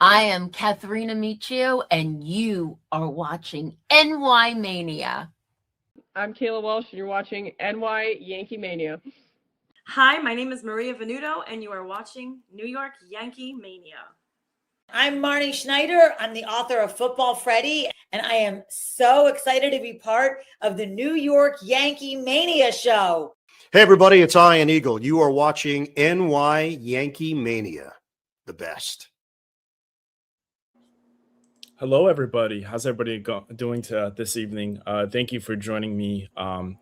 I am Katharina Michio, and you are watching NY Mania. I'm Kayla Welsh, and you're watching NY Yankee Mania. Hi, my name is Maria Venuto, and you are watching New York Yankee Mania. I'm Marnie Schneider. I'm the author of Football Freddy, and I am so excited to be part of the New York Yankee Mania show. Hey, everybody, it's Ian Eagle. You are watching NY Yankee Mania, the best. Hello, everybody. How's everybody doing this evening? Thank you for joining me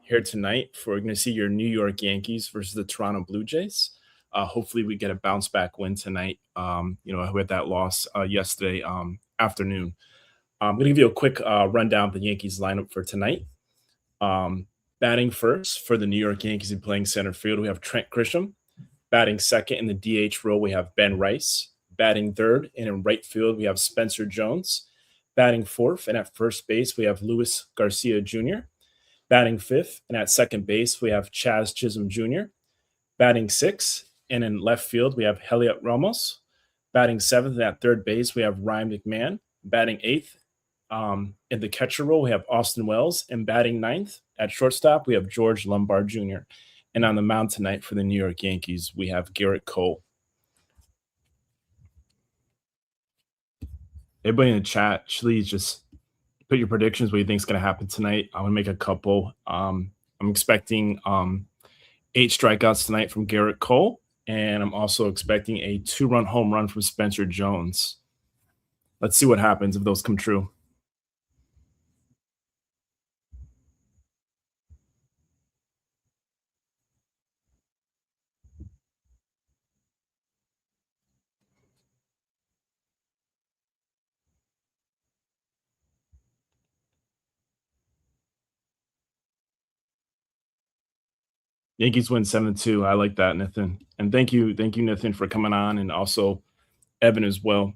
here tonight. We're going to see your New York Yankees versus the Toronto Blue Jays. Hopefully, we get a bounce back win tonight. Who had that loss yesterday afternoon. I'm going to give you a quick rundown of the Yankees lineup for tonight. Batting first for the New York Yankees and playing center field, we have Trent Grisham. Batting second in the DH role, we have Ben Rice. Batting third and in right field, we have Spencer Jones. Batting fourth and at first base, we have Luis Garcia Jr. Batting fifth and at second base, we have Chaz Chisholm Jr. Batting sixth and in left field, we have Heliot Ramos. Batting seventh and at third base, we have Ryan McMahon. Batting eighth in the catcher role, we have Austin Wells. And batting ninth at shortstop, we have George Lombard Jr. And on the mound tonight for the New York Yankees, we have Garrett Cole. Everybody in the chat, please just put your predictions, what you think is going to happen tonight. I'm going to make a couple. I'm expecting 8 strikeouts tonight from Garrett Cole, and I'm also expecting a 2-run home run from Spencer Jones. Let's see what happens if those come true. Yankees win 7-2. I like that, Nathan. And thank you, Nathan, for coming on, and also Evan as well.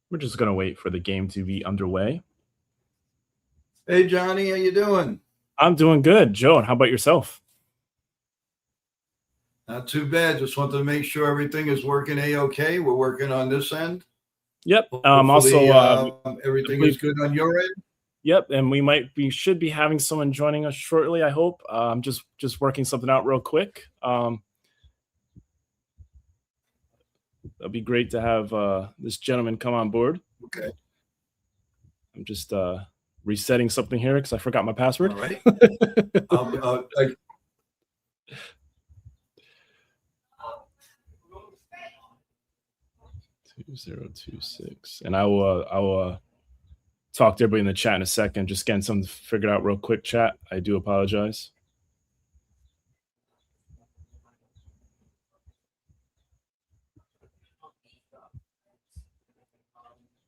We're just going to wait for the game to be underway. Hey, Johnny, how you doing? I'm doing good. Joe, and how about yourself? Not too bad. Just wanted to make sure everything is working A-okay. We're working on this end. Yep. Hopefully, everything is good on your end. Yep, and we should be having someone joining us shortly, I hope. I'm just working something out real quick. That'd be great to have this gentleman come on board. Okay. I'm just resetting something here because I forgot my password. All right. 2026, and I will talk to everybody in the chat in a second. Just getting something figured out real quick, chat. I do apologize.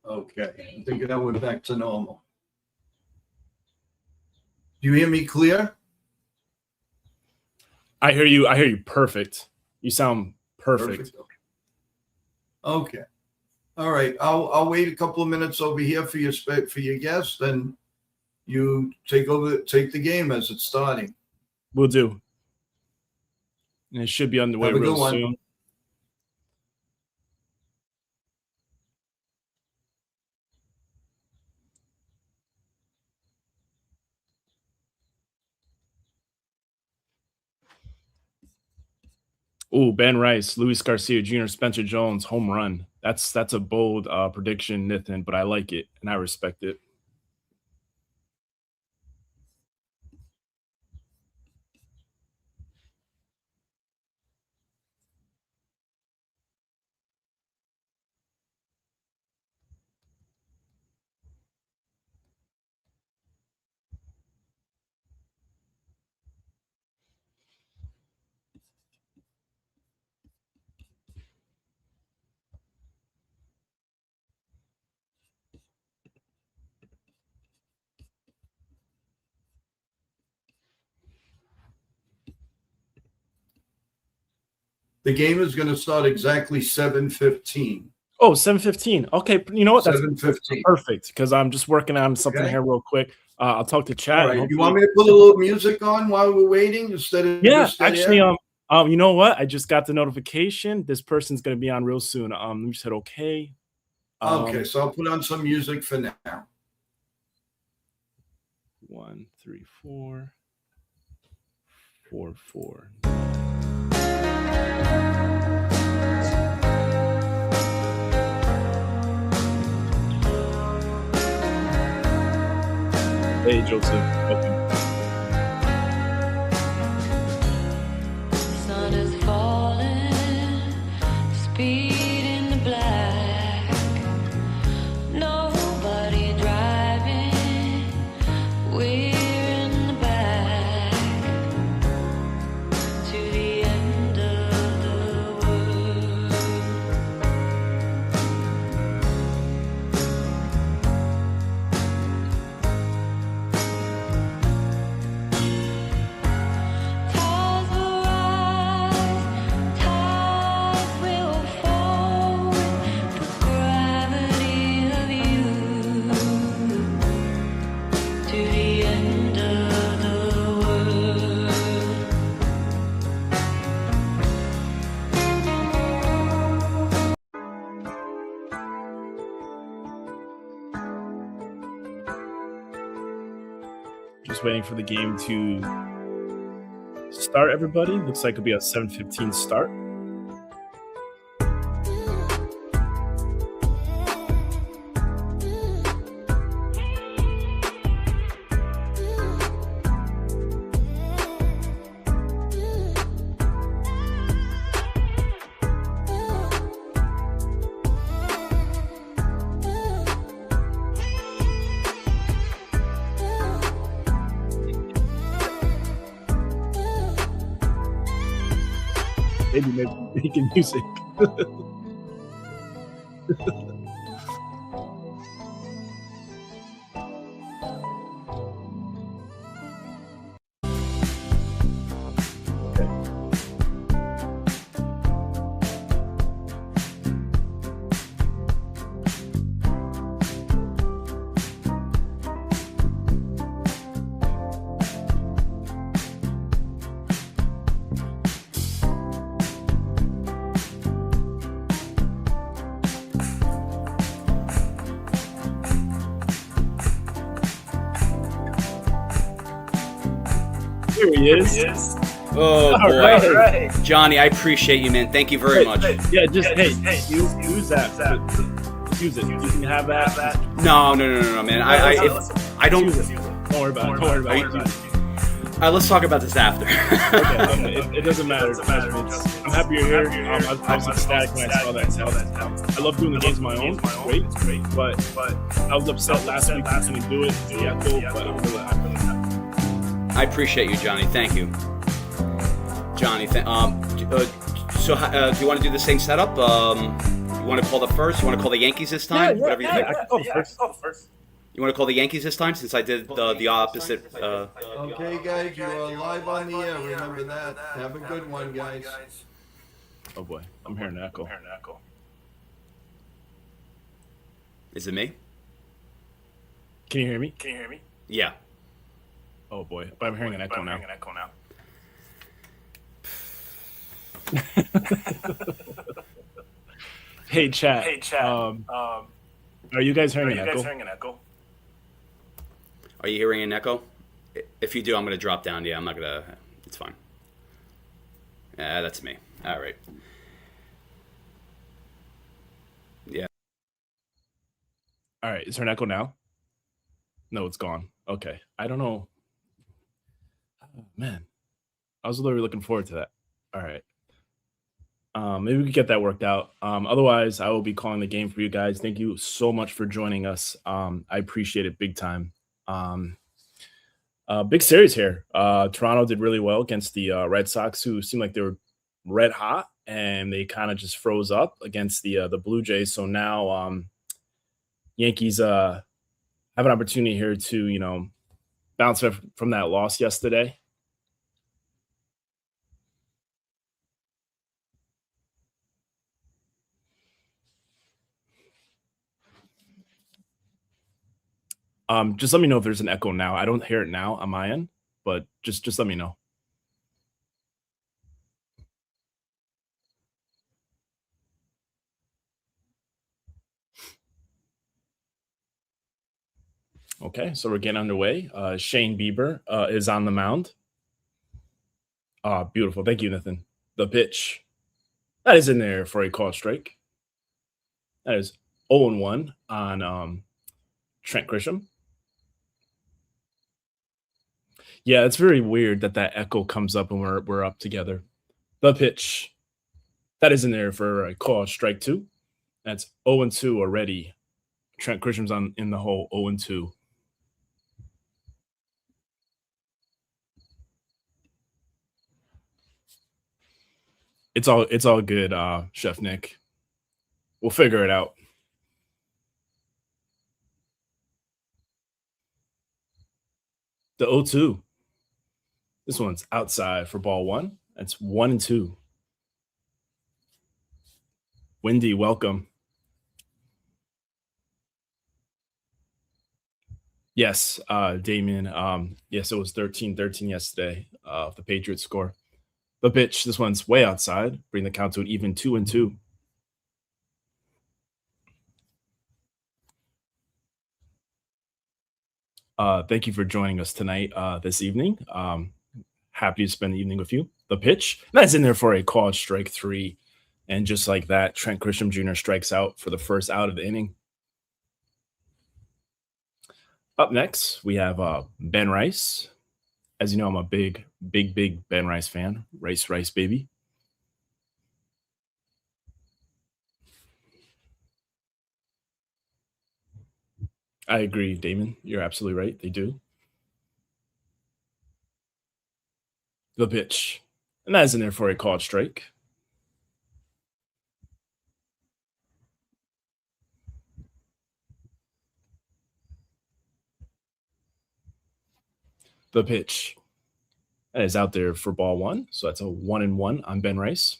Okay. I'm thinking I went back to normal. Do you hear me clear? I hear you perfect. You sound perfect. Okay. All right. I'll wait a couple of minutes over here for your guest, and you take the game as it's starting. Will do. And it should be underway real soon. Oh, Ben Rice, Luis Garcia Jr., Spencer Jones, home run. That's a bold prediction, Nathan, but I like it and I respect it. The game is going to start exactly 7:15. Oh, 7:15. Okay, you know what? That's 7:15. perfect because I'm just working on something Okay. here real quick. I'll talk to chat. All and right. You hopefully- want me to put a little music on while we're waiting instead of Yeah, just dead actually, air? you know what? I just got the notification. This person's gonna be on real soon. Let me just hit okay. Okay, so I'll put on some music for now. 1, 3, 4, 4, 4. Hey, Joseph. Welcome. Sun is falling, speed in the black. Nobody driving, we're in the back. To the end of the world. Tides will rise, tides will fall with the gravity of you. To the end of the world. Just waiting for the game to start, everybody. Looks like it'll be a 7:15 start. Maybe making music. Here he is. Oh All boy, right. Johnny, I appreciate you, man. Thank you very much. Yeah, just use that. Just use it. You can have that. No, man. I don't. Use it. Don't worry about it. Don't worry about it. Let's talk about this after. Okay. It doesn't matter. I'm happy you're here. I was ecstatic when I saw that. I love doing the games on my own. Great. But I was upset last week I couldn't do it. The echo, but I'm really happy. I appreciate you, Johnny. Thank you, Johnny. Do you want to do the same setup? You want to call the first? You want to call the Yankees this time? Whatever you think. I can go first. You want to call the Yankees this time since I did the opposite? Okay, guys, you are live on the air. Remember that. Have a good one, guys. Oh boy, I'm hearing an echo. Is it me? Can you hear me? Yeah. Oh boy, but I'm hearing an echo now. Hey chat. Are you guys hearing an echo? Are you hearing an echo? If you do, I'm gonna drop down. Yeah, I'm not gonna. It's fine. Yeah, that's me. All right. Yeah. All right, is there an echo now? No, it's gone. Okay, I don't know. Oh, man, I was literally looking forward to that. All right. Maybe we could get that worked out. Otherwise, I will be calling the game for you guys. Thank you so much for joining us. I appreciate it big time. Big series here. Toronto did really well against the Red Sox, who seemed like they were red hot, and they kind of just froze up against the Blue Jays. So now Yankees have an opportunity here to, bounce from that loss yesterday. Just let me know if there's an echo now. I don't hear it now on my end, but just let me know. Okay, so we're getting underway. Shane Bieber is on the mound. Beautiful. Thank you, Nathan. The pitch. That is in there for a called strike. That is 0-1 on Trent Grisham. Yeah, it's very weird that echo comes up when we're up together. The pitch. That is in there for a called strike 2. That's 0-2 already. Trent Grisham's in the hole 0-2. It's all good, Chef Nick. We'll figure it out. The 0-2. This one's outside for ball 1. That's 1-2. Wendy, welcome. Yes, Damien. Yes, it was 13-13 yesterday. The Patriots score. The pitch. This one's way outside. Bring the count to an even 2-2. Thank you for joining us tonight, this evening. Happy to spend the evening with you. The pitch. That's in there for a called strike 3. And just like that, Trent Grisham Jr. strikes out for the first out of the inning. Up next, we have Ben Rice. As you know, I'm a big Ben Rice fan. Rice, baby. I agree, Damon. You're absolutely right. They do. The pitch. And that is in there for a called strike. The pitch. That is out there for ball 1. So that's a 1-1 on Ben Rice.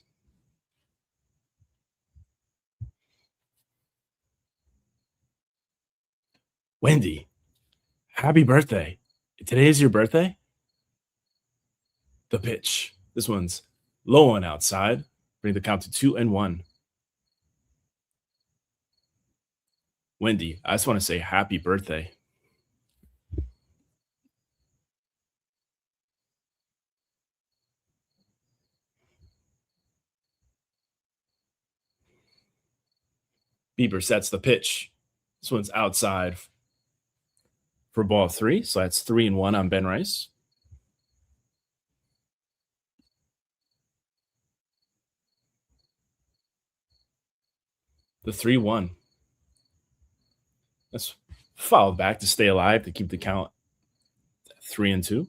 Wendy, happy birthday. Today is your birthday? The pitch. This one's low and outside. Bring the count to 2-1. Wendy, I just want to say happy birthday. Bieber sets the pitch. This one's outside for ball 3. So that's 3-1 on Ben Rice. The 3-1. That's fouled back to stay alive to keep the count 3-2.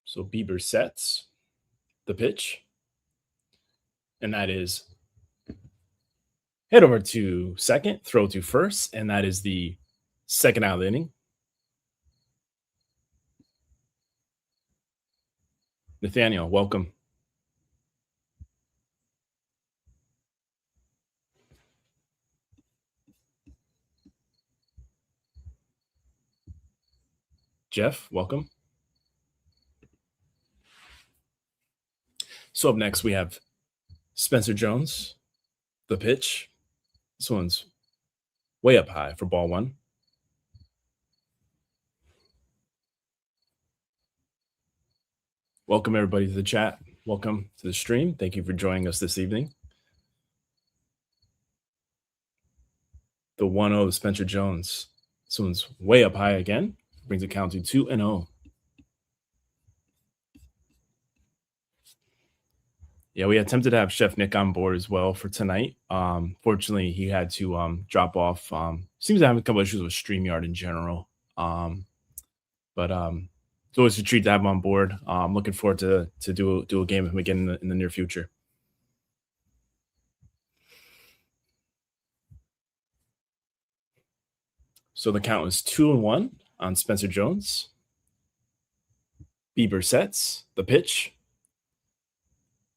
So Bieber sets the pitch. And that is head over to second, throw to first. And that is the second out of the inning. Nathaniel, welcome. Jeff, welcome. So up next, we have Spencer Jones, the pitch. This one's way up high for ball 1. Welcome, everybody, to the chat. Welcome to the stream. Thank you for joining us this evening. The 1-0 of Spencer Jones. This one's way up high again. Brings the count to 2-0. Yeah, we attempted to have Chef Nick on board as well for tonight. Fortunately, he had to drop off. Seems to have a couple issues with StreamYard in general. But It's always a treat to have him on board. I'm looking forward to do a game with him again in the near future. So the count is 2-1 on Spencer Jones. Bieber sets the pitch.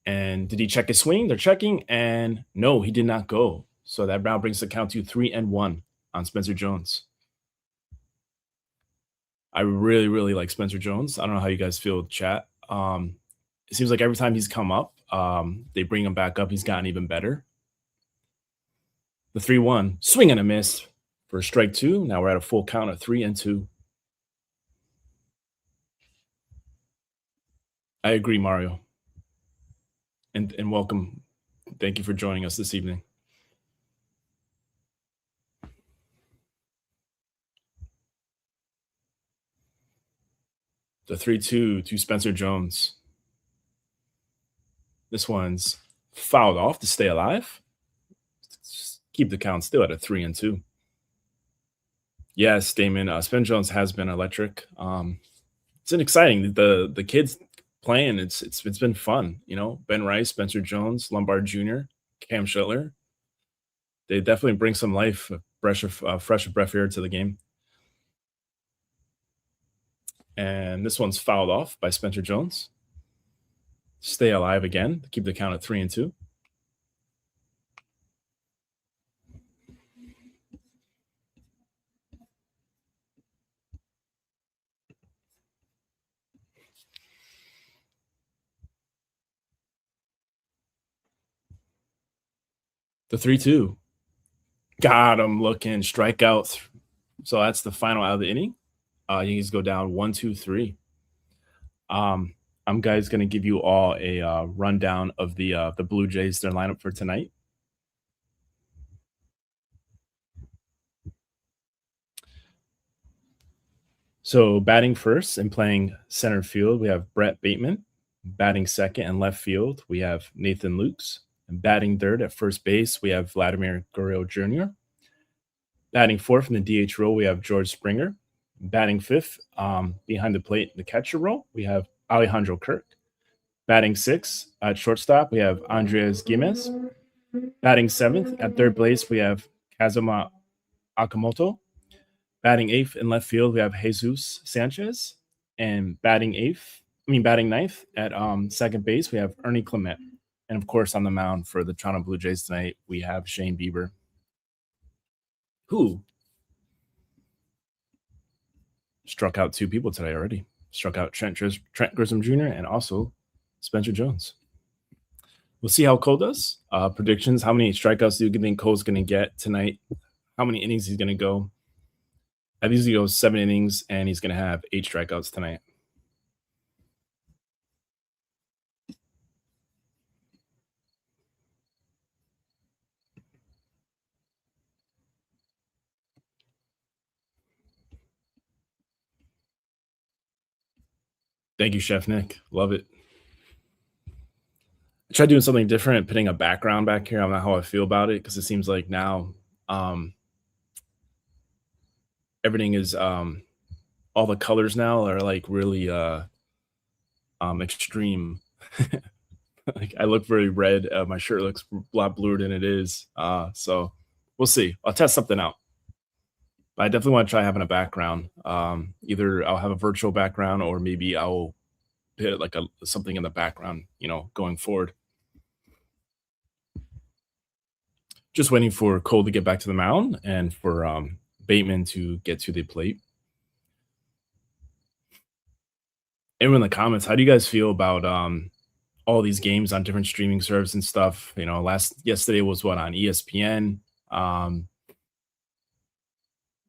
And did he check his swing? They're checking, and no, he did not go. So that now brings the count to 3-1 on Spencer Jones. I really, really like Spencer Jones. I don't know how you guys feel, chat. It seems like every time he's come up, they bring him back up. He's gotten even better. The 3-1, swing and a miss for strike two. Now we're at a full count of 3-2. I agree, Mario. And welcome. Thank you for joining us this evening. The 3-2 to Spencer Jones. This one's fouled off to stay alive. Just keep the count still at a 3-2. Yes, Damon. Spencer Jones has been electric. It's been exciting. The kids playing. It's been fun. You know, Ben Rice, Spencer Jones, Lombard Jr., Cam Schittler. They definitely bring some life, fresh breath air to the game. And this one's fouled off by Spencer Jones. Stay alive again to keep the count at 3-2. The 3-2. Got him looking. Strikeout. So that's the final out of the inning. Yankees go down 1-2-3. I'm guys going to give you all a rundown of the Blue Jays, their lineup for tonight. So batting first and playing center field, we have Brett Bateman. Batting second and left field, we have Nathan Lukes. And batting third at first base, we have Vladimir Guerrero Jr. Batting fourth in the DH role, we have George Springer. Batting fifth, behind the plate in the catcher role, we have Alejandro Kirk. Batting sixth at shortstop, we have Andres Gimenez. Batting seventh at third base, we have Kazuma Akamoto. Batting eighth in left field, we have Jesus Sanchez. And batting ninth at second base, we have Ernie Clement. And of course, on the mound for the Toronto Blue Jays tonight, we have Shane Bieber, who struck out two people today already. Struck out Trent Grisham Jr. and also Spencer Jones. We'll see how Cole does. Predictions, how many strikeouts do you think Cole's going to get tonight? How many innings he's going to go? I think he goes 7 innings, and he's going to have 8 strikeouts tonight. Thank you, Chef Nick. Love it. I tried doing something different, putting a background back here. I don't know how I feel about it because it seems like now everything is all the colors now are like really extreme. Like I look very red. My shirt looks a lot bluer than it is. So we'll see. I'll test something out. But I definitely want to try having a background. Either I'll have a virtual background or maybe I'll put like something in the background, going forward. Just waiting for Cole to get back to the mound and for Bateman to get to the plate. Anyone in the comments, how do you guys feel about all these games on different streaming services and stuff? Yesterday was on ESPN.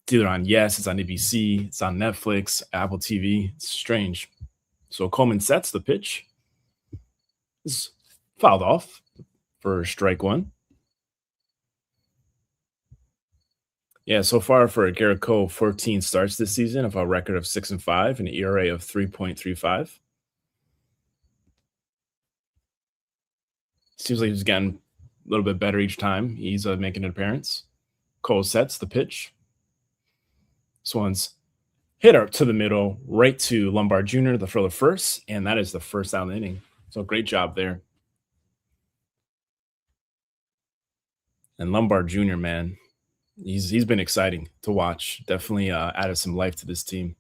It's either on Yes, it's on ABC, it's on Netflix, Apple TV. It's strange. So Coleman sets the pitch. It's fouled off for strike one. Yeah, so far for Garrett Cole, 14 starts this season of a record of 6-5 and an ERA of 3.35. Seems like he's getting a little bit better each time he's making an appearance. Cole sets the pitch. This one's Hitter to the middle, right to Lombard Jr., the for the first, and that is the first out of the inning. So great job there. And Lombard Jr., man, he's been exciting to watch. Definitely added some life to this team.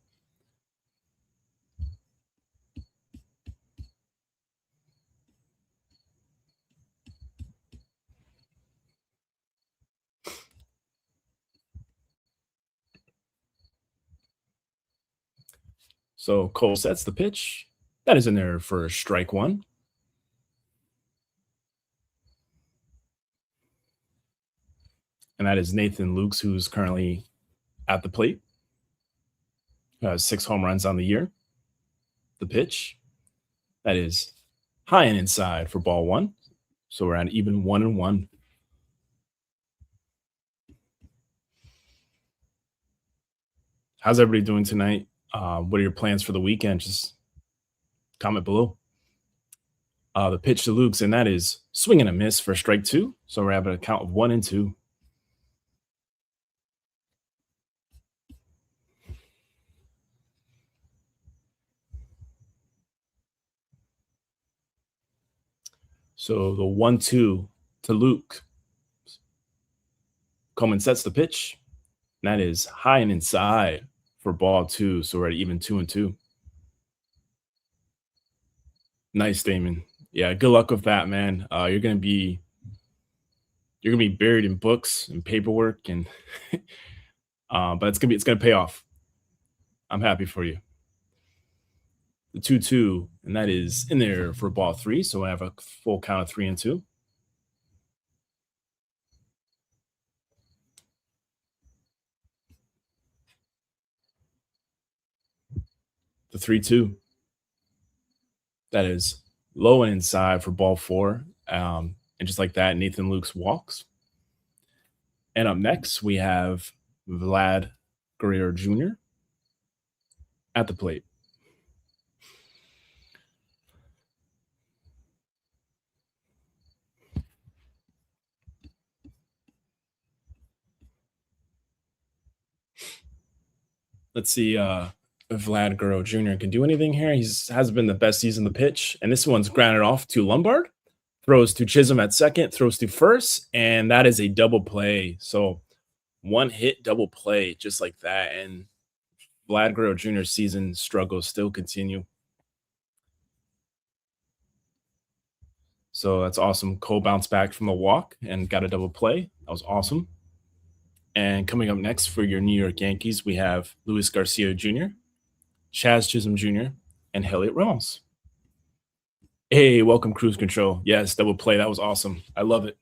So Cole sets the pitch. That is in there for strike one. And that is Nathan Lukes, who's currently at the plate. 6 home runs on the year. The pitch. That is high and inside for ball one. So we're at even 1-1. How's everybody doing tonight? What are your plans for the weekend? Just comment below. The pitch to Lukes, and that is swing and a miss for strike two. So we're having a count of 1-2. So the 1-2 to Luke. Coleman sets the pitch. And that is high and inside for ball two. So we're at even 2-2. Nice, Damon. Yeah, good luck with that, man. You're gonna be buried in books and paperwork, and but it's gonna pay off. I'm happy for you. The 2-2, and that is in there for ball three. So I have a full count of 3-2. The 3-2. That is low and inside for ball four. And just like that, Nathan Lukes walks. And up next, we have Vlad Guerrero Jr. at the plate. Let's see if Vlad Guerrero Jr. can do anything here. He has been the best season the pitch. And this one's grounded off to Lombard. Throws to Chisholm at second, throws to first, and that is a double play. So one hit double play just like that. And Vlad Guerrero Jr.'s season struggles still continue. So that's awesome. Cole bounced back from the walk and got a double play. That was awesome. And coming up next for your New York Yankees, we have Luis Garcia Jr., Chaz Chisholm Jr., and Elliot Ramos. Hey, welcome, Cruise Control. Yes, double play. That was awesome. I love it.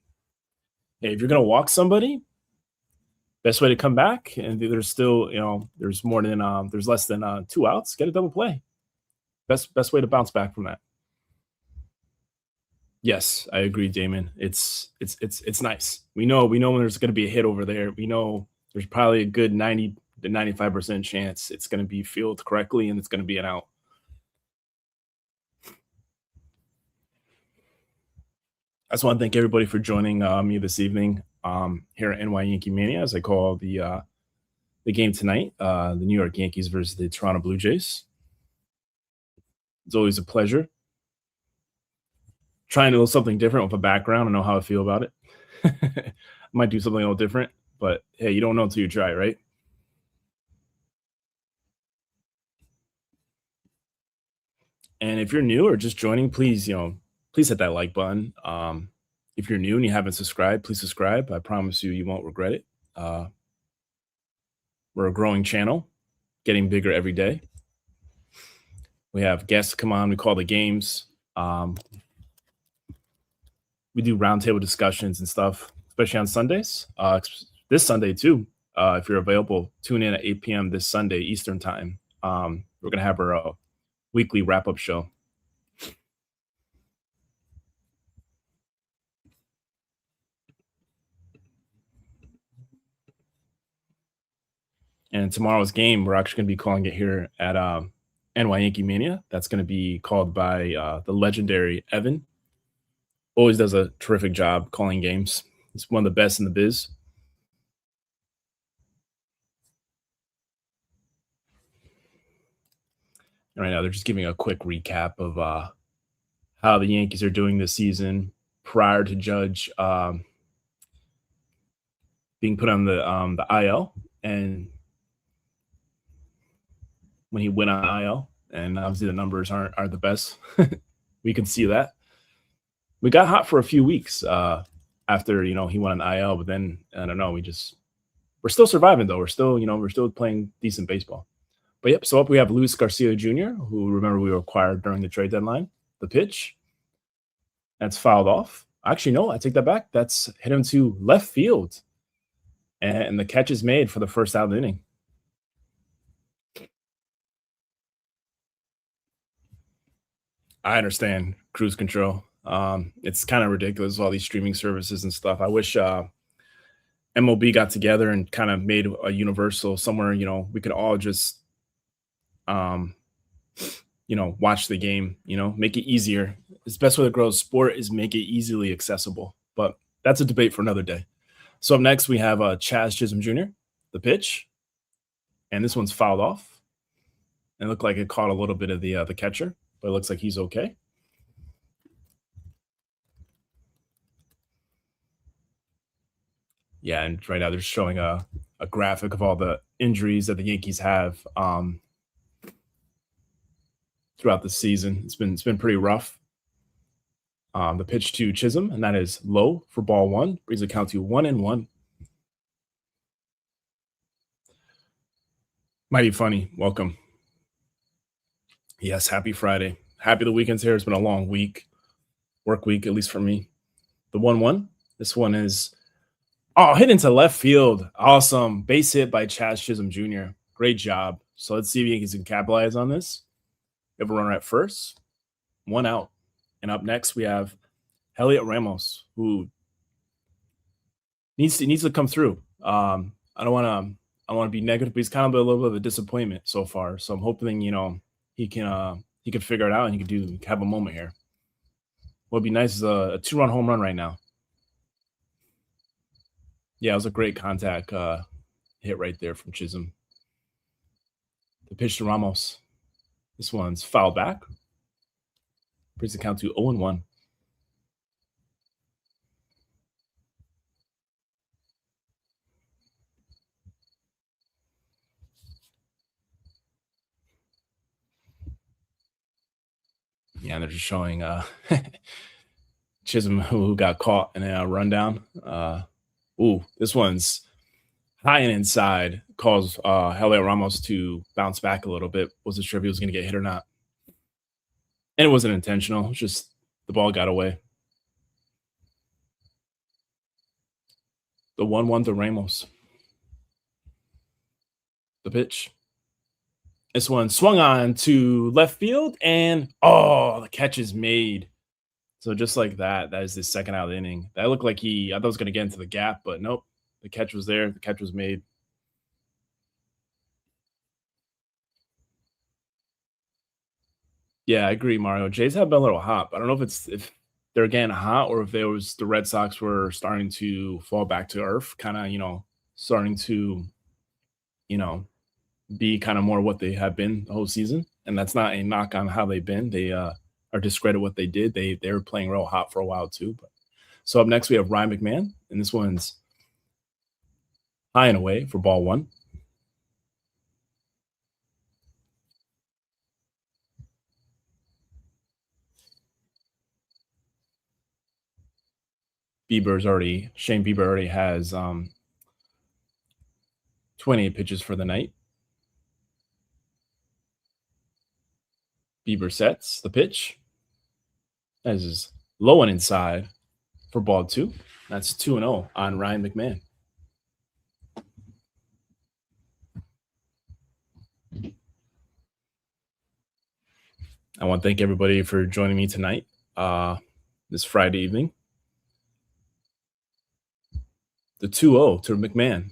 Hey, if you're going to walk somebody, best way to come back, and there's still, there's more than, there's less than 2 outs, get a double play. Best way to bounce back from that. Yes, I agree, Damon. It's nice. We know when there's going to be a hit over there. We know there's probably a good 90 to 95% chance it's going to be fielded correctly and it's going to be an out. I just want to thank everybody for joining me this evening here at NY Yankee Mania, as I call the game tonight, the New York Yankees versus the Toronto Blue Jays. It's always a pleasure. Trying to do something different with a background. I know how I feel about it. I might do something a little different, but hey, you don't know until you try, right? And if you're new or just joining, please hit that like button. If you're new and you haven't subscribed, please subscribe. I promise you won't regret it. We're a growing channel, getting bigger every day. We have guests come on. We call the games. We do roundtable discussions and stuff, especially on Sundays. This Sunday, too, if you're available, tune in at 8 p.m. this Sunday, Eastern time. We're going to have our weekly wrap-up show. And tomorrow's game, we're actually going to be calling it here at NY Yankee Mania. That's going to be called by the legendary Evan. Always does a terrific job calling games. He's one of the best in the biz. Right now, they're just giving a quick recap of how the Yankees are doing this season prior to Judge being put on the IL, and when he went on IL, and obviously the numbers aren't the best. We can see that. We got hot for a few weeks after he went on IL, but then I don't know. We're still surviving though. We're still playing decent baseball. But yep. So up we have Luis Garcia Jr., who remember we acquired during the trade deadline. The pitch that's fouled off. Actually, no, I take that back. That's hit him to left field, and the catch is made for the first out of the inning. I understand cruise control. It's kind of ridiculous, all these streaming services and stuff. I wish MLB got together and kind of made a universal somewhere, we could all just, watch the game, make it easier. It's the best way to grow sport is make it easily accessible. But that's a debate for another day. So up next, we have Chaz Chisholm Jr., the pitch. And this one's fouled off. It looked like it caught a little bit of the catcher, but it looks like he's okay. Yeah, and right now they're showing a graphic of all the injuries that the Yankees have throughout the season. It's been pretty rough. The pitch to Chisholm, and that is low for ball one. Brings the count to 1-1. Mighty Funny, welcome. Yes, happy Friday. Happy the weekend's here. It's been a long week. Work week, at least for me. The 1-1. This one is hit into left field. Awesome. Base hit by Chaz Chisholm Jr. Great job. So let's see if Yankees can capitalize on this. We have a runner at first. 1 out. And up next, we have Heliot Ramos, who needs to come through. I don't want to be negative, but he's kind of a little bit of a disappointment so far. So I'm hoping, he can figure it out and he can have a moment here. What would be nice is a 2-run home run right now. Yeah, it was a great contact hit right there from Chisholm. The pitch to Ramos. This one's fouled back. Brings the count to 0-1. Yeah, and they're just showing Chisholm who got caught in a rundown. This one's high and inside. Caused Heliot Ramos to bounce back a little bit. Wasn't sure if he was going to get hit or not. And it wasn't intentional. It's just the ball got away. The 1-1 to Ramos. The pitch. This one swung on to left field, and the catch is made. So just like that is the second out of the inning. That looked like I thought it was going to get into the gap, but nope. The catch was there. The catch was made. Yeah, I agree, Mario. Jays have been a little hot. I don't know if they're getting hot or if the Red Sox were starting to fall back to earth, kind of, starting to, be kind of more what they have been the whole season. And that's not a knock on how they've been. They are discredit what they did. They were playing real hot for a while too. So up next we have Ryan McMahon, and this one's high and away for ball one. Shane Bieber already has 28 pitches for the night. Bieber sets the pitch. That is low and inside for ball two. That's 2-0 on Ryan McMahon. I want to thank everybody for joining me tonight, this Friday evening. The 2-0 to McMahon.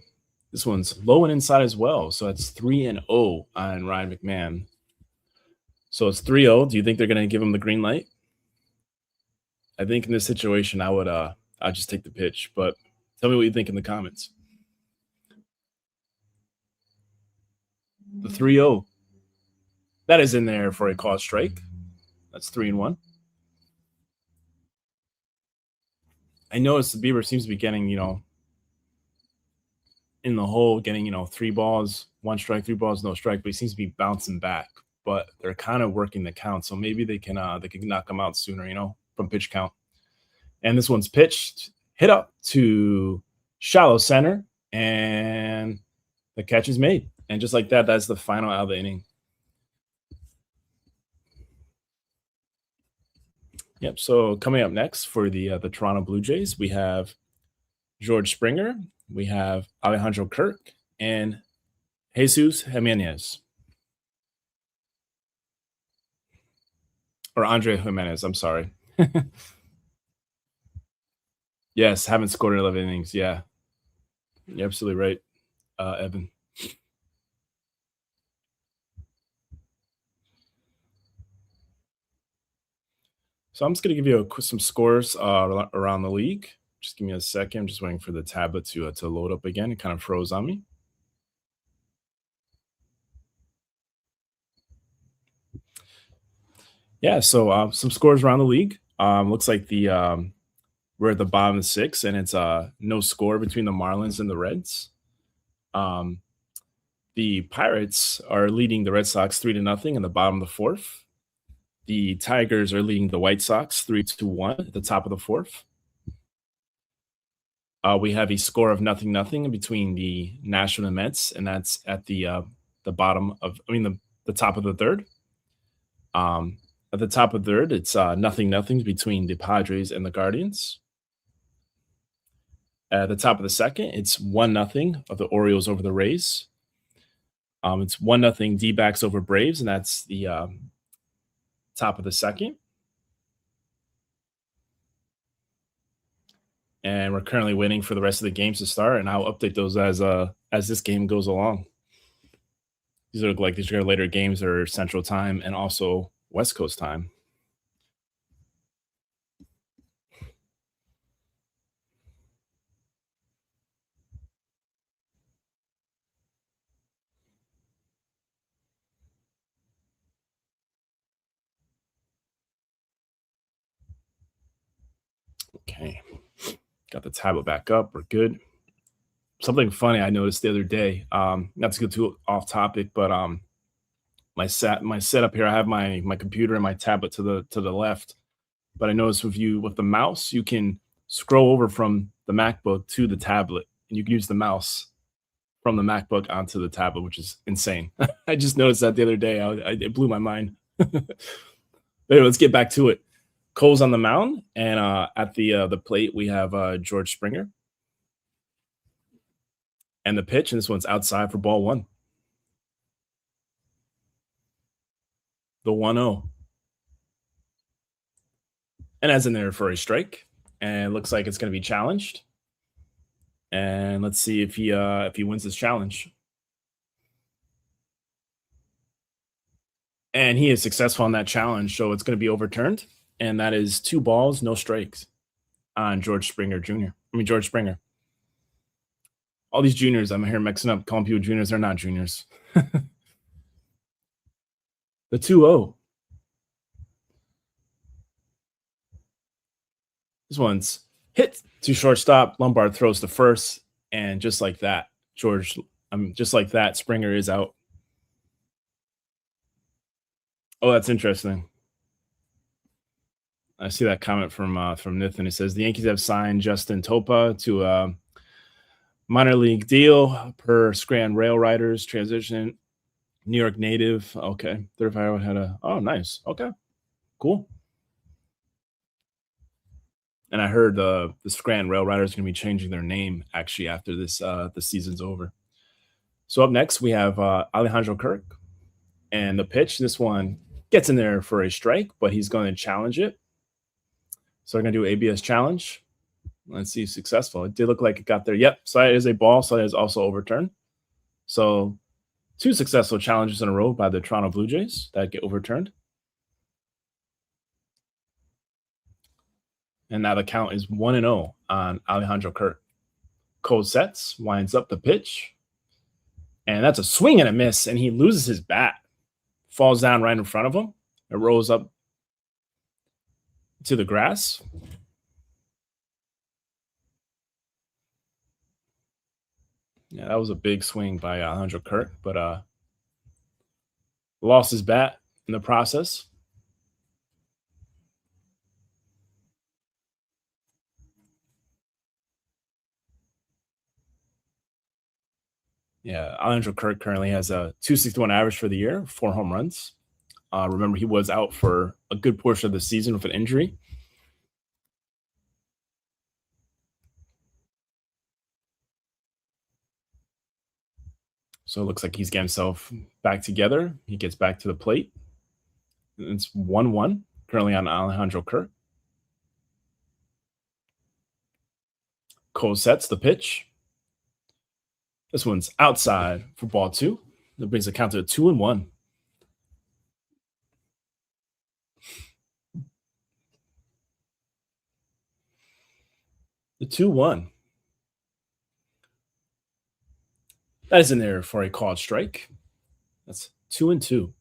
This one's low and inside as well. So that's 3-0 on Ryan McMahon. So it's 3-0. Do you think they're going to give him the green light? I think in this situation, I'd just take the pitch. But tell me what you think in the comments. The 3-0. That is in there for a called strike. That's 3-1. I noticed the Bieber seems to be getting, in the hole, getting, 3 balls, 1 strike, 3 balls, no strike, but he seems to be bouncing back. But they're kind of working the count, so maybe they can knock him out sooner, from pitch count. And this one's pitched, hit up to shallow center, and the catch is made. And just like that, that's the final out of the inning. Yep. So coming up next for the Toronto Blue Jays, we have George Springer, we have Alejandro Kirk, and Jesus Jimenez. Or Andre Jimenez, I'm sorry. Yes, haven't scored in 11 innings. Yeah. You're absolutely right, Evan. So I'm just going to give you some scores around the league. Just give me a second. I'm just waiting for the tablet to load up again. It kind of froze on me. Yeah, so some scores around the league. Looks like we're at the bottom of the 6, and it's no score between the Marlins and the Reds. The Pirates are leading the Red Sox 3-0 in the bottom of the 4th. The Tigers are leading the White Sox 3-1 at the top of the 4th. We have a score of 0-0 between the National and Mets, and that's at the bottom of, the top of the 3rd. At the top of the 3rd, it's 0-0 between the Padres and the Guardians. At the top of the 2nd, it's 1-0 of the Orioles over the Rays. It's 1-0 D-backs over Braves, and that's the top of the 2nd. And we're currently waiting for the rest of the games to start, and I'll update those as this game goes along. These look like these are later games that are Central Time and also West Coast time. Okay. Got the tablet back up. We're good. Something funny I noticed the other day, not to go too off topic, but my setup here, I have my computer and my tablet to the left. But I noticed with the mouse, you can scroll over from the MacBook to the tablet, and you can use the mouse from the MacBook onto the tablet, which is insane. I just noticed that the other day. It blew my mind. Anyway, let's get back to it. Cole's on the mound, and at the plate we have George Springer. And the pitch, and this one's outside for ball 1. The 1-0. And as in there for a strike. And it looks like it's going to be challenged. And let's see if he wins this challenge. And he is successful on that challenge, so it's going to be overturned. And that is 2 balls, no strikes on George Springer. All these juniors, I'm here mixing up, calling people juniors. They're not juniors. The 2-0. This one's hit to shortstop. Lombard throws to first. And just like that, Springer is out. Oh, that's interesting. I see that comment from Nathan. It says the Yankees have signed Justin Topa to a minor league deal per Scranton Rail Riders transition. New York native. Okay. 35 had oh, nice. Okay. Cool. And I heard the Scranton Rail Riders are going to be changing their name actually after this the season's over. So up next we have Alejandro Kirk, and the pitch. This one gets in there for a strike, but he's going to challenge it. So we're going to do ABS challenge. Let's see if successful. It did look like it got there. Yep. So it is a ball. So it is also overturned. So 2 successful challenges in a row by the Toronto Blue Jays that get overturned. And now the count is 1-0 on Alejandro Kirk. Cole sets, winds up the pitch. And that's a swing and a miss. And he loses his bat. falls down right in front of him. It rolls up to the grass. Yeah, that was a big swing by Alejandro Kirk, but lost his bat in the process. Yeah, Alejandro Kirk currently has a 261 average for the year, 4 home runs. Remember, he was out for a good portion of the season with an injury. So it looks like he's getting himself back together. He gets back to the plate. It's 1-1 currently on Alejandro Kirk. Cole sets the pitch. This one's outside for ball 2. That brings the count to 2-1. The 2-1. That is in there for a called strike. That's 2-2.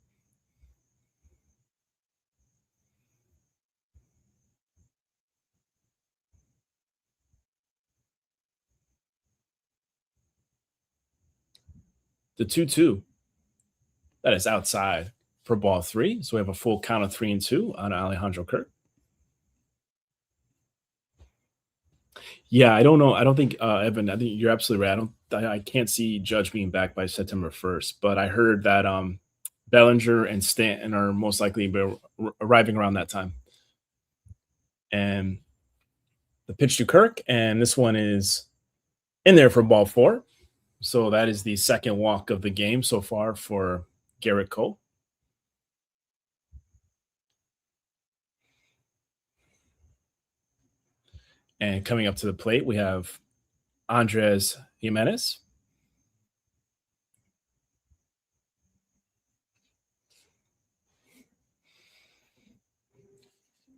The 2-2. That is outside for ball 3. So we have a full count of 3-2 on Alejandro Kirk. Yeah, I don't know. I don't think, Evan, I think you're absolutely right. I can't see Judge being back by September 1st, but I heard that Bellinger and Stanton are most likely arriving around that time. And the pitch to Kirk, and this one is in there for ball 4. So that is the second walk of the game so far for Garrett Cole. And coming up to the plate, we have Andres Jimenez.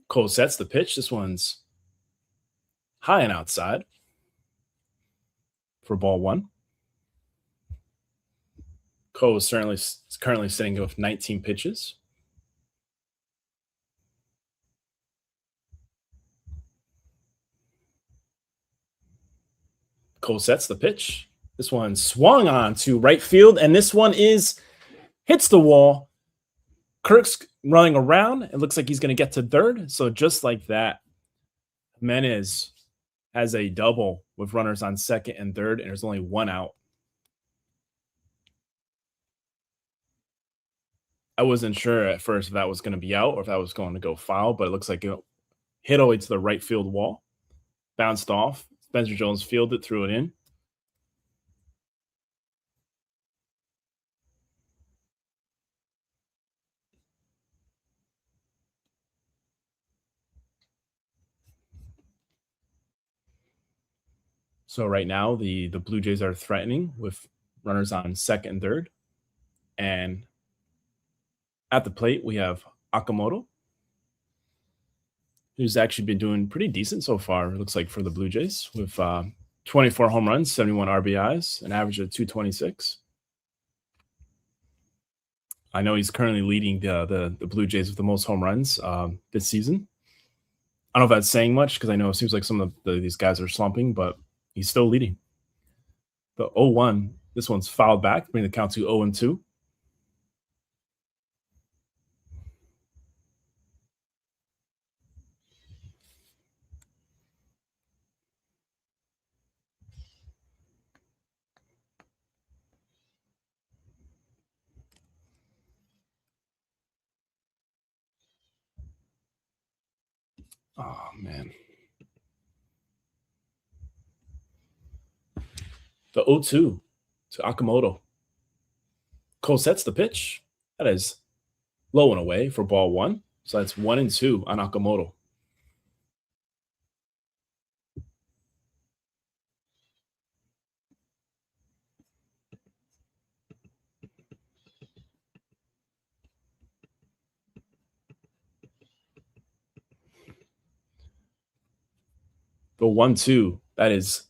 Cole sets the pitch. This one's high and outside for ball 1. Cole is currently sitting with 19 pitches. Cole sets the pitch. This one swung on to right field, and this one hits the wall. Kirk's running around. It looks like he's going to get to third. So just like that, Jimenez has a double with runners on second and third, and there's only 1 out. I wasn't sure at first if that was going to be out or if that was going to go foul, but it looks like it hit all the way to the right field wall, bounced off. Spencer Jones fielded, threw it in. So right now, the Blue Jays are threatening with runners on second and third. And at the plate, we have Okamoto, who's actually been doing pretty decent so far, it looks like, for the Blue Jays, with 24 home runs, 71 RBIs, an average of 226. I know he's currently leading the Blue Jays with the most home runs this season. I don't know if that's saying much because I know it seems like some of these guys are slumping, but he's still leading. The 0-1, this one's fouled back, bringing the count to 0-2. Oh, man. The 0-2 to Okamoto. Cole sets the pitch. That is low and away for ball 1. So that's 1-2 on Okamoto. The 1-2, that is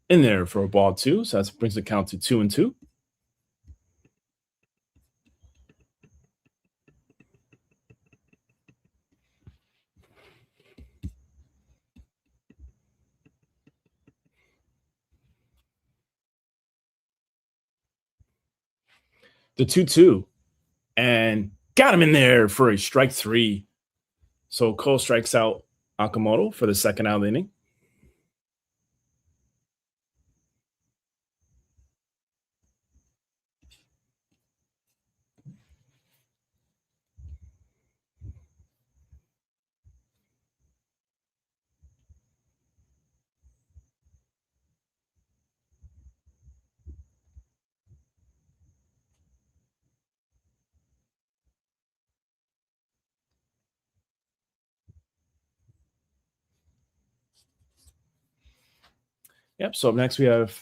in there for a ball 2. So that brings the count to 2-2. The 2-2. And got him in there for a strike 3. So Cole strikes out Akamoto for the second out of the inning. Yep. So up next we have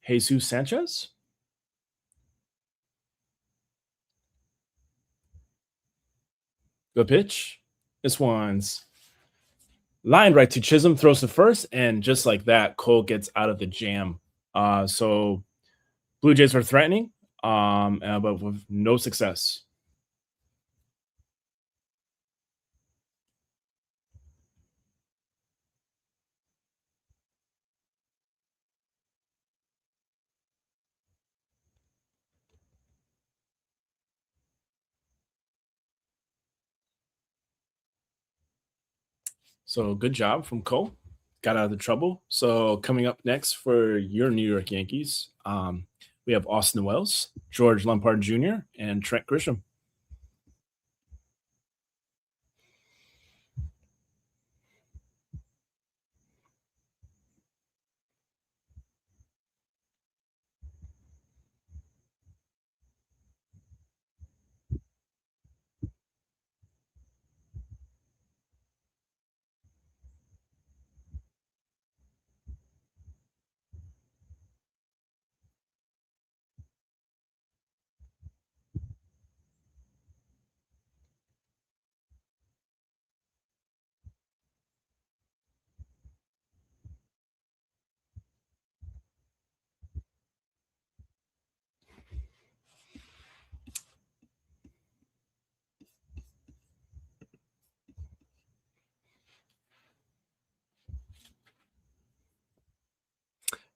Jesus Sanchez. Good pitch. This one's lined right to Chisholm, throws to first, and just like that, Cole gets out of the jam. So Blue Jays are threatening, but with no success. So good job from Cole. Got out of the trouble. So coming up next for your New York Yankees, we have Austin Wells, George Lampard Jr., and Trent Grisham.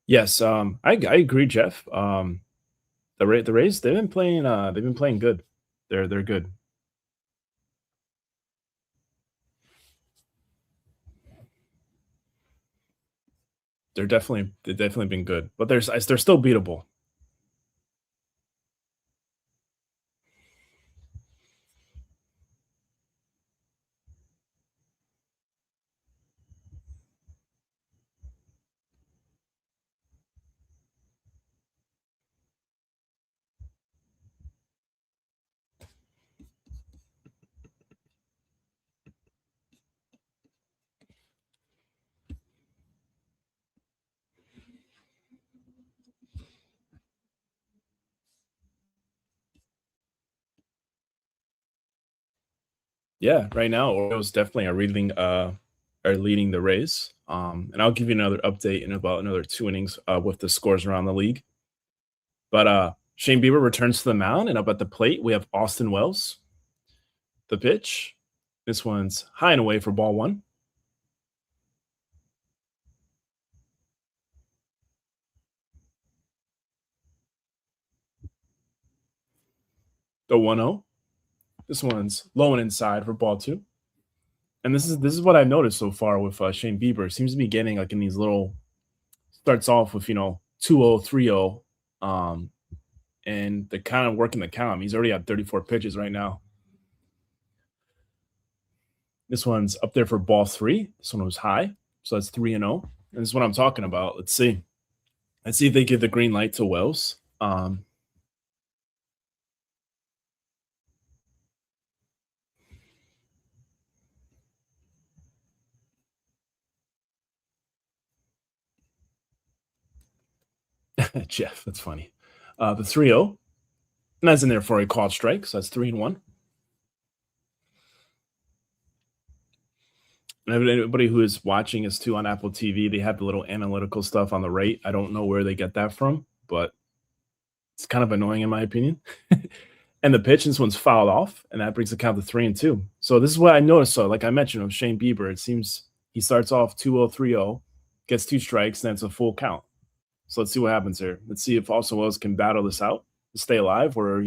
Yes, I agree, Jeff. The Rays they've been playing good. They're good. They've definitely been good, but they're still beatable. Yeah, right now Orioles definitely are leading the Rays. And I'll give you another update in about another 2 innings with the scores around the league. But Shane Bieber returns to the mound, and up at the plate we have Austin Wells. The pitch. This one's high and away for ball 1. The 1-0. This one's low and inside for ball 2. And this is what I've noticed so far with Shane Bieber. Seems to be getting like in these little starts off with 2-0, 3-0, and they're kind of working the count. He's already at 34 pitches right now. This one's up there for ball 3. This one was high, so that's 3-0. And this is what I'm talking about. Let's see if they give the green light to Wells. Jeff, that's funny. The 3-0. And that's in there for a called strike, so that's 3-1. And everybody who is watching us too on Apple TV, they have the little analytical stuff on the right. I don't know where they get that from, but it's kind of annoying in my opinion. And the pitch, this one's fouled off, and that brings the count to 3-2. So this is what I noticed. So like I mentioned with Shane Bieber, it seems he starts off 2-0, 3-0, gets 2 strikes, and then it's a full count. So let's see what happens here. Let's see if also Wells can battle this out. to stay alive, or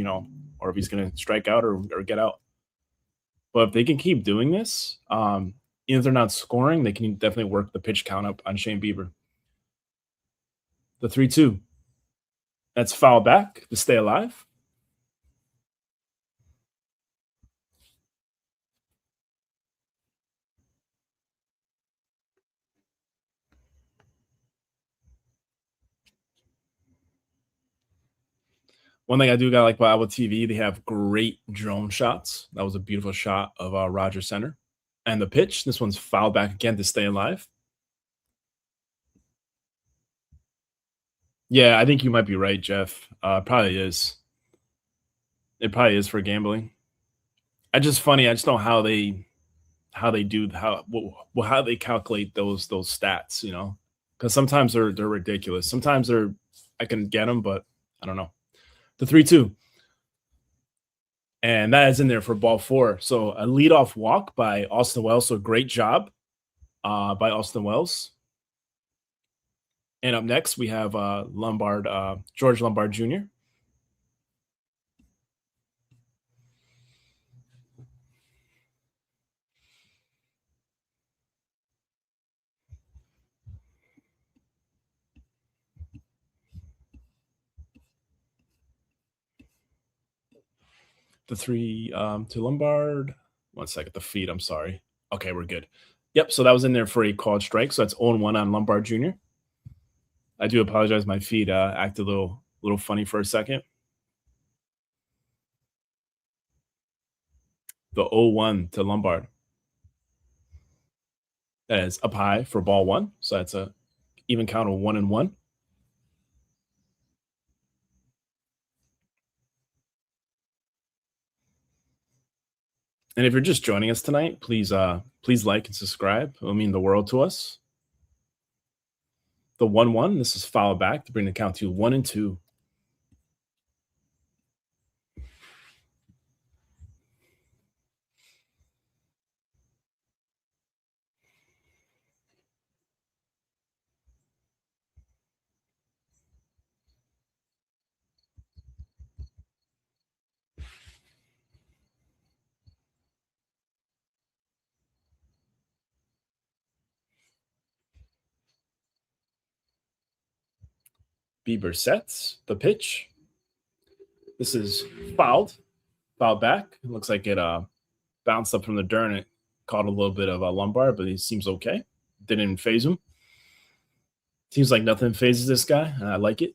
or if he's going to strike out or get out. But if they can keep doing this, even if they're not scoring, they can definitely work the pitch count up on Shane Bieber. The 3-2. That's foul back to stay alive. One thing I do got like about Apple TV, they have great drone shots. That was a beautiful shot of Roger Center. And the pitch, this one's foul back again to stay alive. Yeah, I think you might be right, Jeff. Probably is. It probably is for gambling. I just know how they calculate those stats, because sometimes they're ridiculous. Sometimes I can get them, but I don't know. The 3-2. And that is in there for ball 4. So a leadoff walk by Austin Wells. So great job by Austin Wells. And up next, we have George Lombard Jr. The 3 to Lombard. 1 second. The feed. I'm sorry. Okay, we're good. Yep. So that was in there for a called strike. So that's 0-1 on Lombard Jr. I do apologize. My feed acted a little funny for a second. The 0-1 to Lombard. That is up high for ball 1. So that's a even count of 1-1. And if you're just joining us tonight, please like and subscribe. It'll mean the world to us. The 1-1, this is foul back to bring the count to 1-2. Bieber sets the pitch. This is fouled back. It looks like it bounced up from the dirt and it caught a little bit of a Lombard, but he seems okay. Didn't phase him. Seems like nothing phases this guy. I like it.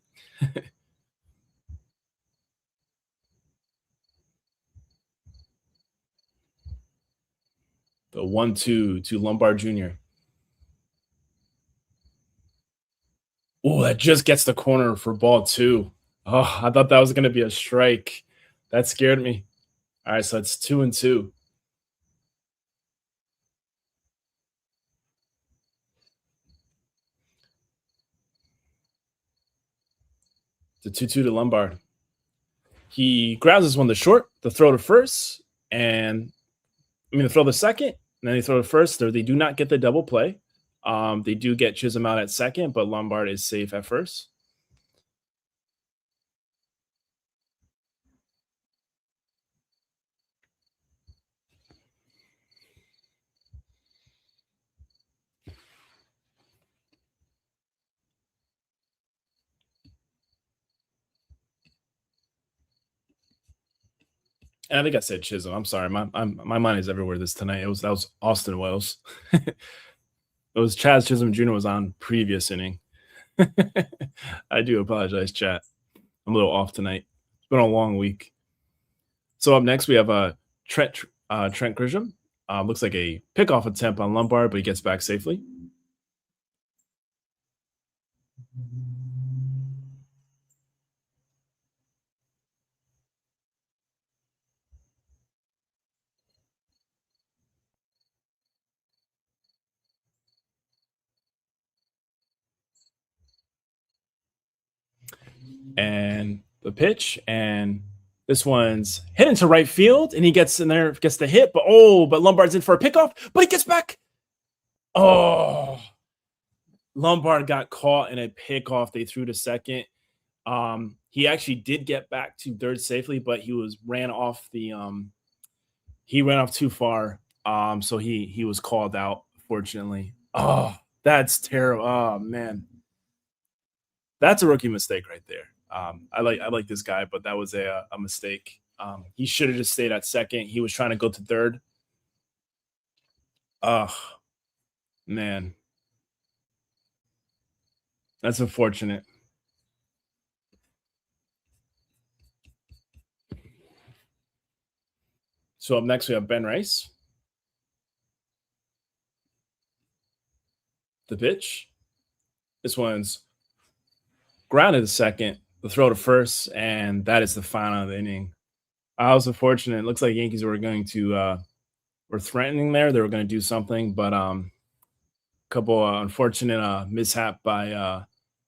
The 1-2 to Lombard Jr. Oh, that just gets the corner for ball 2. Oh, I thought that was going to be a strike. That scared me. All right, so it's 2-2. The 2-2 to Lombard. He grabs this one to short, the throw to first, the throw to second, and then they throw to first. They do not get the double play. They do get Chisholm out at second, but Lombard is safe at first. And I think I said Chisholm. I'm sorry. My mind is everywhere this tonight. That was Austin Wells. It was Chaz Chisholm Jr. was on previous inning. I do apologize, chat. I'm a little off tonight. It's been a long week. So up next we have Trent Grisham. Looks like a pickoff attempt on Lombard, but he gets back safely. And the pitch, and this one's hit into right field, and he gets in there, gets the hit, but Lombard's in for a pickoff, but he gets back. Oh, Lombard got caught in a pickoff. They threw to second. He actually did get back to third safely, but he ran off too far. So he was called out, fortunately. Oh, that's terrible. Oh man. That's a rookie mistake right there. I like this guy, but that was a mistake. He should have just stayed at second. He was trying to go to third. Oh man. That's unfortunate. So up next we have Ben Rice. The pitch. This one's grounded to second, the throw to first, and that is the final of the inning. I was unfortunate. It looks like Yankees were going to were threatening there. They were going to do something, but a couple unfortunate mishap by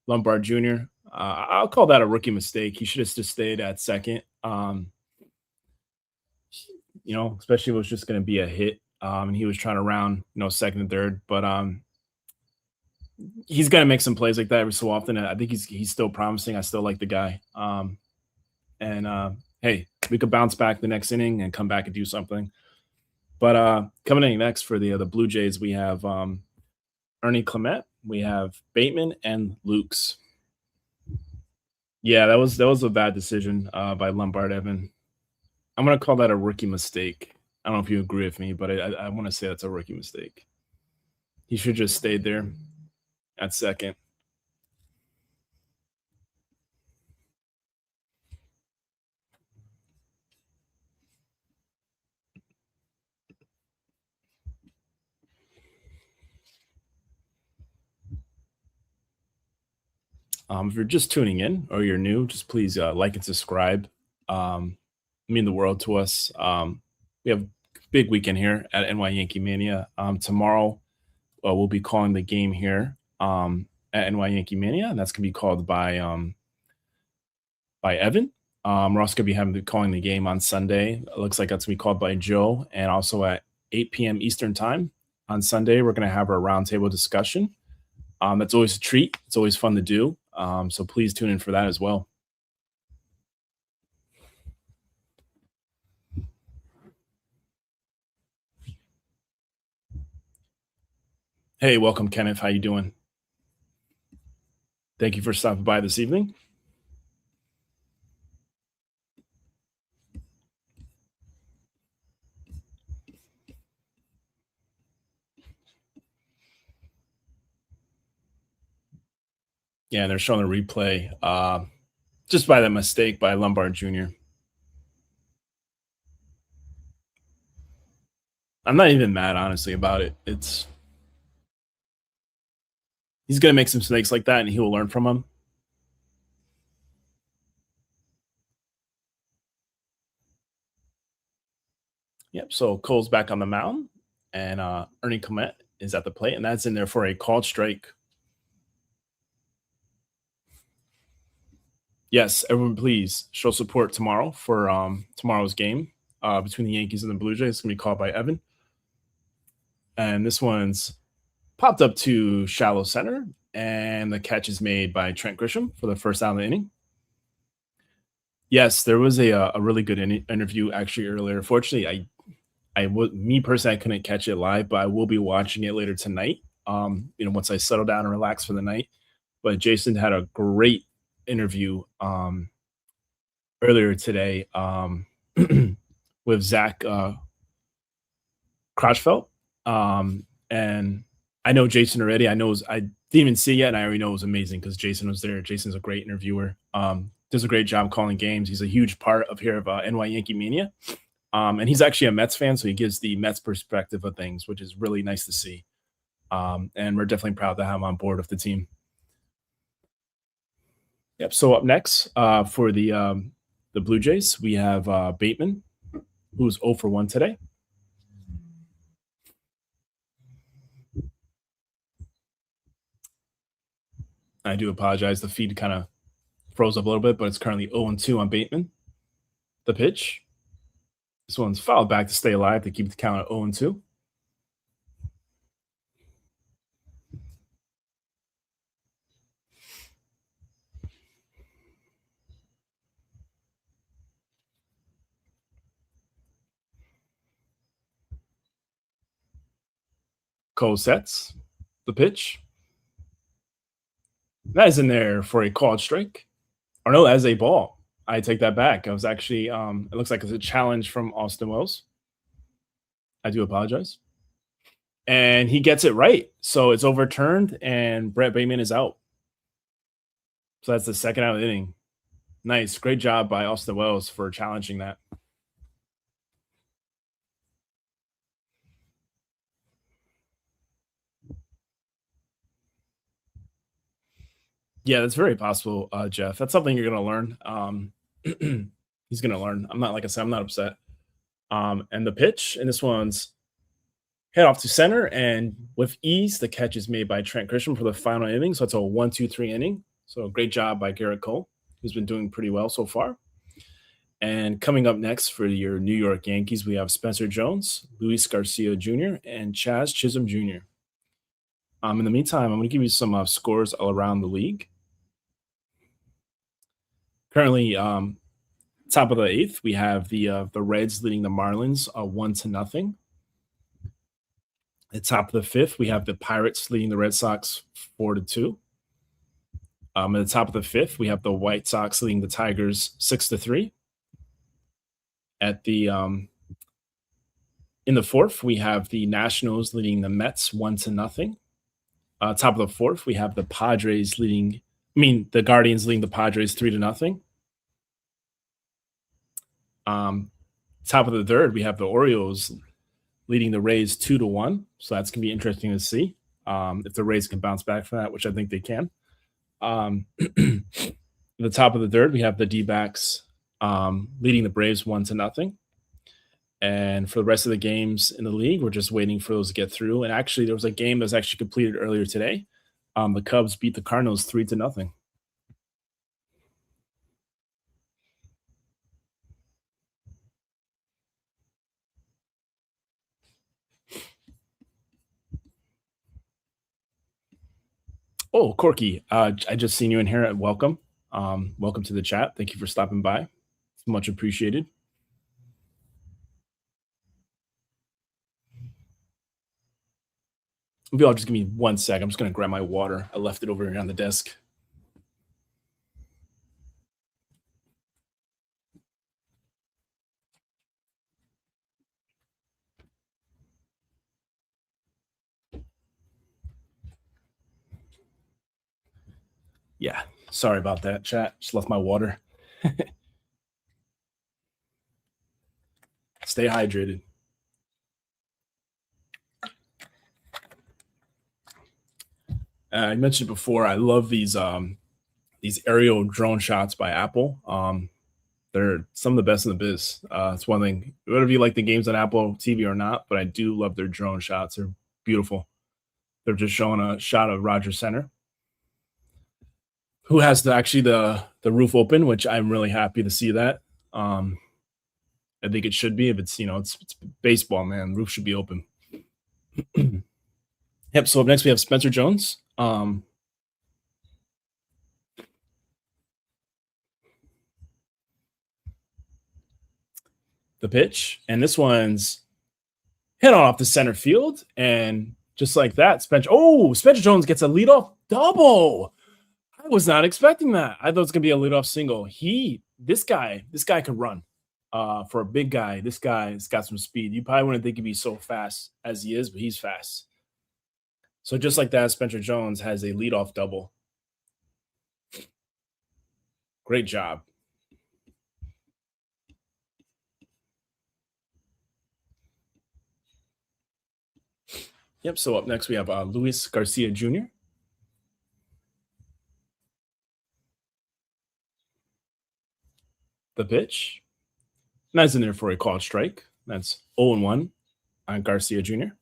Lombard Jr. I'll call that a rookie mistake. He should have just stayed at second. Especially if it was just going to be a hit, and he was trying to round, second and third. But he's going to make some plays like that every so often. I think he's still promising. I still like the guy. Hey, we could bounce back the next inning and come back and do something. But coming in next for the Blue Jays, we have Ernie Clement, we have Bateman, and Lukes. Yeah, that was a bad decision by Lombard Evan. I'm going to call that a rookie mistake. I don't know if you agree with me, but I want to say that's a rookie mistake. He should just stayed there at second. If you're just tuning in or you're new, just please like and subscribe. Mean the world to us. We have a big weekend here at NY Yankee Mania. Tomorrow, we'll be calling the game here at NY Yankee Mania, and that's going to be called by Evan. We're also going to be calling the game on Sunday. It looks like that's going to be called by Joe, and also at 8 p.m. Eastern time on Sunday, we're going to have our roundtable discussion. That's always a treat. It's always fun to do. So please tune in for that as well. Hey, welcome, Kenneth. How you doing? Thank you for stopping by this evening. Yeah, they're showing a replay just by that mistake by Lombard Jr. I'm not even mad, honestly, about it. He's going to make some mistakes like that, and he will learn from them. Yep, so Cole's back on the mound, and Ernie Clement is at the plate, and that's in there for a called strike. Yes, everyone, please show support tomorrow for tomorrow's game between the Yankees and the Blue Jays. It's going to be called by Evan. And this one's popped up to shallow center, and the catch is made by Trent Grisham for the first out of the inning. Yes, there was a really good interview actually earlier. Fortunately, me personally, I couldn't catch it live, but I will be watching it later tonight. Once I settle down and relax for the night. But Jason had a great interview earlier today with Zach Crotchfeld. And I know Jason already. I didn't even see it yet, and I already know it was amazing because Jason was there. Jason's a great interviewer. Does a great job calling games. He's a huge part of here of NY Yankee Mania. And he's actually a Mets fan, so he gives the Mets perspective of things, which is really nice to see. And we're definitely proud to have him on board with the team. Yep. So up next for the Blue Jays, we have Bateman, who's 0 for 1 today. I do apologize. The feed kind of froze up a little bit, but it's currently 0-2 on Bateman. The pitch. This one's fouled back to stay alive to keep the count at 0-2. Cole sets the pitch. That is in there for a called strike. Or no, as a ball. I take that back. I was actually, it looks like it's a challenge from Austin Wells. I do apologize. And he gets it right. So it's overturned, and Brett Bateman is out. So that's the second out of the inning. Nice. Great job by Austin Wells for challenging that. Yeah, that's very possible, Jeff. That's something you're going to learn. He's going to learn. I'm not, like I said, I'm not upset. And the pitch, and this one's head off to center, and with ease, the catch is made by Trent Grisham for the final inning. So it's a 1-2-3 inning. So great job by Garrett Cole, who's been doing pretty well so far. And coming up next for your New York Yankees, we have Spencer Jones, Luis Garcia Jr., and Chaz Chisholm Jr. In the meantime, I'm going to give you some scores all around the league. Currently, top of the eighth, we have the Reds leading the Marlins 1-0. At top of the fifth, we have the Pirates leading the Red Sox 4-2. At the top of the fifth, we have the White Sox leading the Tigers 6-3. At the in the fourth, we have the Nationals leading the Mets 1-0. Top of the fourth, we have the Guardians leading the Padres 3-0. Top of the third, we have the Orioles leading the Rays 2-1. So that's going to be interesting to see if the Rays can bounce back from that, which I think they can. At the top of the third, we have the D-backs leading the Braves 1-0. And for the rest of the games in the league, we're just waiting for those to get through. And actually, there was a game that was actually completed earlier today. The Cubs beat the Cardinals 3-0. Oh, Corky, I just seen you in here. Welcome. Welcome to the chat. Thank you for stopping by. It's much appreciated. Maybe I'll just give me 1 sec. I'm just going to grab my water. I left it over here on the desk. Yeah, sorry about that, chat. Just left my water. Stay hydrated. I mentioned before, I love these aerial drone shots by Apple. They're some of the best in the biz. It's one thing, whether you like the games on Apple TV or not, but I do love their drone shots. They're beautiful. They're just showing a shot of Rogers Center, who has the roof open, which I'm really happy to see that. I think it should be. If it's it's baseball, man. The roof should be open. Yep. So up next we have Spencer Jones. The pitch, and this one's hit on off the center field, and just like that, Spencer Jones gets a leadoff double. I was not expecting that. I thought it was gonna be a leadoff single. This guy could run. For a big guy, this guy's got some speed. You probably wouldn't think he'd be so fast as he is, but he's fast. So just like that, Spencer Jones has a leadoff double. Great job. Yep, so up next we have Luis Garcia Jr. The pitch. That's in there for a called strike. That's 0-1 on Garcia Jr.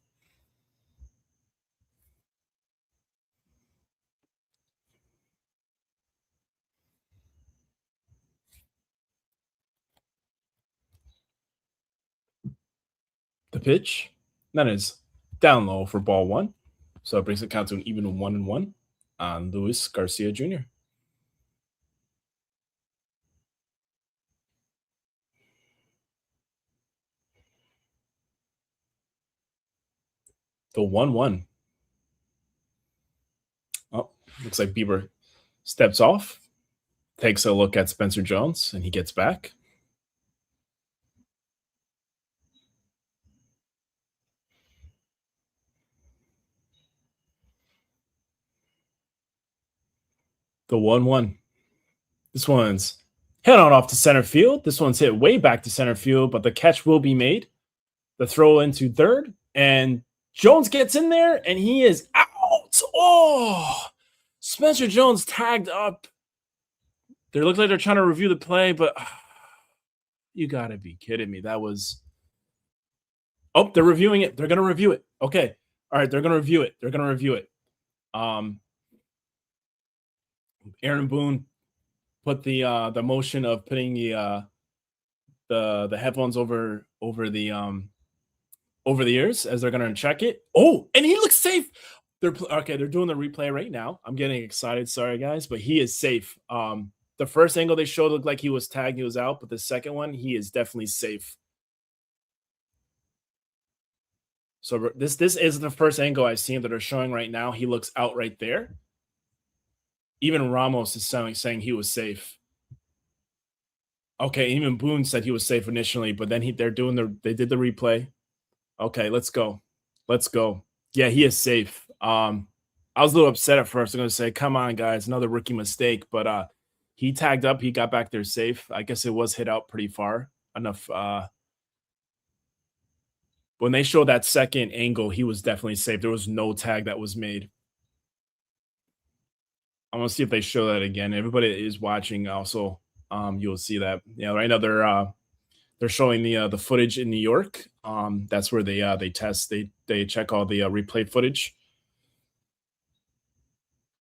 The pitch. That is down low for ball one. So it brings the count to an even 1-1 on Luis Garcia Jr. The 1-1. Oh, looks like Bieber steps off, takes a look at Spencer Jones, and he gets back. The 1-1. This one's hit on off to center field. This one's hit way back to center field, but the catch will be made. The throw into third, and Jones gets in there, and he is out. Oh, Spencer Jones tagged up. They look like they're trying to review the play, but you got to be kidding me. That was... Oh, they're reviewing it. They're going to review it. Okay. All right, they're going to review it. They're going to review it. Aaron Boone put the motion of putting the headphones over the ears as they're gonna check it. Oh, and he looks safe. They're doing the replay right now. I'm getting excited. Sorry, guys, but he is safe. The first angle they showed looked like he was tagged, he was out, but the second one, he is definitely safe. So this is the first angle I've seen that are showing right now. He looks out right there. Even Ramos is saying he was safe. Okay, even Boone said he was safe initially, but then they did the replay. Okay, let's go. Let's go. Yeah, he is safe. I was a little upset at first. I'm going to say, come on, guys, another rookie mistake. But he tagged up. He got back there safe. I guess it was hit out pretty far enough. When they showed that second angle, he was definitely safe. There was no tag that was made. I want to see if they show that again. Everybody is watching also. You'll see that. Yeah, right now they're showing the footage in New York. That's where they test. They check all the replay footage.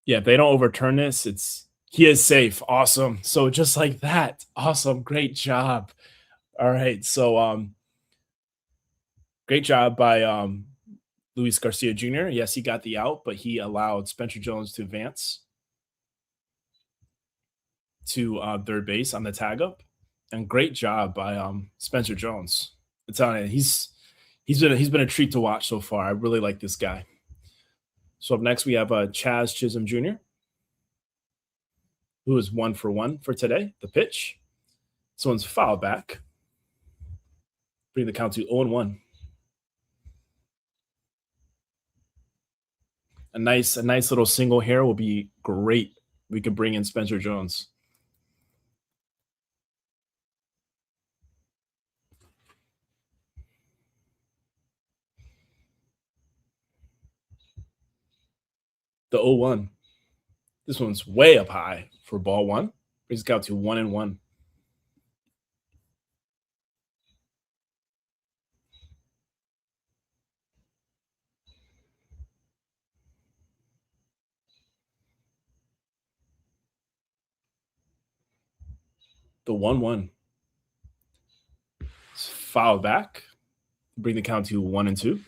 Yeah, if they don't overturn this, he is safe. Awesome. So just like that. Awesome. Great job. All right. So great job by Luis Garcia Jr. Yes, he got the out, but he allowed Spencer Jones to advance to third base on the tag up, and great job by Spencer Jones. I'm telling you, he's been a treat to watch so far. I really like this guy. So up next we have Chaz Chisholm Jr., who is 1 for 1 for today. The pitch. This one's foul back. Bring the count to 0-1. A nice little single here will be great. We could bring in Spencer Jones. The 0-1. This one's way up high for ball one. Brings it out to 1-1. The 1-1. It's foul back. Bring the count to 1-2.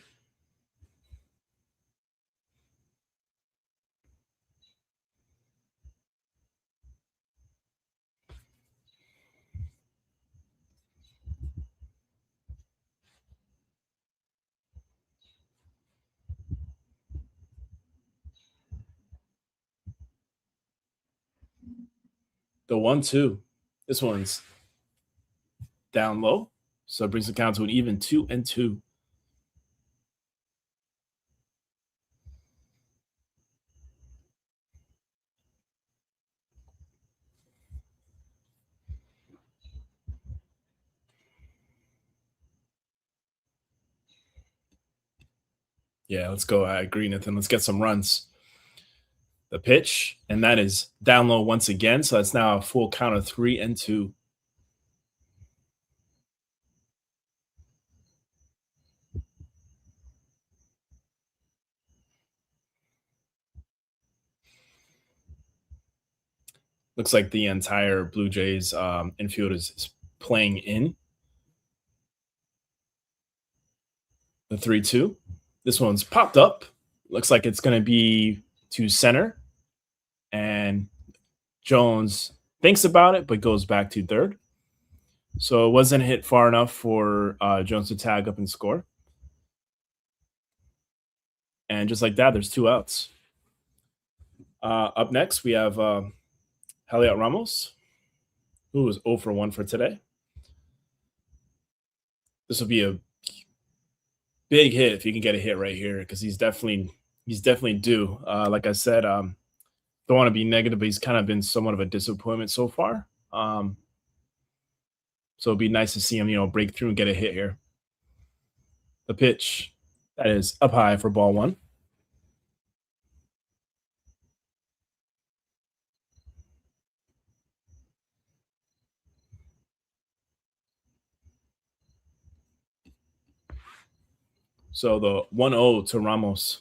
The 1-2. This one's down low. So it brings the count to an even 2-2. Yeah, let's go. I agree, Nathan. Let's get some runs. The pitch, and that is down low once again. So that's now a full count of 3-2. Looks like the entire Blue Jays infield is playing in. The 3-2. This one's popped up. Looks like it's going to be to center. And Jones thinks about it, but goes back to third. So it wasn't hit far enough for Jones to tag up and score. And just like that, there's 2 outs. Up next, we have Heliot Ramos, who was 0 for 1 for today. This will be a big hit if he can get a hit right here, because he's definitely due. Like I said, don't want to be negative, but he's kind of been somewhat of a disappointment so far. So it'd be nice to see him, break through and get a hit here. The pitch, that is up high for ball 1. So the 1-0 to Ramos.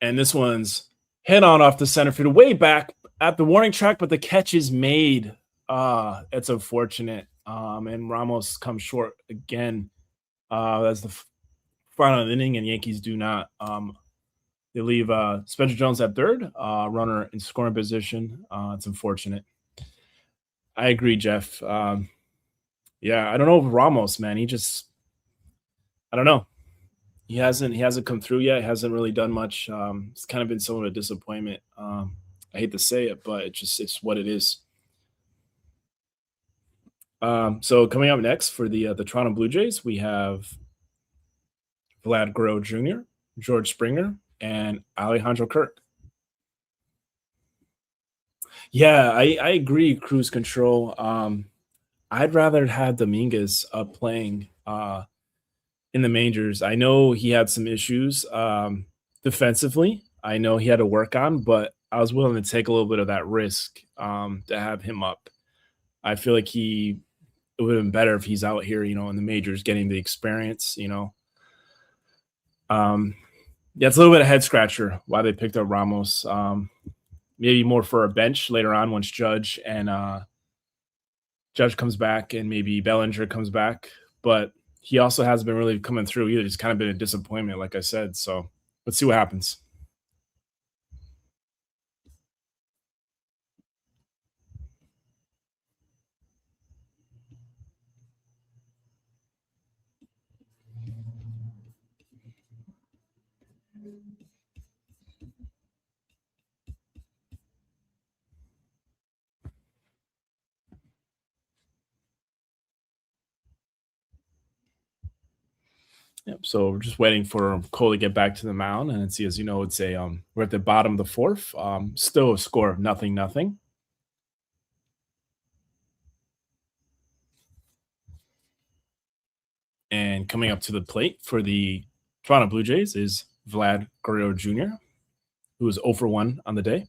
And this one's hit on off the center field, way back at the warning track, but the catch is made. It's unfortunate. And Ramos comes short again. That's the final inning, and Yankees do not. They leave Spencer Jones at third, runner in scoring position. It's unfortunate. I agree, Jeff. Yeah, I don't know if Ramos, man. I don't know. He hasn't come through yet. He hasn't really done much. It's kind of been somewhat of a disappointment. I hate to say it, but it's what it is. So coming up next for the Toronto Blue Jays, we have Vlad Guerrero Jr., George Springer, and Alejandro Kirk. Yeah, I agree. Cruise control. I'd rather have Dominguez playing in the majors. I know he had some issues defensively. I know he had to work on, but I was willing to take a little bit of that risk to have him up. I feel like it would have been better if he's out here, in the majors, getting the experience. Yeah, it's a little bit of head scratcher why they picked up Ramos. Maybe more for a bench later on once Judge comes back and maybe Bellinger comes back, but he also hasn't been really coming through either. It's kind of been a disappointment, like I said. So let's see what happens. Yep. So we're just waiting for Cole to get back to the mound, and see, as you know, it's we're at the bottom of the 4th. Still a score of 0-0. And coming up to the plate for the Toronto Blue Jays is Vlad Guerrero Jr., who is 0 for 1 on the day.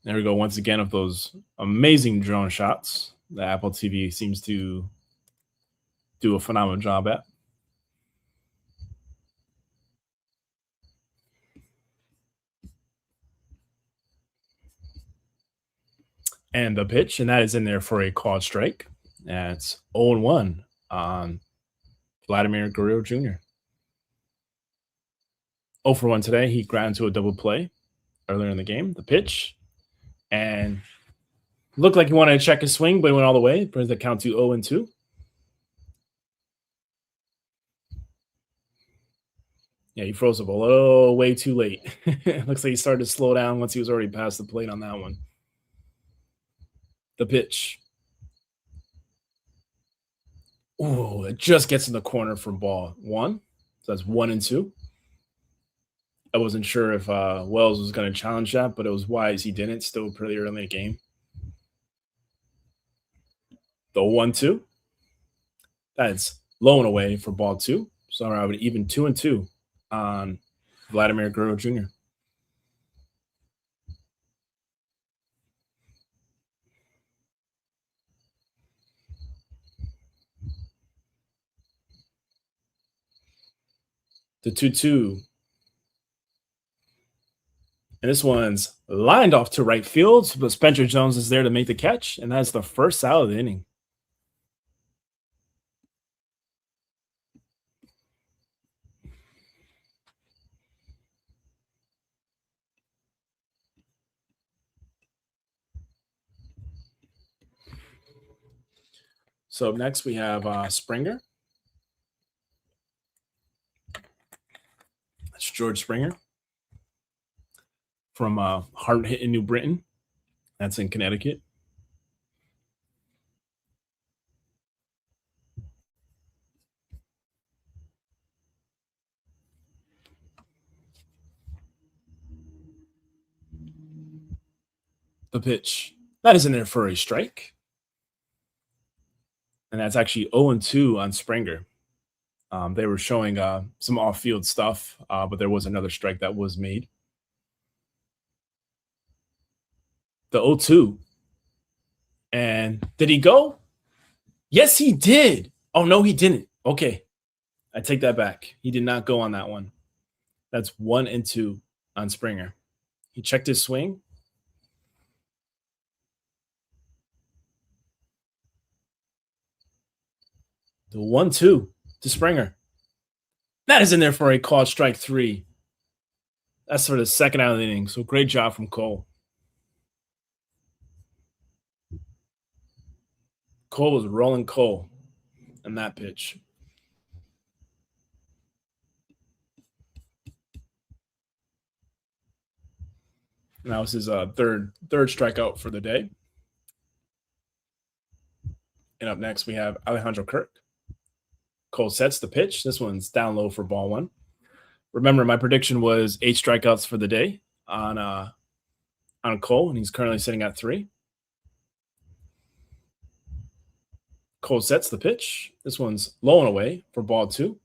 There we go once again of those amazing drone shots that Apple TV seems to do a phenomenal job at. And the pitch, and that is in there for a called strike. And it's 0-1 on Vladimir Guerrero Jr. 0 for 1 today. He grounded to a double play earlier in the game. The pitch, and looked like he wanted to check his swing, but he went all the way. Brings the count to 0-2. Yeah, he froze up a little way too late. Looks like he started to slow down once he was already past the plate on that one. The pitch. Oh, it just gets in the corner for ball 1. So that's 1-2. I wasn't sure if Wells was going to challenge that, but it was wise he didn't. Still pretty early in the game. The 1-2. That's low and away for ball 2. So I would even 2-2 on Vladimir Guerrero Jr. The 2-2. And this one's lined off to right field, but Spencer Jones is there to make the catch, and that's the first out of the inning. So up next we have Springer. That's George Springer from Hard Hit in New Britain. That's in Connecticut. The pitch. That is in there for a strike. And that's actually 0-2 on Springer. They were showing some off-field stuff, but there was another strike that was made. The 0-2. And did he go? Yes, he did. Oh, no, he didn't. Okay. I take that back. He did not go on that one. That's 1-2 on Springer. He checked his swing. The 1-2 to Springer. That is in there for a called strike 3. That's for the second out of the inning. So great job from Cole. Cole was rolling Cole in that pitch. And that was his third strikeout for the day. And up next we have Alejandro Kirk. Cole sets the pitch. This one's down low for ball 1. Remember, my prediction was 8 strikeouts for the day on Cole, and he's currently sitting at 3. Cole sets the pitch. This one's low and away for ball 2.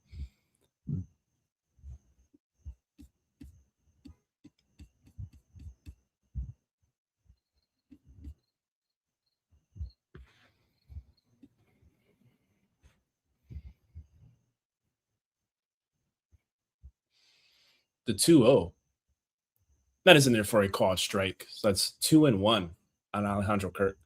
The 2-0. That is in there for a called strike. So that's 2-1 on Alejandro Kirk.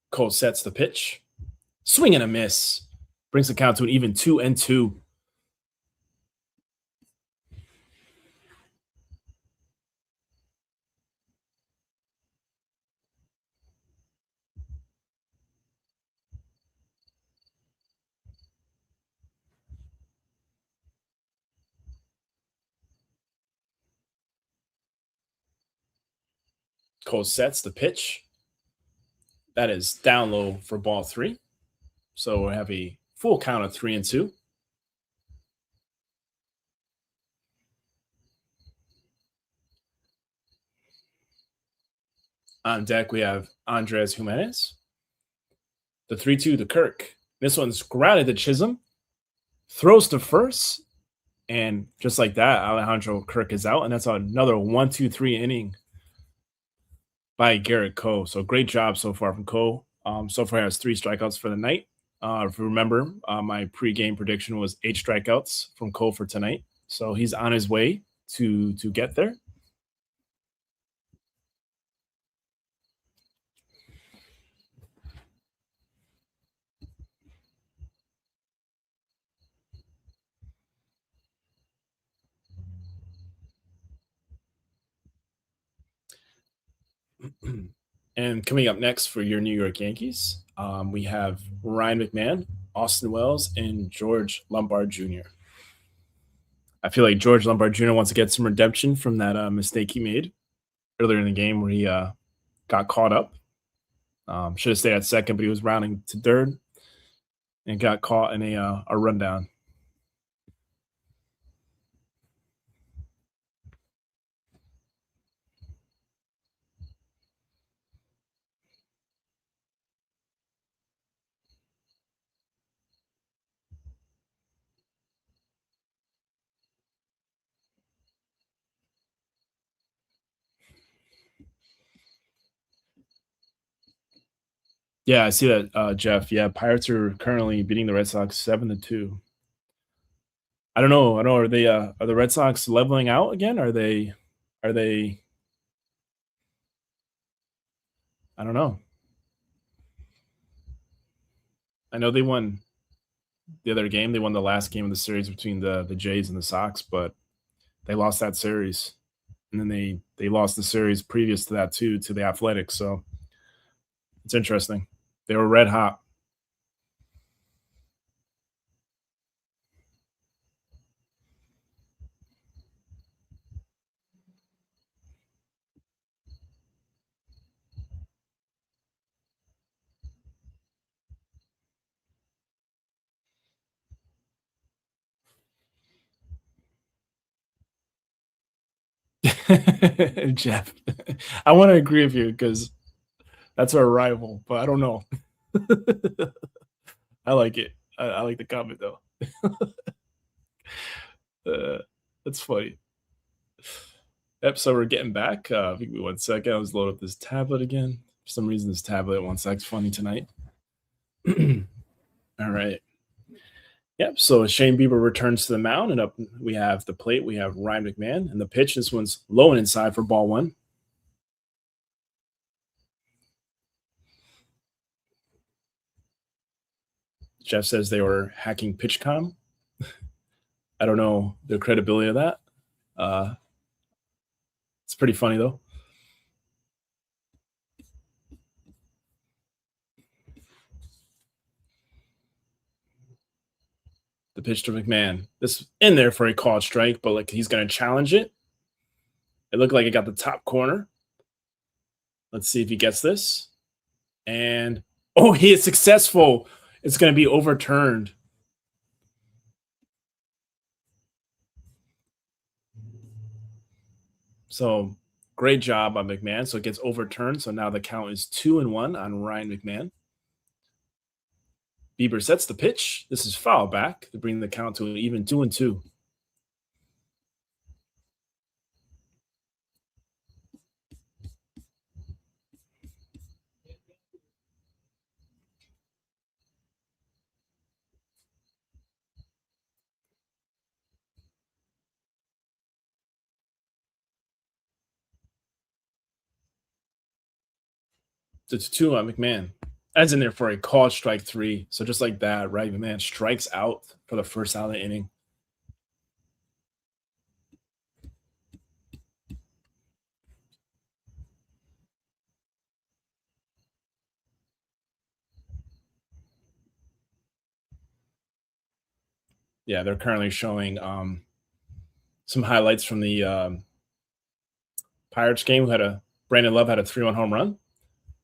Cole sets the pitch. Swing and a miss. Brings the count to an even 2-2. Cole sets the pitch. That is down low for ball 3. So we have a full count of 3-2. On deck, we have Andres Jimenez. The 3-2 to Kirk. This one's grounded to Chisholm. Throws to first. And just like that, Alejandro Kirk is out. And that's another 1-2-3 inning by Garrett Cole. So great job so far from Cole. So far has 3 strikeouts for the night. If you remember, my pregame prediction was 8 strikeouts from Cole for tonight. So he's on his way to get there. And coming up next for your New York Yankees, we have Ryan McMahon, Austin Wells, and George Lombard Jr. I feel like George Lombard Jr. wants to get some redemption from that mistake he made earlier in the game where he got caught up. Should have stayed at second, but he was rounding to third and got caught in a rundown. Yeah, I see that, Jeff. Yeah, Pirates are currently beating the Red Sox 7-2. I don't know. Are the Red Sox leveling out again? Are they? I don't know. I know they won the other game. They won the last game of the series between the Jays and the Sox, but they lost that series. And then they lost the series previous to that too, to the Athletics. So it's interesting. They were red hot. Jeff, I want to agree with you because that's our rival, but I don't know. I like it. I like the comment though. That's funny. Yep, so we're getting back. Give me 1 second. I was loading up this tablet again. For some reason, this tablet one sec's funny tonight. All right. Yep, so Shane Bieber returns to the mound, and up we have the plate. We have Ryan McMahon, and the pitch. This one's low and inside for ball one. Jeff says they were hacking PitchCom. I don't know the credibility of that. It's pretty funny, though. The pitch to McMahon. This in there for a called strike, but like he's going to challenge it. It looked like it got the top corner. Let's see if he gets this. And, oh, he is successful. It's going to be overturned. So great job on McMahon. So it gets overturned. So now the count is 2-1 on Ryan McMahon. Bieber sets the pitch. This is foul back to bring the count to an even 2-2. It's 2 on McMahon. That's in there for a called strike 3. So just like that, right? McMahon strikes out for the first out of the inning. Yeah, they're currently showing some highlights from the Pirates game. Brandon Love had a 3-1 home run.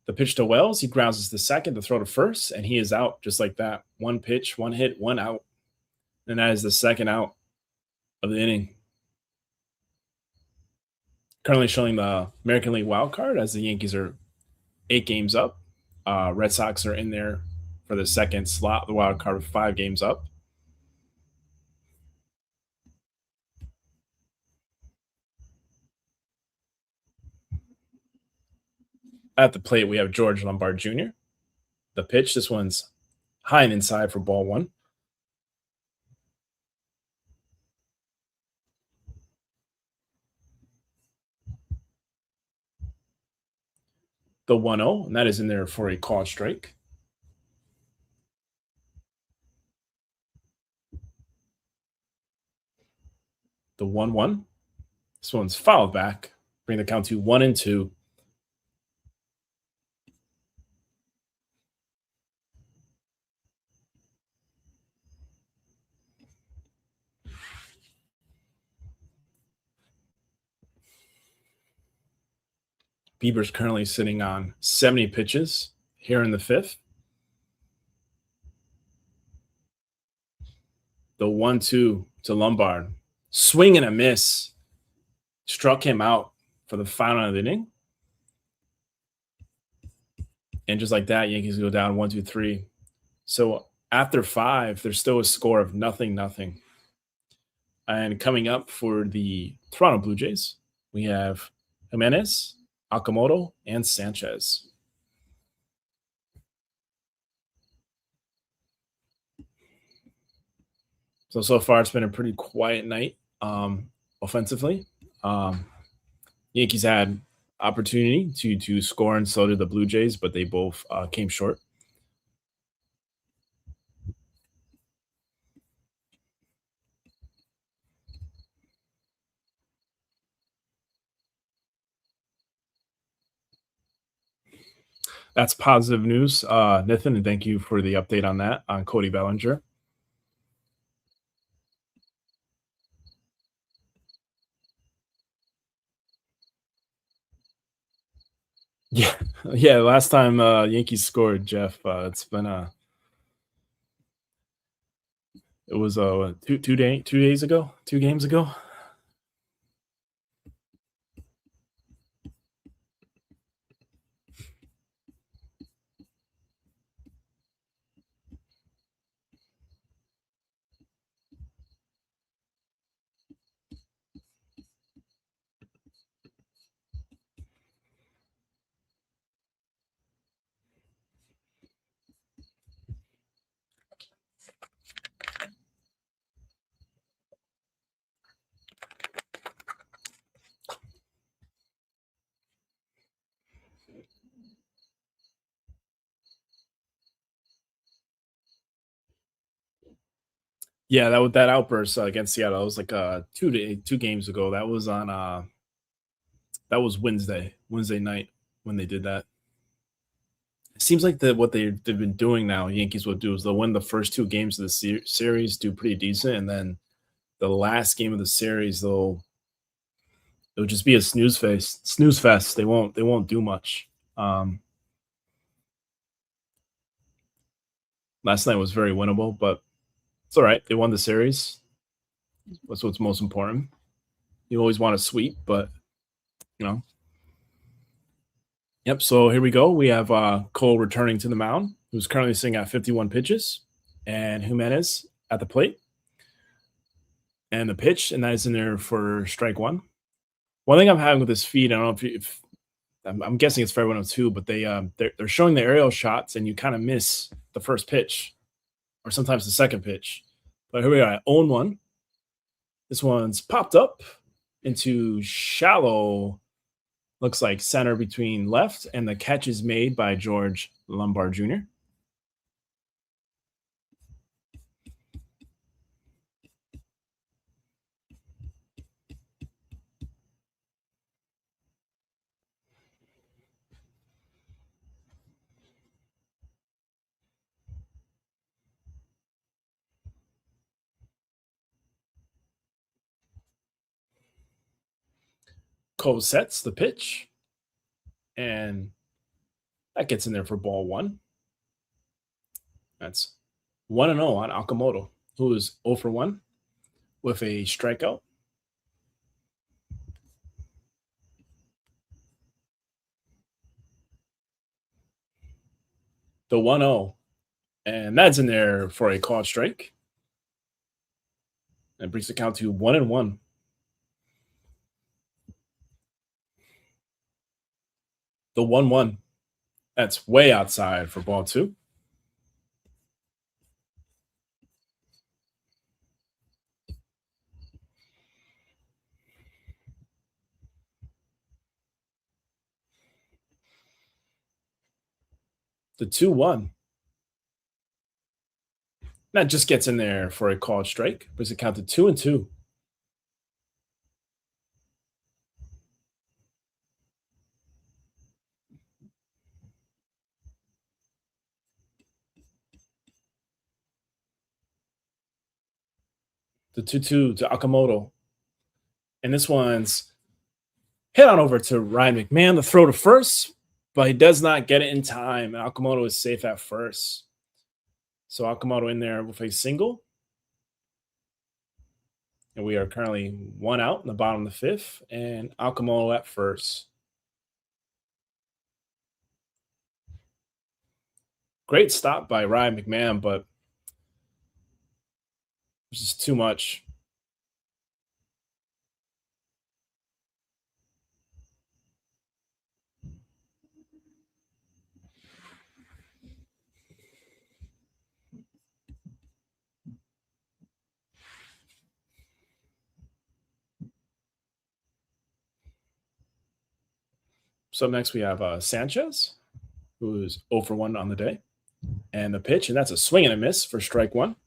The pitch to Wells, he grounds to second to throw to first, and he is out just like that. One pitch, one hit, one out. And that is the second out of the inning. Currently showing the American League wild card as the Yankees are 8 games up. Red Sox are in there for the second slot, the wild card with 5 games up. At the plate, we have George Lombard Jr. The pitch, this one's high and inside for ball one. The 1-0, and that is in there for a called strike. The 1-1. This one's fouled back. Bring the count to 1-2. Bieber's currently sitting on 70 pitches here in the 5th. The 1-2 to Lombard. Swing and a miss. Struck him out for the final of the inning. And just like that, Yankees go down 1-2-3. So after 5, there's still a score of 0-0. And coming up for the Toronto Blue Jays, we have Jimenez, Okamoto, and Sanchez. So far it's been a pretty quiet night offensively. Yankees had opportunity to score, and so did the Blue Jays, but they both came short. That's positive news, Nathan, and thank you for the update on that on Cody Bellinger. Yeah, yeah. Last time Yankees scored, Jeff, it's been it was 2 days ago, 2 games ago. Yeah, that outburst against Seattle, that was like 2 games ago. That was on that was Wednesday night when they did that. It seems like what they've been doing now, Yankees will do is they'll win the first 2 games of the series, do pretty decent, and then the last game of the series it'll just be a snooze fest. They won't do much. Last night was very winnable, but it's all right. They won the series. That's what's most important. You always want a sweep, but you know. Yep. So here we go. We have Cole returning to the mound, who's currently sitting at 51 pitches, and Jimenez at the plate. And the pitch, and that is in there for strike one. One thing I'm having with this feed, I don't know if I'm guessing it's for everyone too, but they're showing the aerial shots, and you kind of miss the first pitch, or sometimes the second pitch. But here we are at 0-1. This one's popped up into shallow, looks like center between left, and the catch is made by George Lombard Jr. Cole sets the pitch, and that gets in there for ball one. That's 1-0 on Okamoto, who is 0 for 1 with a strikeout. The 1-0, and that's in there for a called strike. And brings the count to 1-1. The 1-1. That's way outside for ball two. The 2-1. That just gets in there for a called strike. Brings the count to 2-2. The 2-2 to Okamoto. And this one's hit on over to Ryan McMahon, the throw to first, but he does not get it in time. Okamoto is safe at first. So Okamoto in there with a single. And we are currently 1 out in the bottom of the fifth, and Okamoto at first. Great stop by Ryan McMahon, but it's just too much. So next we have Sanchez, who is 0 for 1 on the day. And the pitch, and that's a swing and a miss for strike one.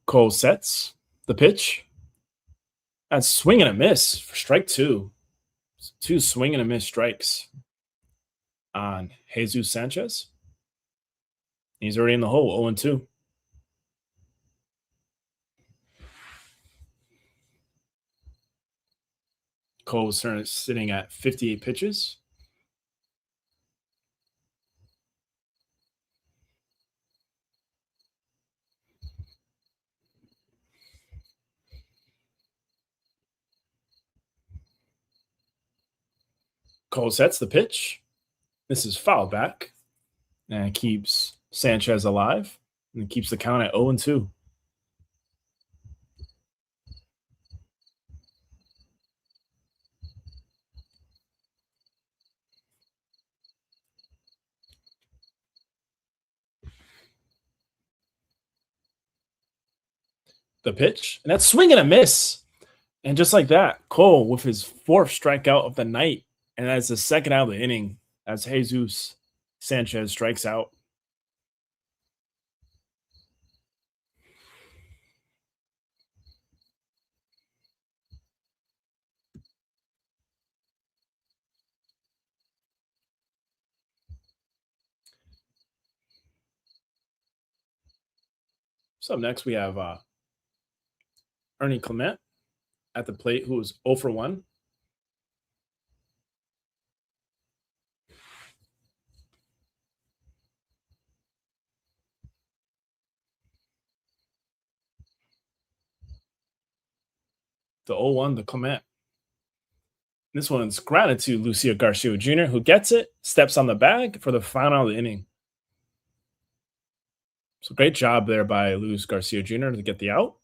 Cole sets the pitch. That's swing and a miss for strike two. Two swing and a miss strikes on Jesus Sanchez. He's already in the hole, 0-2. Cole's sitting at 58 pitches. Cole sets the pitch. This is foul back and keeps Sanchez alive and keeps the count at 0-2. The pitch, and that's swing and a miss. And just like that, Cole with his 4th strikeout of the night, and that's the 2nd out of the inning as Jesus Sanchez strikes out. So next we have Ernie Clement at the plate, who was 0 for 1. The 0-1, the Clement. This one's grounded to Lucio Garcia Jr., who gets it, steps on the bag for the final of the inning. So great job there by Luis Garcia Jr. to get the out.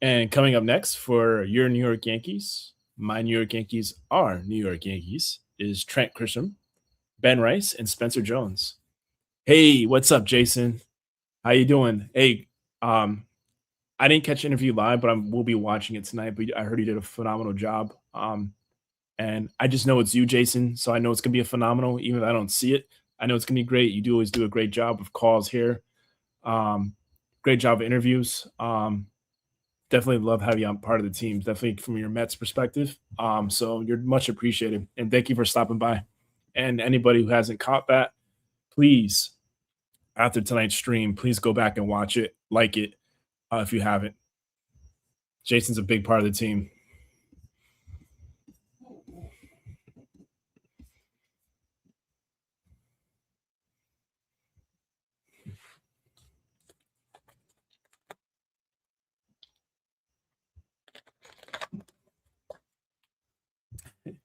And coming up next for your New York Yankees, my New York Yankees, our New York Yankees, is Trent Grisham, Ben Rice, and Spencer Jones. Hey, what's up, Jason? How you doing? Hey, I didn't catch the interview live, but we'll be watching it tonight. But I heard you did a phenomenal job. And I just know it's you, Jason, so I know it's going to be a phenomenal, even if I don't see it. I know it's going to be great. You do always do a great job of calls here. Great job of interviews. Definitely love having you on part of the team, definitely from your Mets perspective. So you're much appreciated. And thank you for stopping by. And anybody who hasn't caught that, please, after tonight's stream, please go back and watch it, like it, if you haven't. Jason's a big part of the team.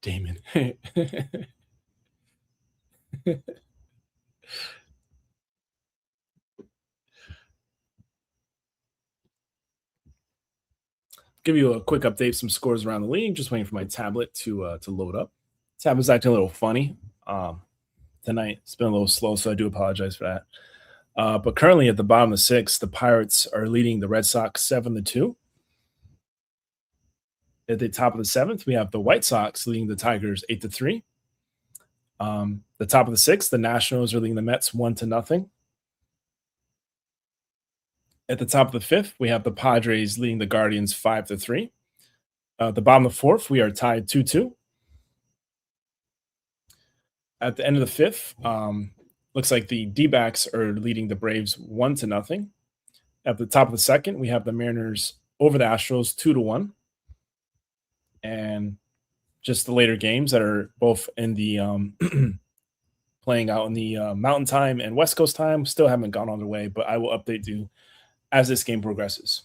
Damon. Give you a quick update, some scores around the league. Just waiting for my tablet to load up. Tablet's acting a little funny tonight. It's been a little slow, so I do apologize for that. But currently at the bottom of the 6th, the Pirates are leading the Red Sox 7-2. At the top of the 7th, we have the White Sox leading the Tigers 8-3. The top of the 6th, the Nationals are leading the Mets 1-0. At the top of the 5th, we have the Padres leading the Guardians 5-3. At the bottom of the 4th, we are tied 2-2. At the end of the 5th, looks like the D-backs are leading the Braves 1-0. At the top of the 2nd, we have the Mariners over the Astros 2-1. And just the later games that are both in the playing out in the Mountain Time and West Coast Time still haven't gone on their way, but I will update you as this game progresses.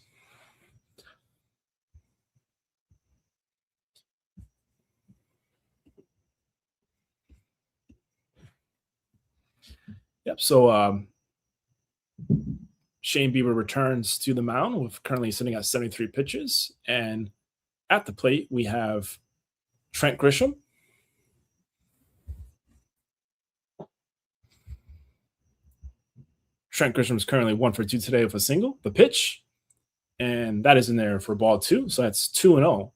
Yep. So Shane Bieber returns to the mound with currently sitting at 73 pitches. And at the plate, we have Trent Grisham. Trent Grisham is currently 1 for 2 today with a single. The pitch, and that is in there for ball 2. So that's 2-0.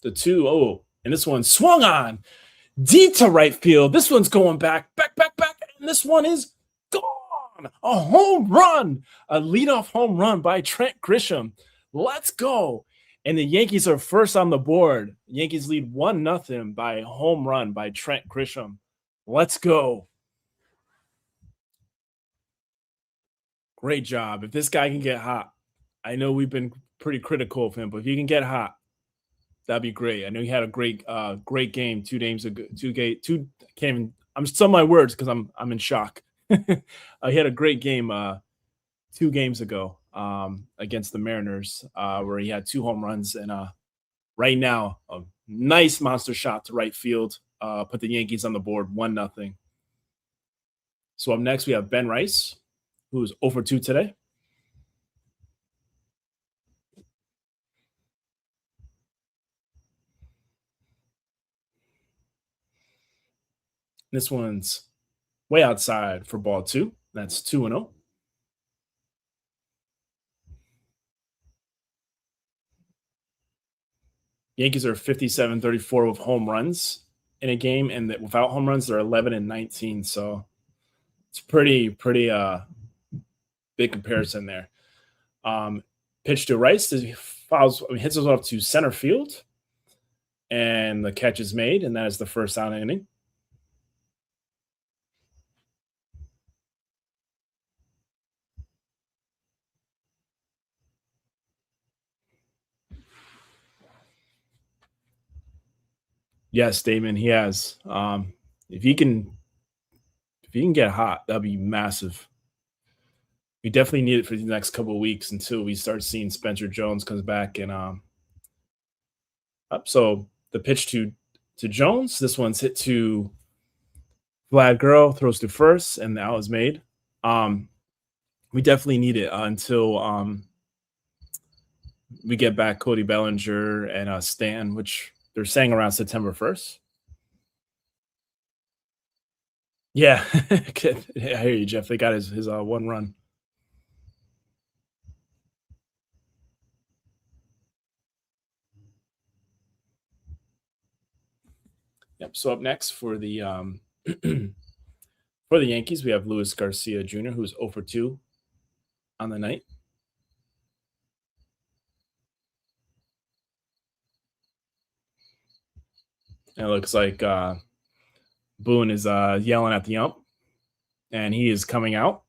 The 2-0. And this one swung on. Deep to right field. This one's going back. And this one is gone. A home run. A leadoff home run by Trent Grisham. Let's go. And the Yankees are first on the board. Yankees lead 1-0 by a home run by Trent Grisham. Let's go. Great job. If this guy can get hot, I know we've been pretty critical of him, but if he can get hot, that'd be great. I know he had a great game 2 games ago. I'm stumbling my words because I'm in shock. He had a great game 2 games ago against the Mariners, where he had 2 home runs and right now a nice monster shot to right field, put the Yankees on the board 1-0. So up next we have Ben Rice, who's 0 for 2 today. This one's way outside for ball 2. That's 2-0. Yankees are 57-34 with home runs in a game, and without home runs, they're 11-19. So it's pretty big comparison there. Pitch to Rice, hits us off to center field, and the catch is made, and that is the first out inning. Yes, Damon, he has. If he can get hot, that'd be massive. We definitely need it for the next couple of weeks until we start seeing Spencer Jones comes back and up. So the pitch to Jones. This one's hit to Vlad Guerrero, throws to first, and the out is made. We definitely need it until we get back Cody Bellinger and Stan, which they're saying around September 1st. Yeah, I hear you, Jeff. They got his 1 run. Yep. So up next for the for the Yankees, we have Luis Garcia Jr., who's 0 for 2 on the night. And it looks like Boone is yelling at the ump, and he is coming out.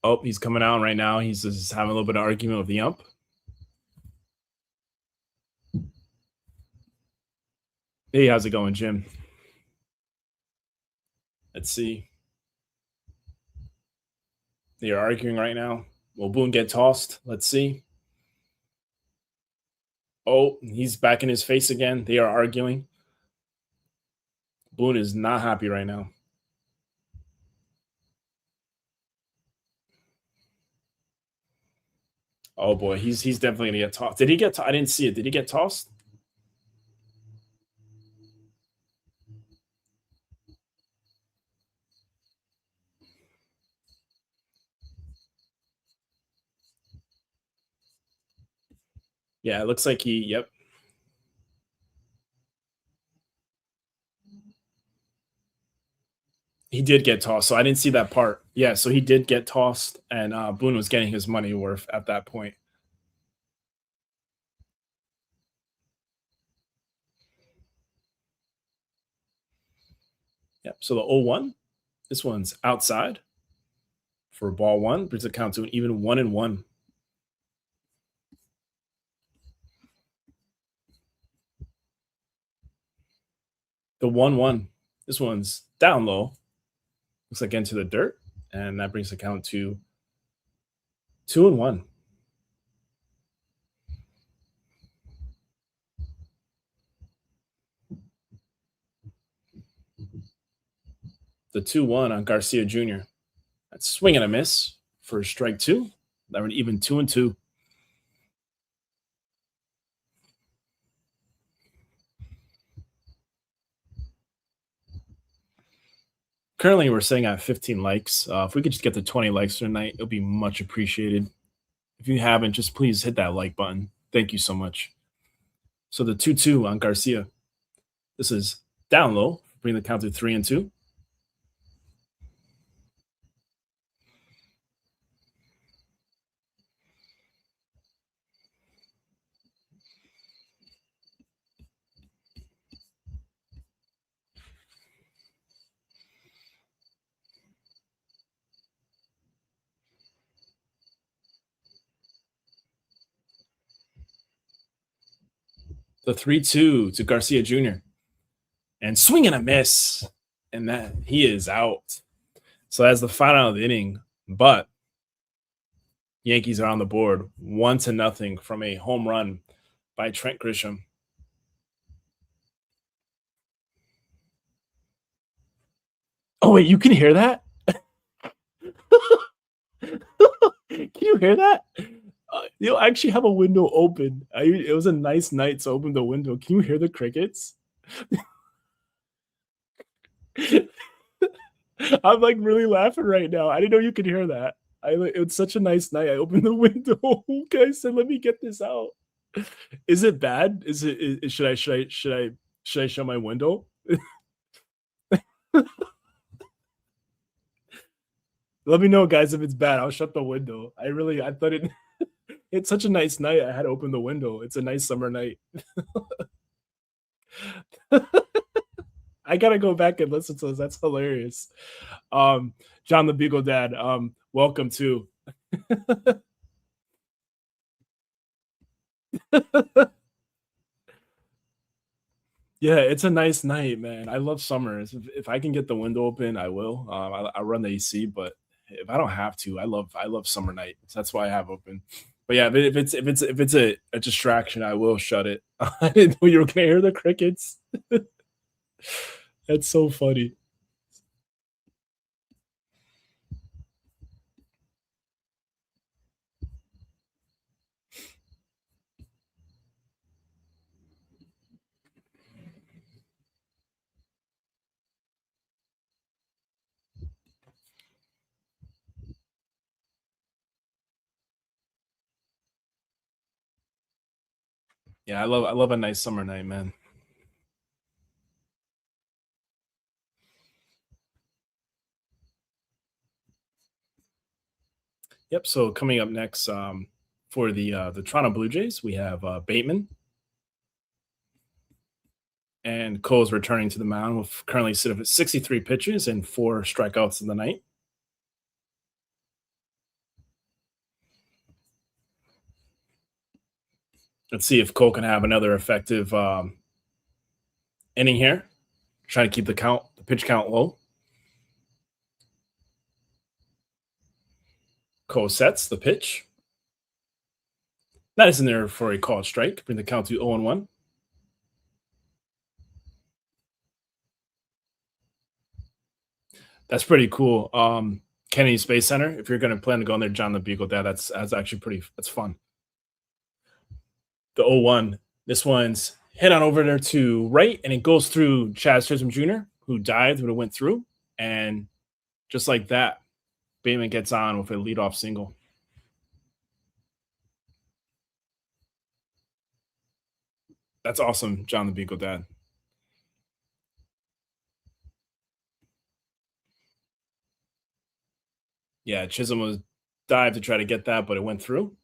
Oh, he's coming out right now. He's just having a little bit of argument with the ump. Hey, how's it going, Jim? Let's see. They are arguing right now. Will Boone get tossed? Let's see. Oh, he's back in his face again. They are arguing. Boone is not happy right now. Oh boy, he's definitely gonna get tossed. Did he get? I didn't see it. Did he get tossed? Yeah, it looks like he. Yep. He did get tossed, so I didn't see that part. Yeah, so he did get tossed, and Boone was getting his money worth at that point. Yep, so the 0-1, this one's outside for ball 1, brings the count to an even 1-1. The 1-1, this one's down low. Looks like into the dirt, and that brings the count to 2-1. The 2-1 on Garcia Jr. That's swing and a miss for strike 2. That would even 2-2. Currently, we're sitting at 15 likes. If we could just get to 20 likes tonight, it'll be much appreciated. If you haven't, just please hit that like button. Thank you so much. So the 2-2 on Garcia. This is down low, bring the count to 3-2. The 3-2 to Garcia Jr. And swing and a miss. And that he is out. So that's the final of the inning. But Yankees are on the board 1-0 from a home run by Trent Grisham. Oh, wait, you can hear that? Can you hear that? I actually have a window open. It was a nice night, so I opened the window. Can you hear the crickets? I'm like really laughing right now. I didn't know you could hear that. It was such a nice night. I opened the window. I said, "Let me get this out." Is it bad? Should I shut my window? Let me know, guys, if it's bad. I'll shut the window. I thought it's such a nice night. I had to open the window. It's a nice summer night. I gotta go back and listen to this. That's hilarious. John the Beagle Dad, welcome to. Yeah, it's a nice night, man. I love summers. If I can get the window open, I will. I run the AC, but if I don't have to, I love summer nights. That's why I have open. But yeah, if it's a distraction, I will shut it. I didn't know you were gonna hear the crickets. That's so funny. Yeah, I love a nice summer night, man. Yep. So coming up next, for the Toronto Blue Jays, we have Bateman, and Cole's returning to the mound with currently sitting at 63 pitches and 4 strikeouts in the night. Let's see if Cole can have another effective inning here. Trying to keep the pitch count low. Cole sets the pitch. That is in there for a called strike. Bring the count to 0-1. That's pretty cool. Kennedy Space Center. If you're going to plan to go in there, John the Beagle Dad, that's actually that's fun. The 0-1. This one's hit on over there to right, and it goes through Chaz Chisholm Jr., who dived when it went through. And just like that, Bateman gets on with a leadoff single. That's awesome, John the Beagle Dad. Yeah, Chisholm was dived to try to get that, but it went through.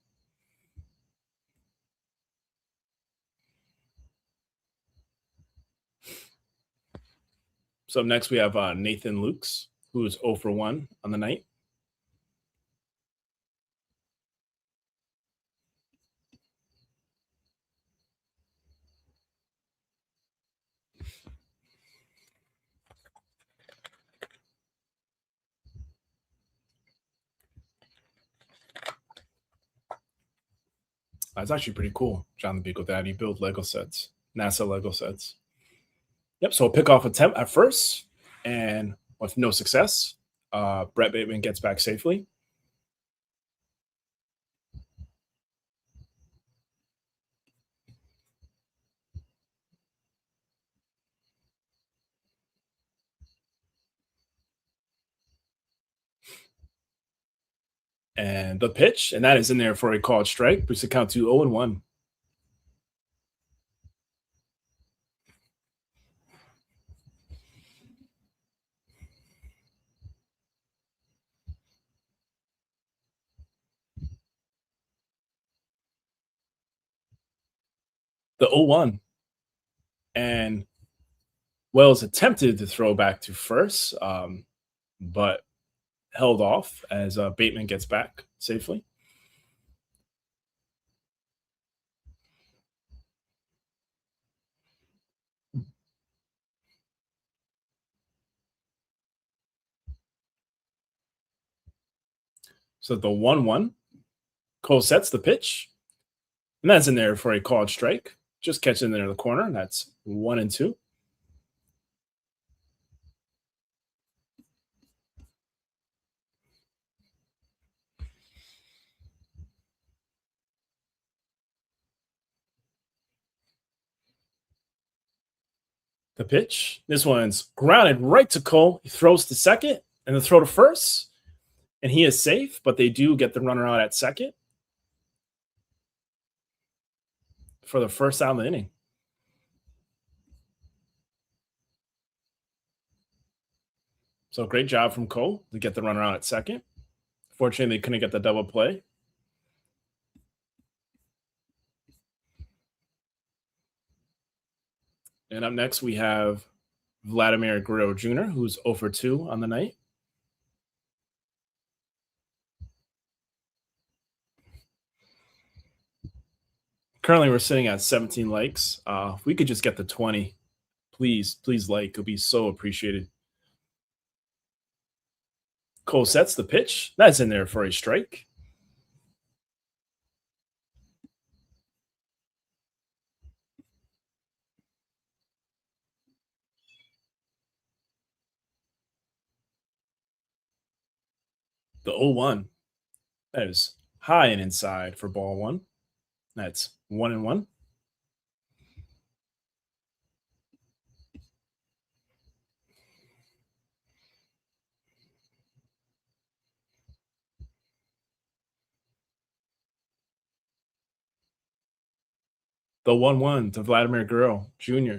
So up next, we have Nathan Lukes, who is 0 for 1 on the night. That's actually pretty cool, John the Beagle Dad. You build Lego sets, NASA Lego sets. Yep, so a pickoff attempt at first, and with no success, Brett Bateman gets back safely. And the pitch, and that is in there for a called strike, brings the count to 0-1. The 0-1. And Wells attempted to throw back to first, but held off as Bateman gets back safely. So the 1-1. Cole sets the pitch. And that's in there for a called strike. Just catch in there in the corner. And that's 1-2. The pitch. This one's grounded right to Cole. He throws to second and the throw to first. And he is safe, but they do get the runner out at second for the first out of the inning. So great job from Cole to get the runner out at second. Fortunately, they couldn't get the double play. And up next, we have Vladimir Guerrero Jr., who's 0 for 2 on the night. Currently, we're sitting at 17 likes. If we could just get the 20, please like. It'll be so appreciated. Cole sets the pitch. That's in there for a strike. The 0-1. That is high and inside for ball one. That's 1-1. The 1-1 to Vladimir Guerrero Jr.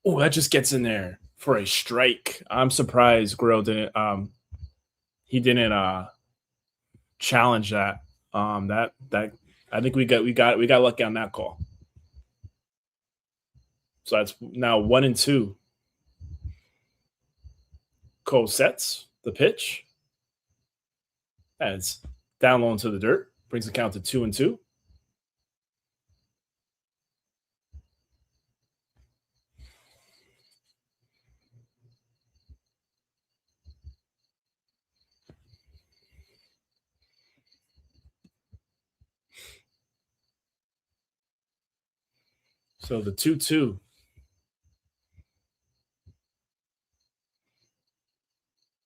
Oh, that just gets in there for a strike. I'm surprised Guerrero didn't challenge that. That I think we got lucky on that call. So that's now 1-2. Cole sets the pitch. That's down low into the dirt. Brings the count to 2-2. So the 2-2.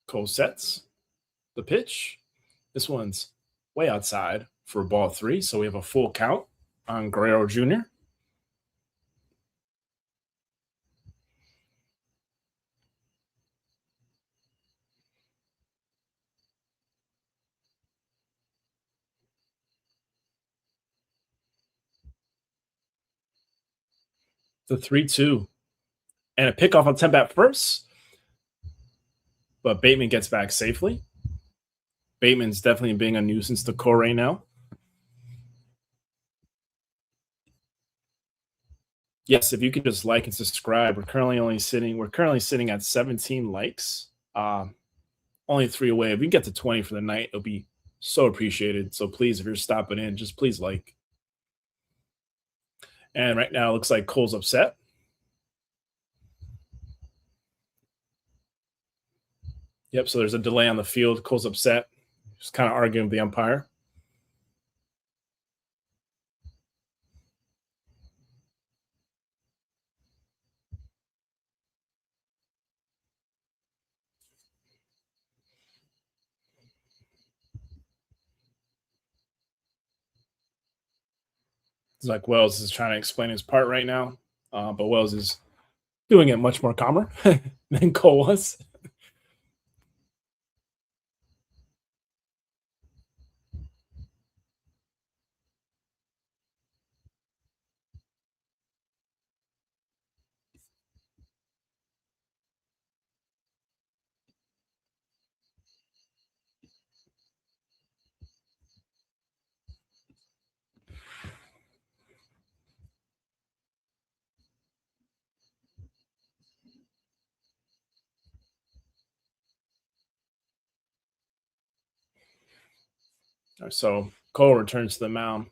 Cole sets the pitch. This one's way outside for ball 3. So we have a full count on Guerrero Jr. The 3-2. And a pickoff on 10 bat first. But Bateman gets back safely. Bateman's definitely being a nuisance to Cole right now. Yes, if you could just like and subscribe. We're currently sitting at 17 likes. Only 3 away. If we can get to 20 for the night, it'll be so appreciated. So please, if you're stopping in, just please like. And right now, it looks like Cole's upset. Yep, so there's a delay on the field. Cole's upset. Just kind of arguing with the umpire. It's like Wells is trying to explain his part right now, but Wells is doing it much more calmer than Cole was. So Cole returns to the mound.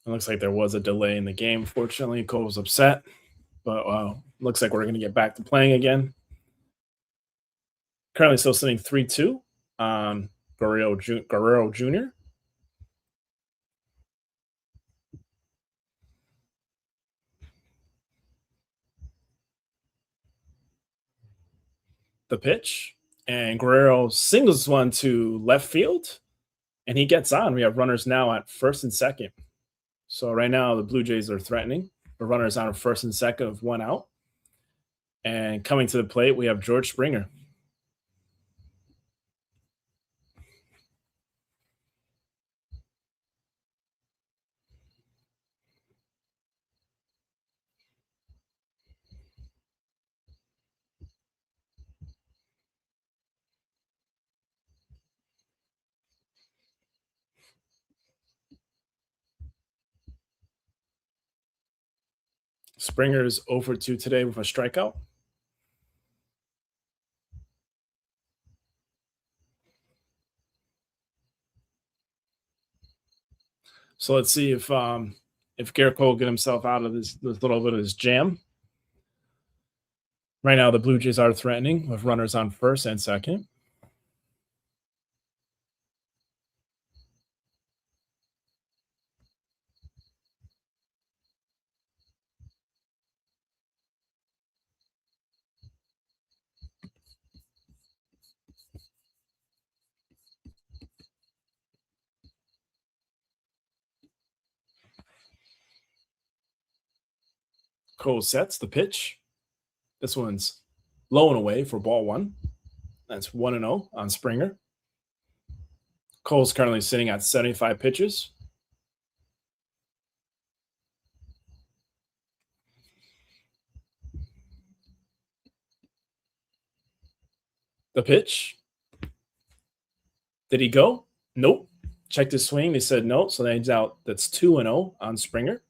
It looks like there was a delay in the game. Fortunately, Cole was upset, but looks like we're going to get back to playing again. Currently still sitting 3-2 on Guerrero Jr. The pitch, and Guerrero singles one to left field, and he gets on. We have runners now at first and second. So right now the Blue Jays are threatening. The runners on at first and second with one out. And coming to the plate, we have George Springer. Springer's 0-2 today with a strikeout. So let's see if Garrett Cole will get himself out of this little bit of his jam. Right now, the Blue Jays are threatening with runners on first and second. Cole sets the pitch. This one's low and away for ball one. That's 1-0 on Springer. Cole's currently sitting at 75 pitches. The pitch. Did he go? Nope. Checked his swing. They said no. So that he's out. That's 2-0 on Springer.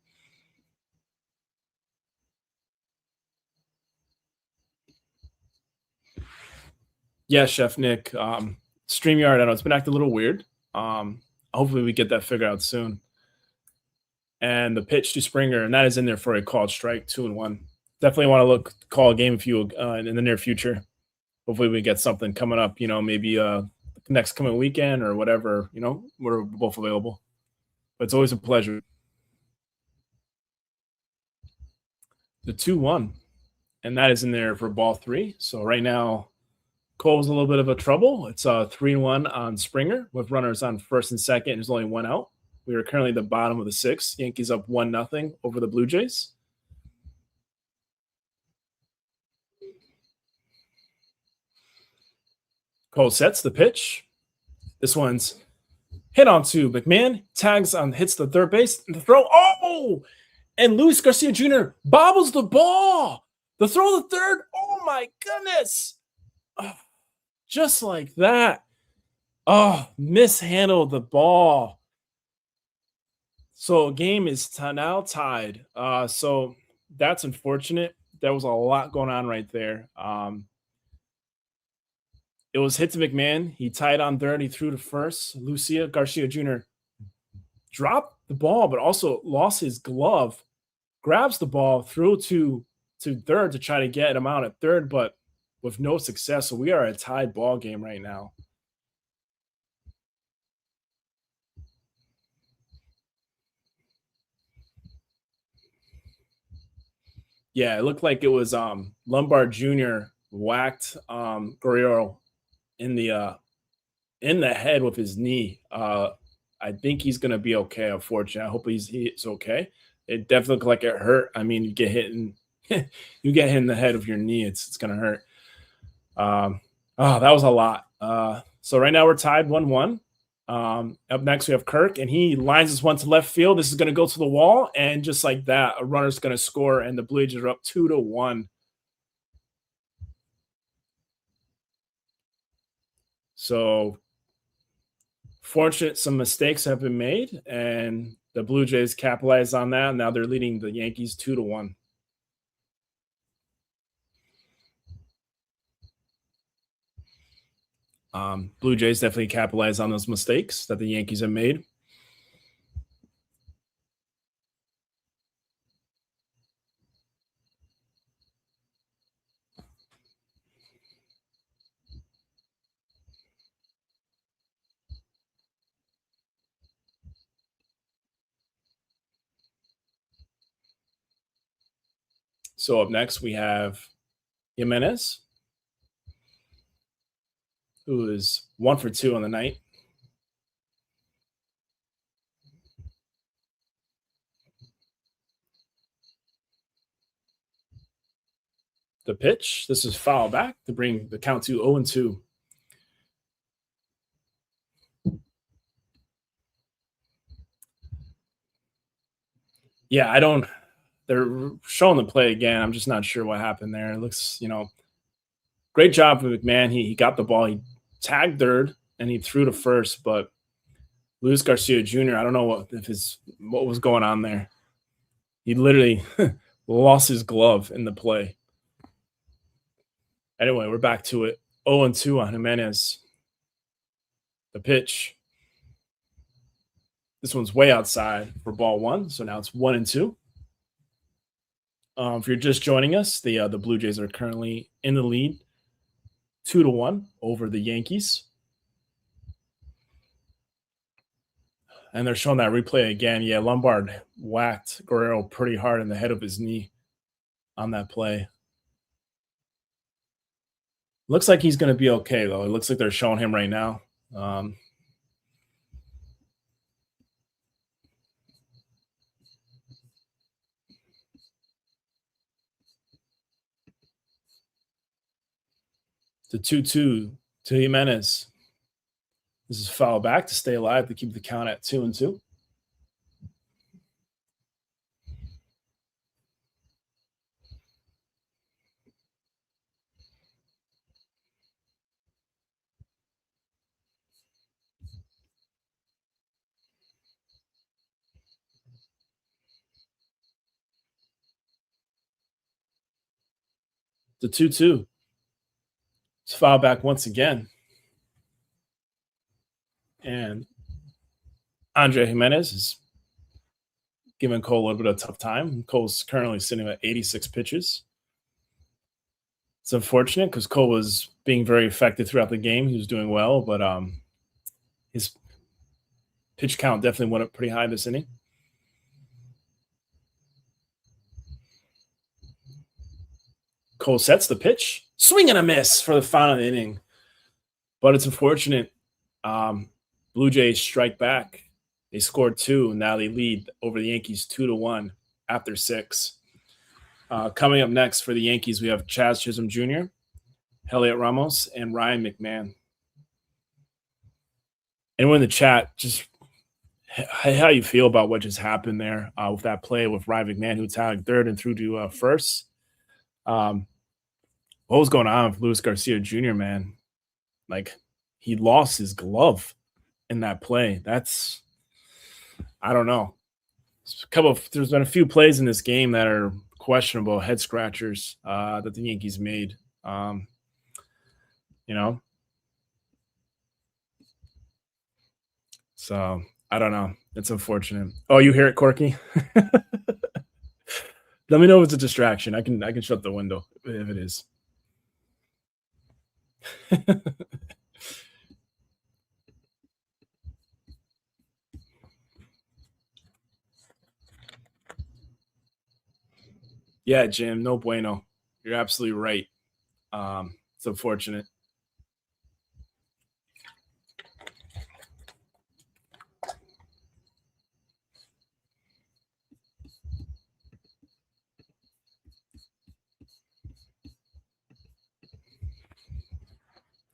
Yeah, Chef Nick. StreamYard, I know it's been acting a little weird. Hopefully we get that figured out soon. And the pitch to Springer, and that is in there for a called strike, 2-1. Definitely want to call a game if you in the near future. Hopefully we get something coming up, maybe next coming weekend or whatever, we're both available. But it's always a pleasure. The 2-1, and that is in there for ball three. So right now, Cole's a little bit of a trouble. It's 3-1 on Springer with runners on first and second. And there's only one out. We are currently the bottom of the sixth. Yankees up 1-0 over the Blue Jays. Cole sets the pitch. This one's hit onto McMahon. Tags on, hits the third base. And the throw. Oh! And Luis Garcia Jr. bobbles the ball. The throw to third. Oh, my goodness. Oh, just like that. Oh, mishandled the ball. So game is now tied. So that's unfortunate. There was a lot going on right there. It was hit to McMahon. He tied on third. He threw to first. Lucia Garcia Jr. dropped the ball, but also lost his glove. Grabs the ball, threw to third to try to get him out at third, but with no success. So we are a tied ball game right now. Yeah, it looked like it was Lombard Jr. whacked Guerrero in the head with his knee. I think he's gonna be okay. Unfortunately, I hope he's okay. It definitely looked like it hurt. I mean, you get hit in the head with your knee, it's gonna hurt. That was a lot. So right now we're tied 1-1. Up next we have Kirk, and he lines this one to left field. This is going to go to the wall, and just like that, a runner's going to score, and the Blue Jays are up 2-1. So fortunate, some mistakes have been made, and the Blue Jays capitalized on that. Now they're leading the Yankees 2-1. Blue Jays definitely capitalized on those mistakes that the Yankees have made. So up next, we have Jimenez, who is 1 for 2 on the night. The pitch, this is foul back to bring the count to 0-2. Yeah, they're showing the play again. I'm just not sure what happened there. It looks, great job for McMahon. He got the ball. He tagged third and he threw to first, but Luis Garcia Jr., I don't know what was going on there. He literally lost his glove in the play. Anyway, we're back to it. 0-2 on Jimenez. The pitch. This one's way outside for ball 1, so now it's 1-2. If you're just joining us, the Blue Jays are currently in the lead, 2-1 over the Yankees. And they're showing that replay again. Yeah, Lombard whacked Guerrero pretty hard in the head of his knee on that play. Looks like he's going to be okay, though. It looks like they're showing him right now. The 2-2 to Jimenez. This is foul back to stay alive to keep the count at 2-2. The 2-2. It's foul back once again. And Andre Jimenez is giving Cole a little bit of a tough time. Cole's currently sitting at 86 pitches. It's unfortunate because Cole was being very effective throughout the game. He was doing well, but his pitch count definitely went up pretty high this inning. Cole sets the pitch. Swing and a miss for the final inning. But it's unfortunate. Blue Jays strike back. They scored 2, and now they lead over the Yankees 2-1 after 6. Coming up next for the Yankees, we have Chaz Chisholm Jr., Heliot Ramos, and Ryan McMahon. Anyone in the chat, just how you feel about what just happened there with that play with Ryan McMahon, who tagged third and threw to first. What was going on with Luis Garcia Jr., man? Like, he lost his glove in that play. I don't know. There's been a few plays in this game that are questionable head scratchers that the Yankees made. So I don't know. It's unfortunate. Oh, you hear it, Corky? Let me know if it's a distraction. I can shut the window if it is. Yeah, Jim, no bueno. You're absolutely right. It's unfortunate.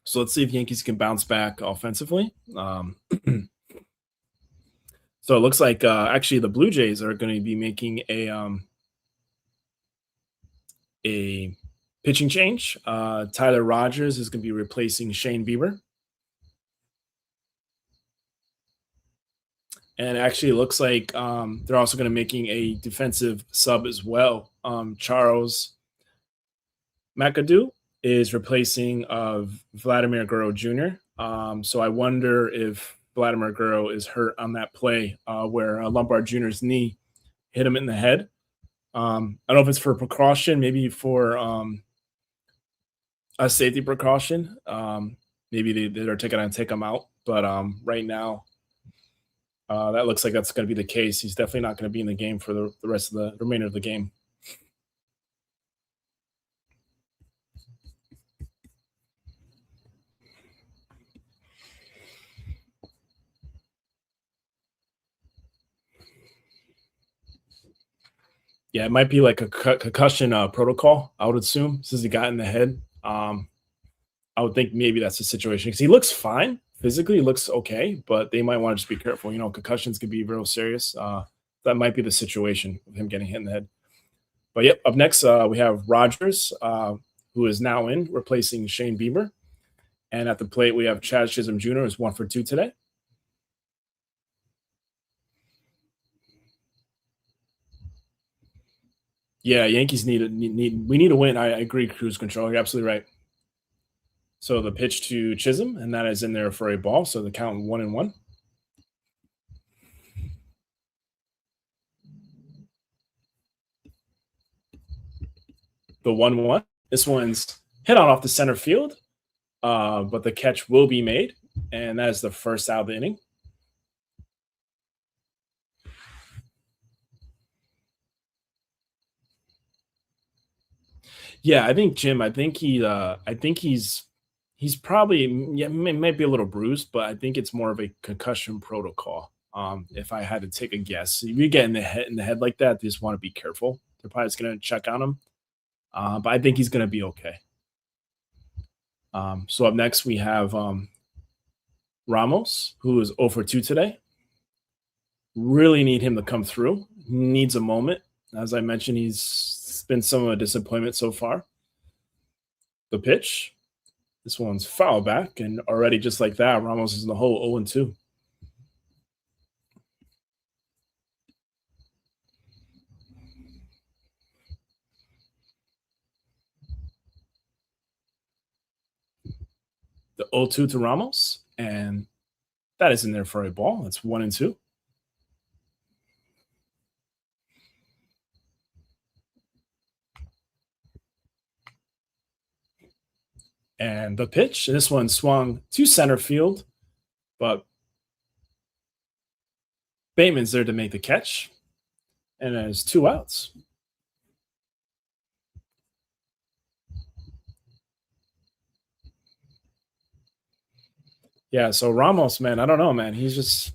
So let's see if Yankees can bounce back offensively. So it looks like actually the Blue Jays are going to be making a pitching change. Tyler Rogers is going to be replacing Shane Bieber. And actually it looks like they're also going to be making a defensive sub as well. Charles McAdoo is replacing Vladimir Guerrero Jr. So I wonder if Vladimir Guerrero is hurt on that play where Lombard Jr.'s knee hit him in the head. I don't know if it's for precaution, maybe for a safety precaution. Maybe they're taking on take him out. But right now, that looks like that's going to be the case. He's definitely not going to be in the game for the rest of the remainder of the game. Yeah, it might be like a concussion protocol, I would assume, since he got in the head. I would think maybe that's the situation because he looks fine. Physically, he looks okay, but they might want to just be careful. You know, concussions can be real serious. That might be the situation with him getting hit in the head. But yep, up next, we have Rogers, who is now in, replacing Shane Bieber. And at the plate, we have Chaz Chisholm Jr., who's 1 for 2 today. Yeah, Yankees we need a win. I agree, Cruise Control. You're absolutely right. So the pitch to Chisholm, and that is in there for a ball. So the count 1-1. The 1-1. This one's hit on off the center field, but the catch will be made, and that is the first out of the inning. Yeah, I think Jim. I think he's probably might be a little bruised, but I think it's more of a concussion protocol. If I had to take a guess, if you get in the head like that, they just want to be careful. They're probably just going to check on him, but I think he's going to be okay. So up next we have Ramos, who is 0 for 2 today. Really need him to come through. He needs a moment. As I mentioned, he's been some of a disappointment so far. The pitch. This one's foul back, and already just like that, Ramos is in the hole 0-2. The 0-2 to Ramos, and that is in there for a ball. That's 1-2. And the pitch, this one swung to center field, but Bateman's there to make the catch, and there's 2 outs. Yeah, so Ramos, man, I don't know, man. He's just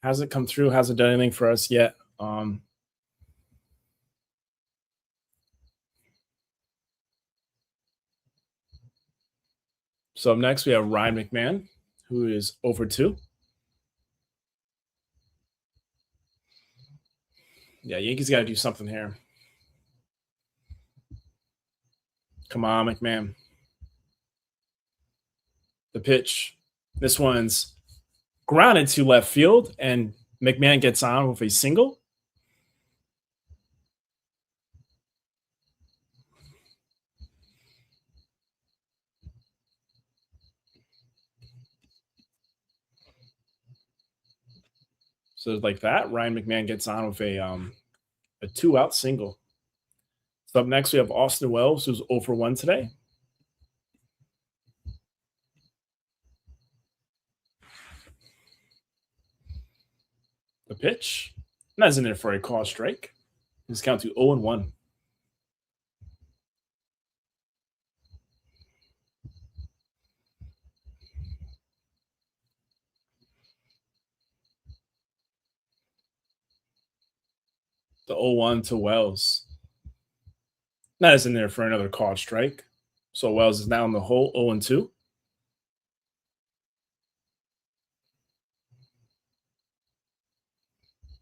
hasn't come through, hasn't done anything for us yet. So up next, we have Ryan McMahon, who is 0 for 2. Yeah, Yankees got to do something here. Come on, McMahon. The pitch. This one's grounded to left field, and McMahon gets on with a single. So like that, Ryan McMahon gets on with a 2-out single. So up next, we have Austin Wells, who's 0 for 1 today. The pitch. And that's in there for a call strike. This count to 0-1. The 0-1 to Wells. That is in there for another called strike. So Wells is now in the hole, 0-2.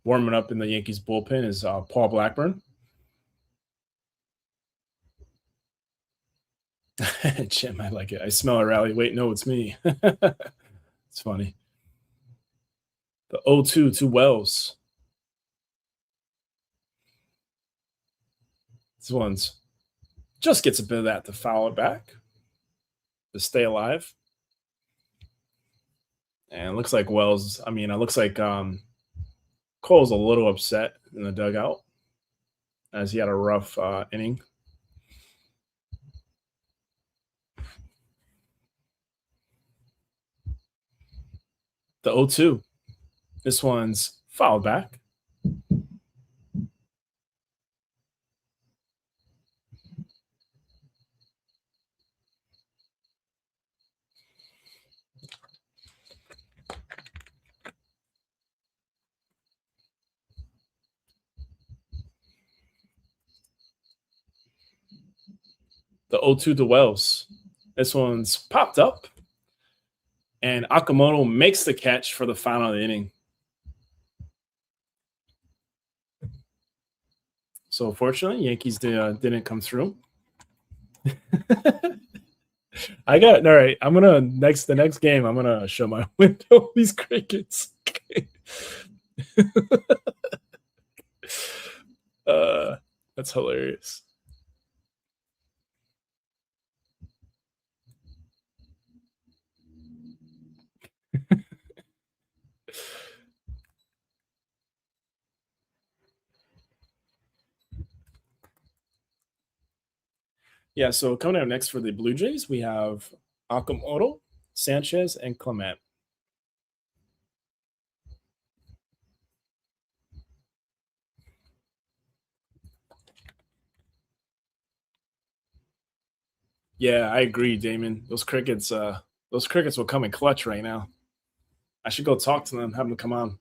Warming up in the Yankees bullpen is Paul Blackburn. Jim, I like it. I smell a rally. Wait, no, it's me. It's funny. The 0-2 to Wells. This one's just gets a bit of that to foul it back, to stay alive. And it looks like Wells, it looks like Cole's a little upset in the dugout as he had a rough inning. The 0-2. This one's fouled back. The 0-2 to Wells. This one's popped up. And Okamoto makes the catch for the final of the inning. So fortunately, Yankees didn't come through. All right. The next game, I'm gonna show my window these crickets. That's hilarious. Yeah, so coming up next for the Blue Jays, we have Okamoto, Sanchez, and Clement. Yeah, I agree, Damon. Those crickets will come in clutch right now. I should go talk to them, have them come on.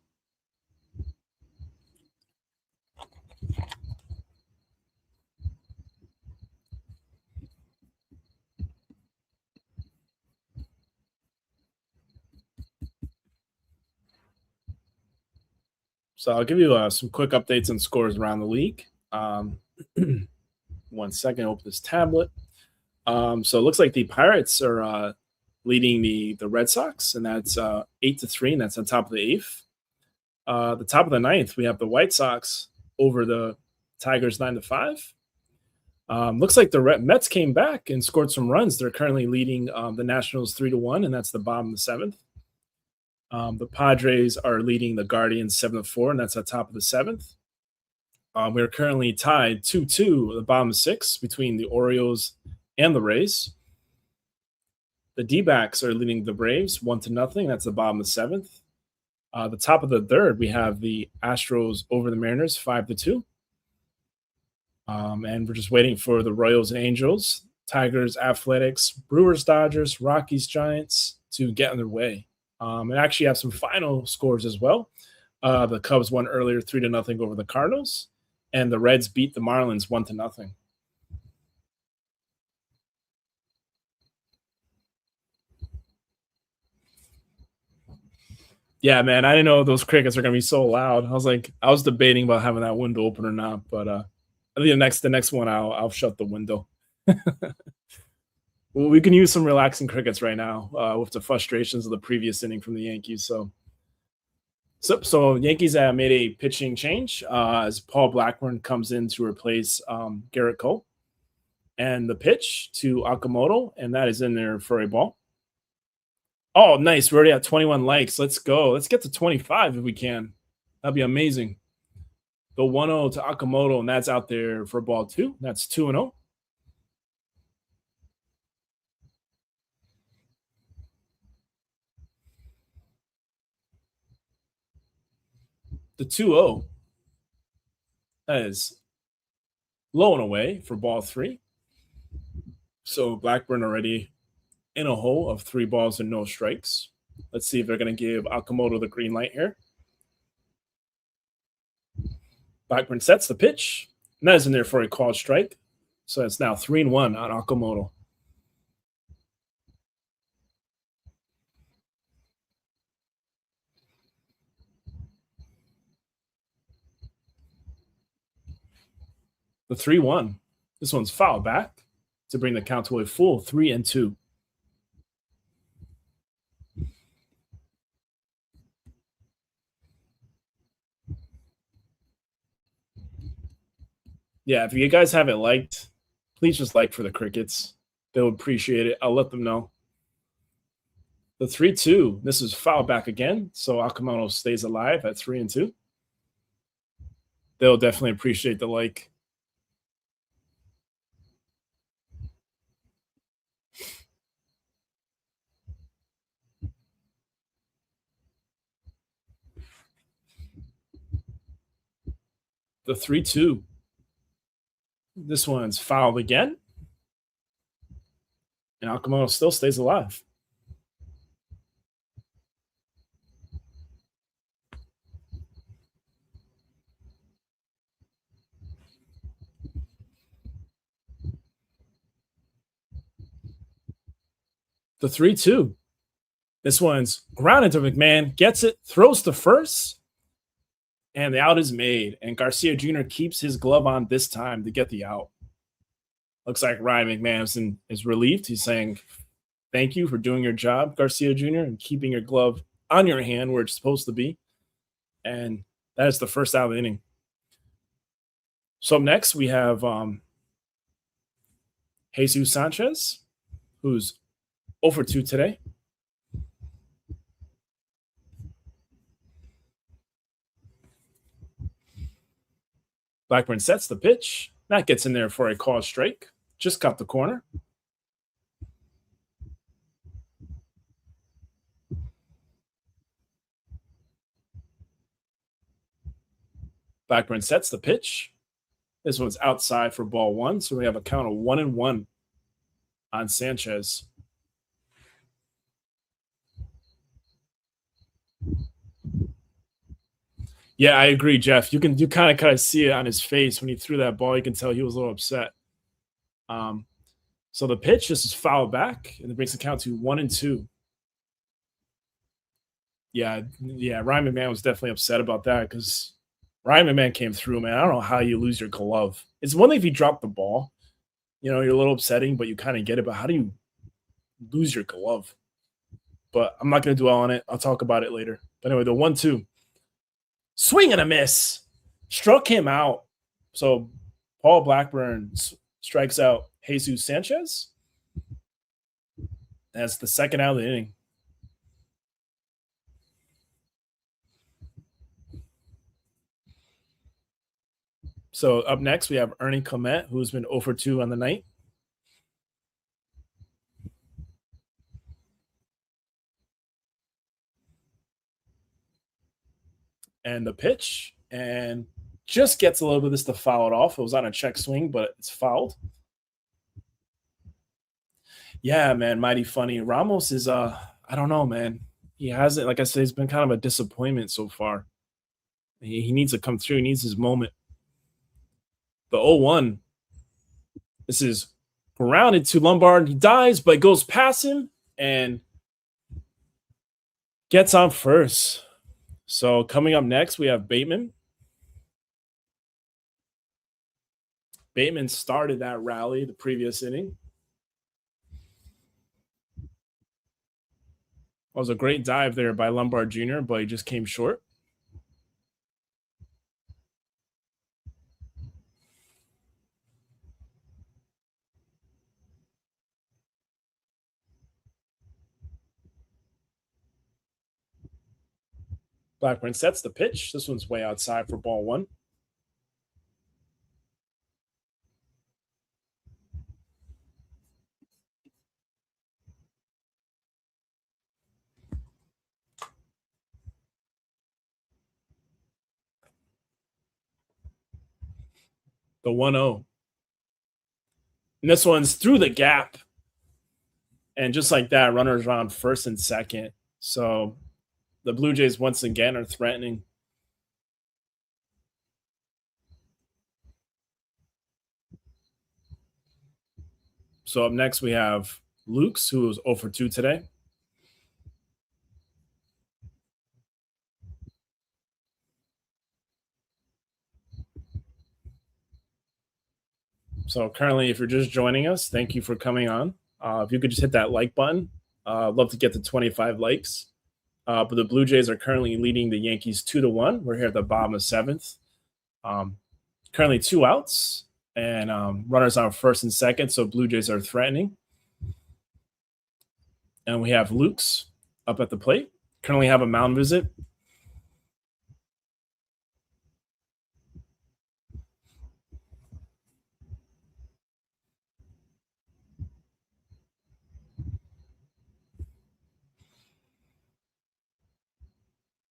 So I'll give you some quick updates and scores around the league. 1 second, open this tablet. So it looks like the Pirates are leading the Red Sox, and that's 8-3, and that's on top of the 8th. The top of the 9th, we have the White Sox over the Tigers 9-5. Looks like the Mets came back and scored some runs. They're currently leading the Nationals 3-1, and that's the bottom of the 7th. The Padres are leading the Guardians 7-4, and that's on top of the 7th. We're currently tied 2-2 at the bottom of 6 between the Orioles and the Rays. The D-backs are leading the Braves 1-0. That's the bottom of the 7th. The top of the 3rd, we have the Astros over the Mariners 5-2. And we're just waiting for the Royals and Angels, Tigers, Athletics, Brewers, Dodgers, Rockies, Giants to get on their way. And actually have some final scores as well. The Cubs won earlier 3-0 over the Cardinals, and the Reds beat the Marlins 1-0. Yeah, man, I didn't know those crickets are gonna be so loud. I was debating about having that window open or not, but I think the next one I'll shut the window. Well, we can use some relaxing crickets right now with the frustrations of the previous inning from the Yankees. So Yankees made a pitching change as Paul Blackburn comes in to replace Garrett Cole. And the pitch to Okamoto, and that is in there for a ball. Oh, nice. We're already at 21 likes. Let's go. Let's get to 25 if we can. That'd be amazing. The 1-0 to Okamoto, and that's out there for ball 2. That's 2-0. The 2-0, that is low and away for ball 3. So Blackburn already in a hole of 3 balls and no strikes. Let's see if they're going to give Okamoto the green light here. Blackburn sets the pitch, and that is in there for a called strike. So it's now 3-1 on Okamoto. The 3-1. This one's fouled back to bring the count to a full 3-2. Yeah, if you guys haven't liked, please just like for the crickets. They'll appreciate it. I'll let them know. The 3-2. This is foul back again. So Akamoto stays alive at 3-2. They'll definitely appreciate the like. The 3-2. This one's fouled again. And Akamoto still stays alive. The 3-2. This one's grounded to McMahon, gets it, throws to first, and the out is made. And Garcia Jr. keeps his glove on this time to get the out. Looks like Ryan McMahon is relieved. He's saying, thank you for doing your job, Garcia Jr., and keeping your glove on your hand where it's supposed to be. And that is the first out of the inning. So up next, we have Jesus Sanchez, who's 0 for 2 today. Blackburn sets the pitch. That gets in there for a call strike. Just cut the corner. Blackburn sets the pitch. This one's outside for ball 1. So we have a count of 1-1 on Sanchez. Yeah, I agree, Jeff. You kind of see it on his face when he threw that ball. You can tell he was a little upset. So the pitch just is fouled back, and it brings the count to 1-2. Yeah, Ryan McMahon was definitely upset about that because Ryan McMahon came through, man. I don't know how you lose your glove. It's one thing if you drop the ball. You know, you're a little upsetting, but you kind of get it. But how do you lose your glove? But I'm not going to dwell on it. I'll talk about it later. But anyway, the 1-2. Swing and a miss. Struck him out. So Paul Blackburn strikes out Jesus Sanchez. That's the second out of the inning. So up next, we have Ernie Clement, who's been 0 for 2 on the night. And the pitch, and just gets a little bit of this to foul it off. It was on a check swing, but it's fouled. Yeah, man, mighty funny. Ramos is, I don't know, man. He hasn't, like I said, he's been kind of a disappointment so far. He needs to come through. He needs his moment. The 0-1. This is grounded to Lombard. He dives, but goes past him and gets on first. So coming up next, we have Bateman. Bateman started that rally the previous inning. It was a great dive there by Lombard Jr., but he just came short. Blackburn sets the pitch. This one's way outside for ball 1. The 1-0. And this one's through the gap. And just like that, runners are on first and second. So the Blue Jays once again are threatening. So up next we have Lukes, who was 0 for 2 today. So currently, if you're just joining us, thank you for coming on. If you could just hit that like button, I'd love to get to 25 likes. But the Blue Jays are currently leading the Yankees 2-1. We're here at the bottom of 7th. Currently 2 outs and runners on first and second. So Blue Jays are threatening. And we have Lukes up at the plate. Currently have a mound visit.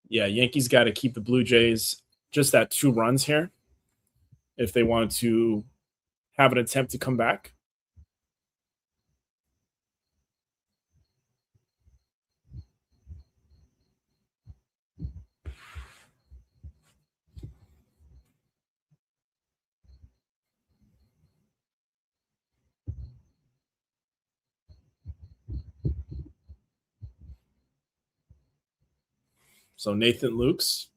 Yeah, Yankees got to keep the Blue Jays just at 2 runs here if they wanted to have an attempt to come back. So Nathan Lukes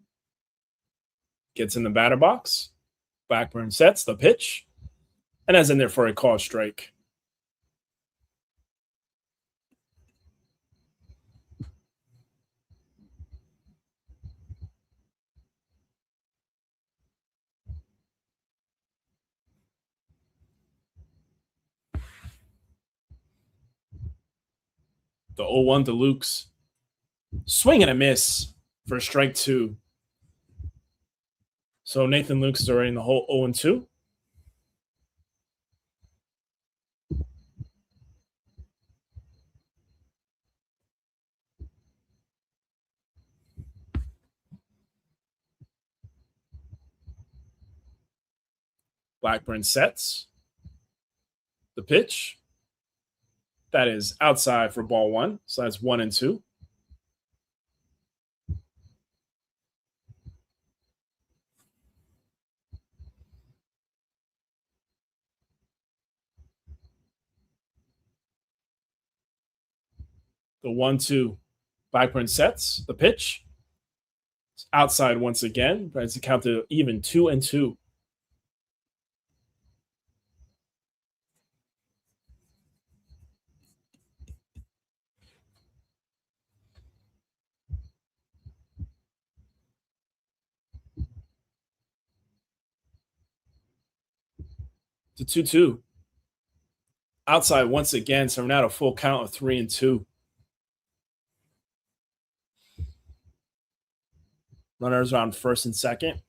gets in the batter box. Blackburn sets the pitch and is in there for a call strike. The 0-1 to Lukes. Swing and a miss for strike 2. So Nathan Lukes is already in the hole 0-2. Blackburn sets the pitch. That is outside for ball 1. So that's 1-2. The 1-2. Blackburn sets the pitch. It's outside once again. Brings the count to even 2-2. To 2-2. Outside once again, so we're now at a full count of 3-2. Runners on first and second.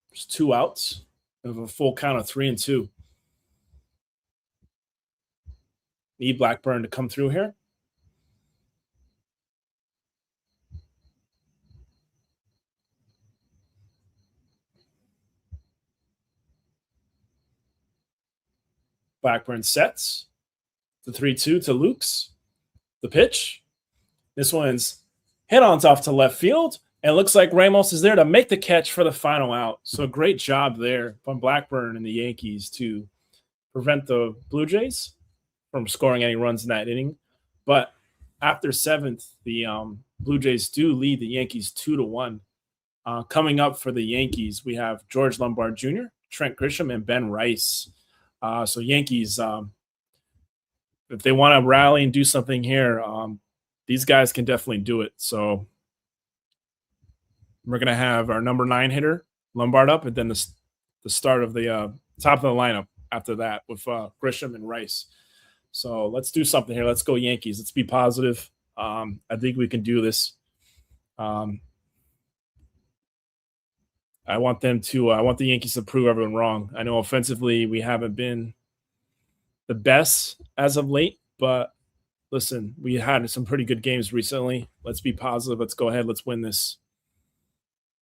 There's 2 outs of a full count of 3-2. Need Blackburn to come through here. Blackburn sets the 3-2 to Lukes. The pitch. This one's hit on off to left field. And it looks like Ramos is there to make the catch for the final out. So a great job there from Blackburn and the Yankees to prevent the Blue Jays from scoring any runs in that inning. But after 7th, the Blue Jays do lead the Yankees 2-1. Coming up for the Yankees, we have George Lombard Jr., Trent Grisham, and Ben Rice. So Yankees, if they want to rally and do something here, these guys can definitely do it. So we're going to have our number 9 hitter, Lombard, up, and then the start of the top of the lineup after that with Grisham and Rice. So let's do something here. Let's go Yankees. Let's be positive. I think we can do this. I want the Yankees to prove everyone wrong. I know offensively we haven't been the best as of late, but listen, we had some pretty good games recently. Let's be positive. Let's go ahead. Let's win this.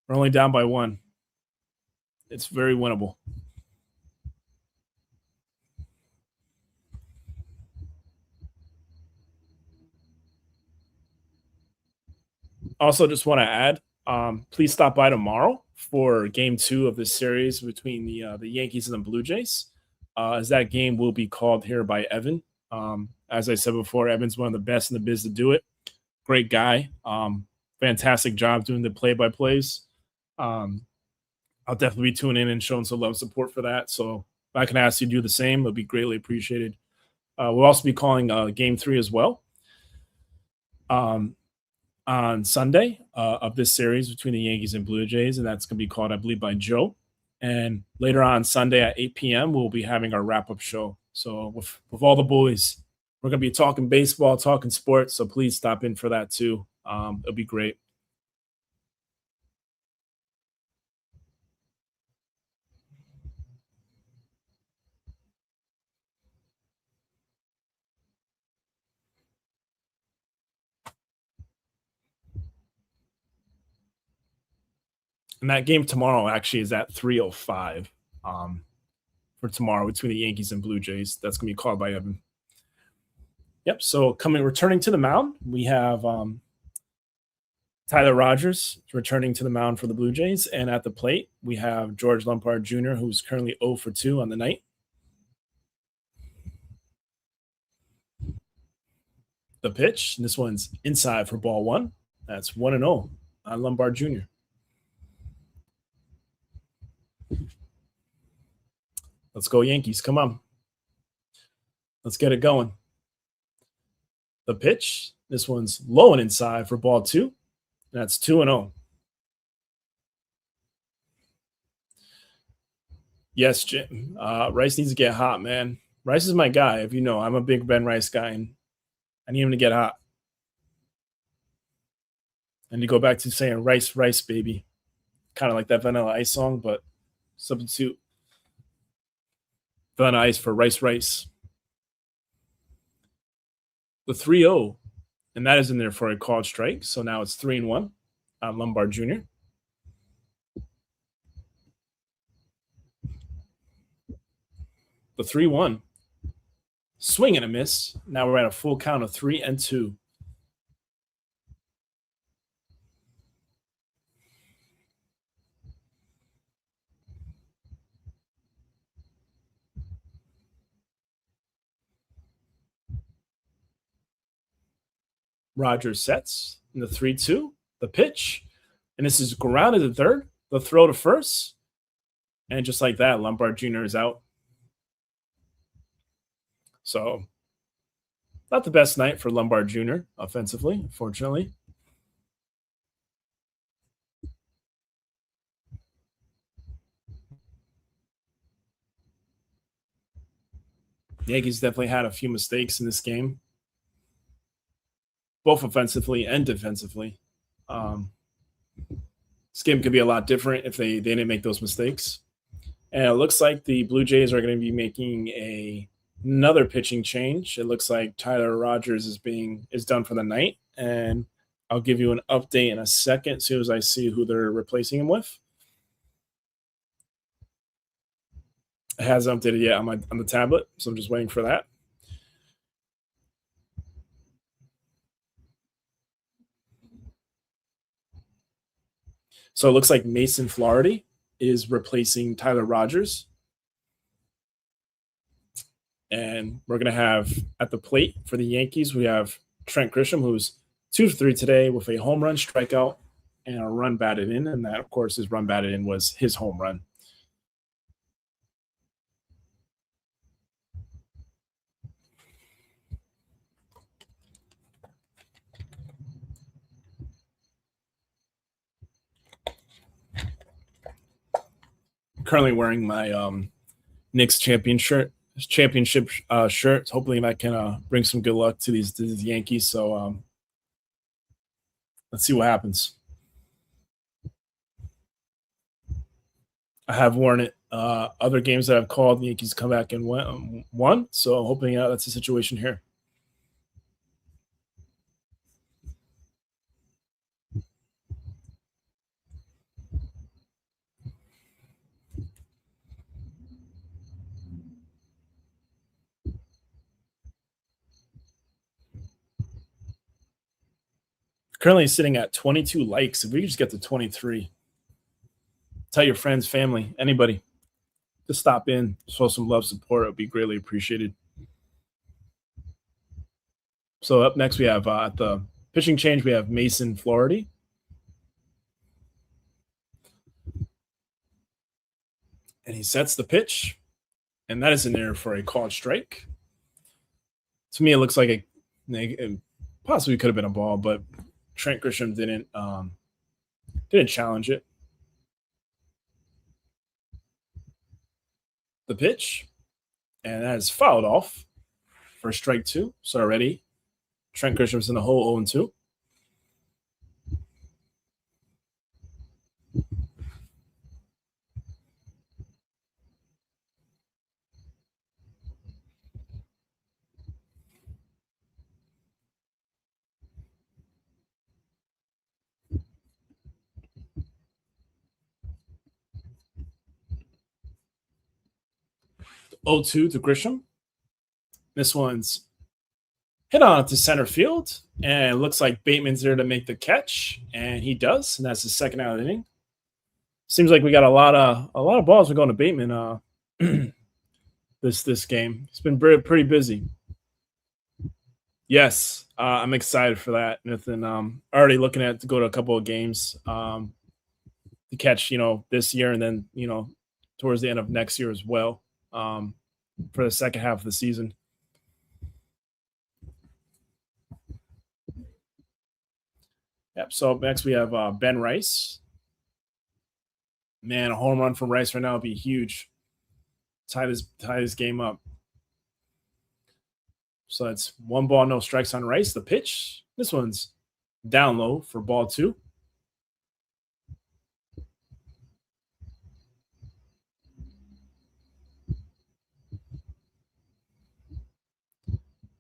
We're only down by 1. It's very winnable. Also, just want to add, please stop by tomorrow for Game 2 of this series between the Yankees and the Blue Jays, as that game will be called here by Evan. As I said before, Evan's one of the best in the biz to do it. Great guy. Fantastic job doing the play-by-plays. I'll definitely be tuning in and showing some love and support for that. So if I can ask you to do the same, it'll be greatly appreciated. We'll also be calling Game 3 as well on Sunday of this series between the Yankees and Blue Jays, and that's going to be called, I believe, by Joe. And later on Sunday at 8 p.m., we'll be having our wrap-up show. So with all the boys, We're going to be talking baseball, talking sports, so please stop in for that too. It'll be great. And that game tomorrow actually is at 3:05 for tomorrow between the Yankees and Blue Jays. That's going to be called by Evan. Yep. So returning to the mound, we have Tyler Rogers returning to the mound for the Blue Jays. And at the plate, we have George Lombard Jr., who's currently 0 for 2 on the night. The pitch, this one's inside for ball 1. That's 1-0 on Lombard Jr. Let's go Yankees. Come on. Let's get it going. The pitch, this one's low and inside for ball 2. That's 2-0. Yes, Jim. Rice needs to get hot, man. Rice is my guy. If you know, I'm a big Ben Rice guy, and I need him to get hot. And to go back to saying rice, rice, baby. Kind of like that Vanilla Ice song, but substitute Vanilla Ice for rice, rice. The 3-0, and that is in there for a called strike. So now it's 3-1 on Lombard Jr. The 3-1. Swing and a miss. Now we're at a full count of 3-2. Rogers sets in the 3-2. The pitch. And this is grounded to third. The throw to first. And just like that, Lombard Jr. is out. So, not the best night for Lombard Jr. offensively, unfortunately. The Yankees definitely had a few mistakes in this game, both offensively and defensively. This game could be a lot different if they didn't make those mistakes. And it looks like the Blue Jays are going to be making another pitching change. It looks like Tyler Rogers is done for the night, and I'll give you an update in a second as soon as I see who they're replacing him with. It hasn't updated yet on the tablet, so I'm just waiting for that. So it looks like Mason Flaherty is replacing Tyler Rogers. And we're going to have at the plate for the Yankees, we have Trent Grisham, who's 2 for 3 today with a home run, strikeout, and a run batted in. And that, of course, his run batted in was his home run. Currently wearing my Knicks championship shirt. Hopefully that can bring some good luck to these Yankees. So let's see what happens. I have worn it. Other games that I've called, the Yankees come back and won. So I'm hoping that's the situation here. Currently sitting at 22 likes. If we could just get to 23, tell your friends, family, anybody to stop in, show some love, support. It would be greatly appreciated. So up next, we have at the pitching change, we have Mason Flaherty. And he sets the pitch, and that is in there for a called strike. To me, it looks like it possibly could have been a ball, but Trent Grisham didn't challenge it. The pitch, and that is fouled off. for strike 2. So already Trent Grisham's in the hole 0-2. To Grisham. This one's hit on to center field, and it looks like Bateman's there to make the catch, and he does, and that's the second out of the inning. Seems like we got a lot of balls are going to Bateman this game. It's been pretty busy. Yes, I'm excited for that, Nathan. Already looking to go to a couple of games to catch, this year, and then towards the end of next year as well. For the second half of the season. Yep. So next we have Ben Rice. Man, a home run from Rice right now would be huge. Tie this game up. So that's 1 ball, no strikes on Rice. The pitch. This one's down low for ball 2.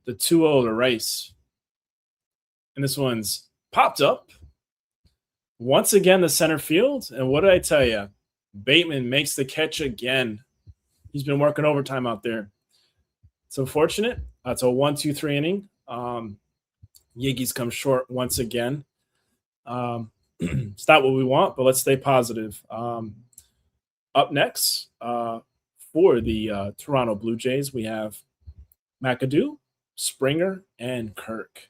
The 2-0 to Rice. And this one's popped up. Once again, the center field. And what did I tell you? Bateman makes the catch again. He's been working overtime out there. It's unfortunate. It's a 1-2-3 inning. Yankees come short once again. It's not what we want, but let's stay positive. Up next, for the Toronto Blue Jays, we have McAdoo, Springer, and Kirk.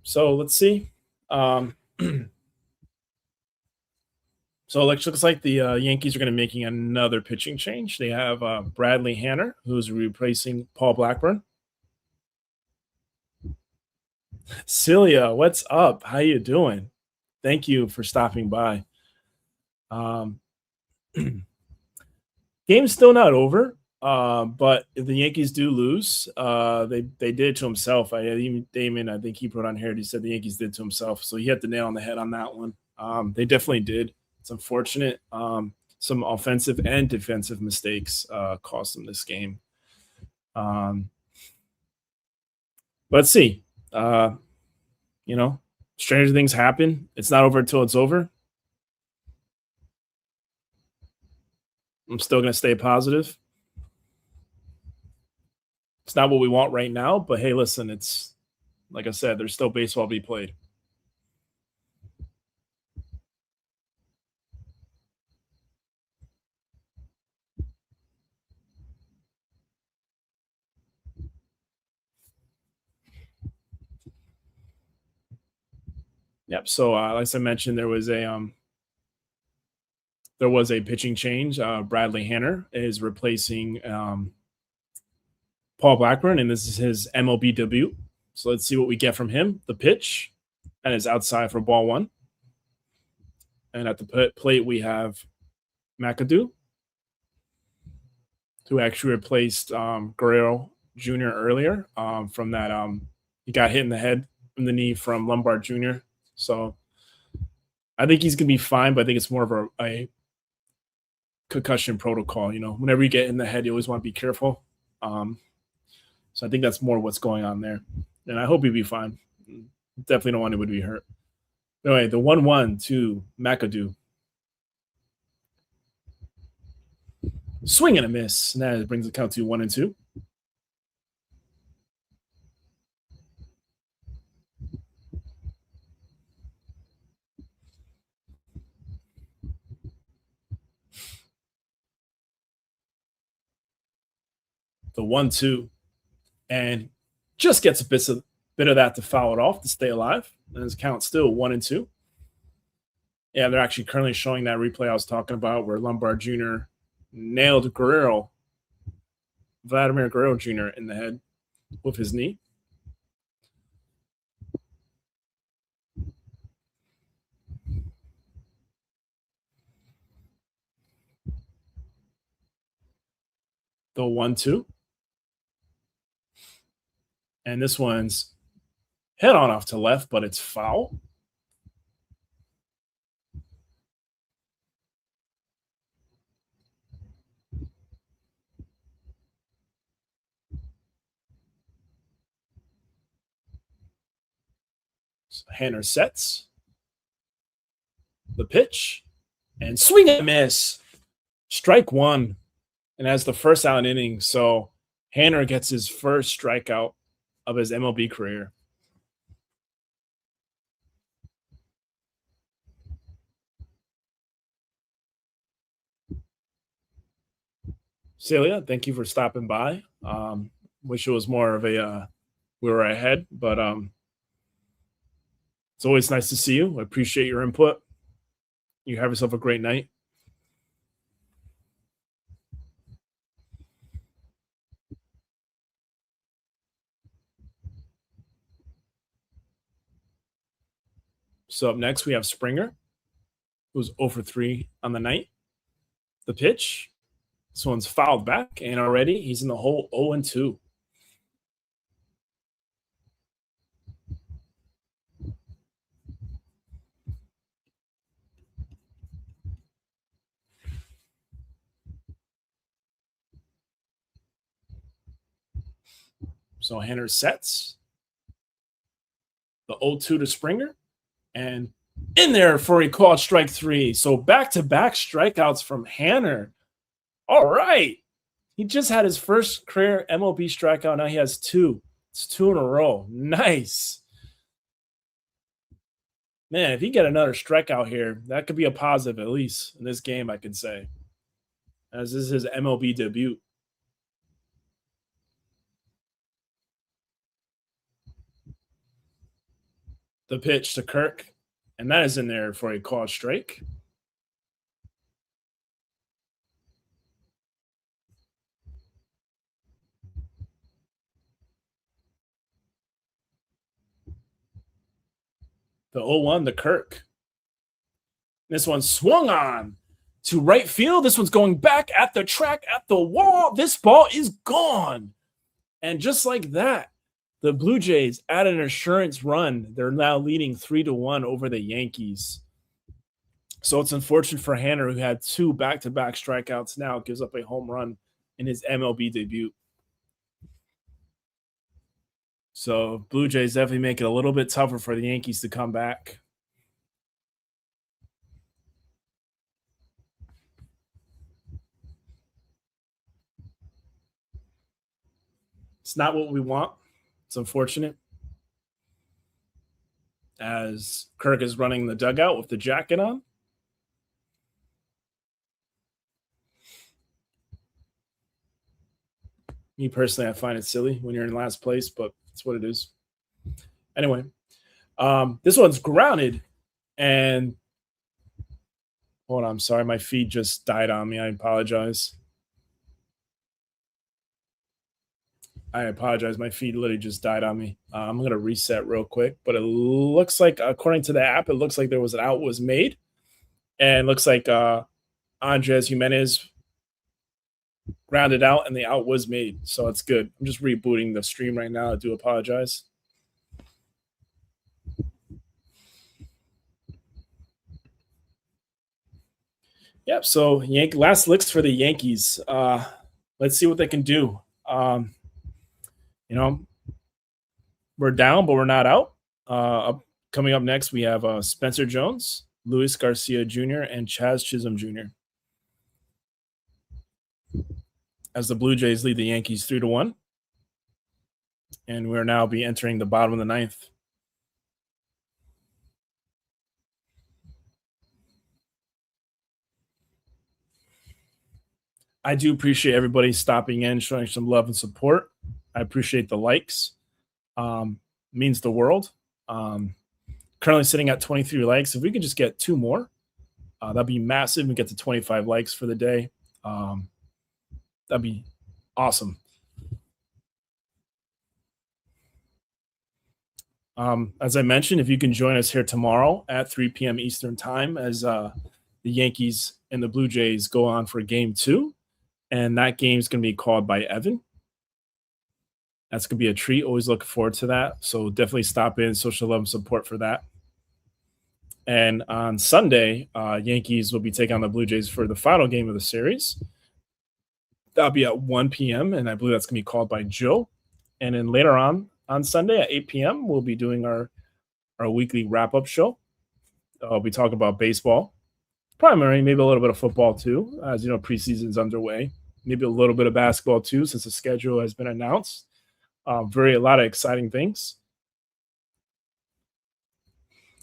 So let's see. So it looks like the Yankees are going to be making another pitching change. They have Bradley Hanner, who's replacing Paul Blackburn. Celia, what's up? How you doing? Thank you for stopping by. Game's still not over, but if the Yankees do lose, they did it to himself. Even Damon, I think he put on here, he said the Yankees did to himself. So he hit the nail on the head on that one. They definitely did. It's unfortunate. Some offensive and defensive mistakes cost them this game. Let's see. Stranger things happen. It's not over until it's over. I'm still going to stay positive. It's not what we want right now, but hey, listen, it's like I said, there's still baseball to be played. Yep. So, as I mentioned, there was a pitching change. Bradley Hanner is replacing Paul Blackburn, and this is his MLB debut. So let's see what we get from him. The pitch, and is outside for ball 1. And at the plate, we have McAdoo, who actually replaced Guerrero Jr. earlier from that. He got hit in the head, in the knee from Lombard Jr. So I think he's going to be fine, but I think it's more of a concussion protocol. Whenever you get in the head, you always want to be careful. So I think that's more what's going on there. And I hope he'll be fine. Definitely don't want anybody to be hurt. Anyway, the 1-1 to McAdoo. Swing and a miss. And that brings the count to 1-2. The 1-2. And just gets a bit of that to foul it off to stay alive. And his count still 1-2. Yeah, they're actually currently showing that replay I was talking about where Lombard Jr. nailed Vladimir Guerrero Jr. in the head with his knee. The 1-2. And this one's head on off to left, but it's foul. So Hanner sets the pitch and swing and miss. Strike one. And that's the first out inning. So Hanner gets his first strikeout of his MLB career. Celia, thank you for stopping by. Wish it was more of a we were ahead, but it's always nice to see you. I appreciate your input. You have yourself a great night. So up next, we have Springer, who's 0 for 3 on the night. The pitch. This one's fouled back, and already he's in the hole 0-2. So Hanner sets the 0-2 to Springer, and in there for a called strike 3. So back-to-back strikeouts from Hanner. All right. He just had his first career MLB strikeout. Now he has 2. It's 2 in a row. Nice. Man, if he get another strikeout here, that could be a positive, at least in this game, I could say, as this is his MLB debut. The pitch to Kirk, and that is in there for a called strike. The 0-1 to Kirk. This one swung on to right field. This one's going back at the track, at the wall. This ball is gone. And just like that, the Blue Jays add an assurance run. They're now leading 3-1 over the Yankees. So it's unfortunate for Hanner, who had 2 back-to-back strikeouts, now gives up a home run in his MLB debut. So Blue Jays definitely make it a little bit tougher for the Yankees to come back. It's not what we want. It's unfortunate, as Kirk is running the dugout with the jacket on. Me personally, I find it silly when you're in last place, but it's what it is. Anyway, this one's grounded, and hold on, I'm sorry, my feed just died on me. I apologize. My feed literally just died on me. I'm going to reset real quick, but it looks like, according to the app, it looks like there was an out was made, and it looks like Andres Jimenez grounded out, and the out was made, so it's good. I'm just rebooting the stream right now. I do apologize. Yep. So last licks for the Yankees. Let's see what they can do. You know, we're down, but we're not out. Coming up next, we have Spencer Jones, Luis Garcia Jr., and Chaz Chisholm Jr. as the Blue Jays lead the Yankees 3-1. And we'll now be entering the bottom of the ninth. I do appreciate everybody stopping in, showing some love and support. I appreciate the likes. Means the world. Currently sitting at 23 likes. If we could just get 2 more, that'd be massive. We get to 25 likes for the day. That'd be awesome. As I mentioned, if you can join us here tomorrow at 3 p.m. Eastern time as the Yankees and the Blue Jays go on for game 2. And that game is going to be called by Evan. That's going to be a treat. Always looking forward to that. So definitely stop in, social love and support for that. And on Sunday, Yankees will be taking on the Blue Jays for the final game of the series. That'll be at 1 p.m. And I believe that's going to be called by Joe. And then later on Sunday at 8 p.m., we'll be doing our weekly wrap-up show. We'll be talking about baseball. Primarily, maybe a little bit of football too, as you know, preseason's underway. Maybe a little bit of basketball too, since the schedule has been announced. A lot of exciting things.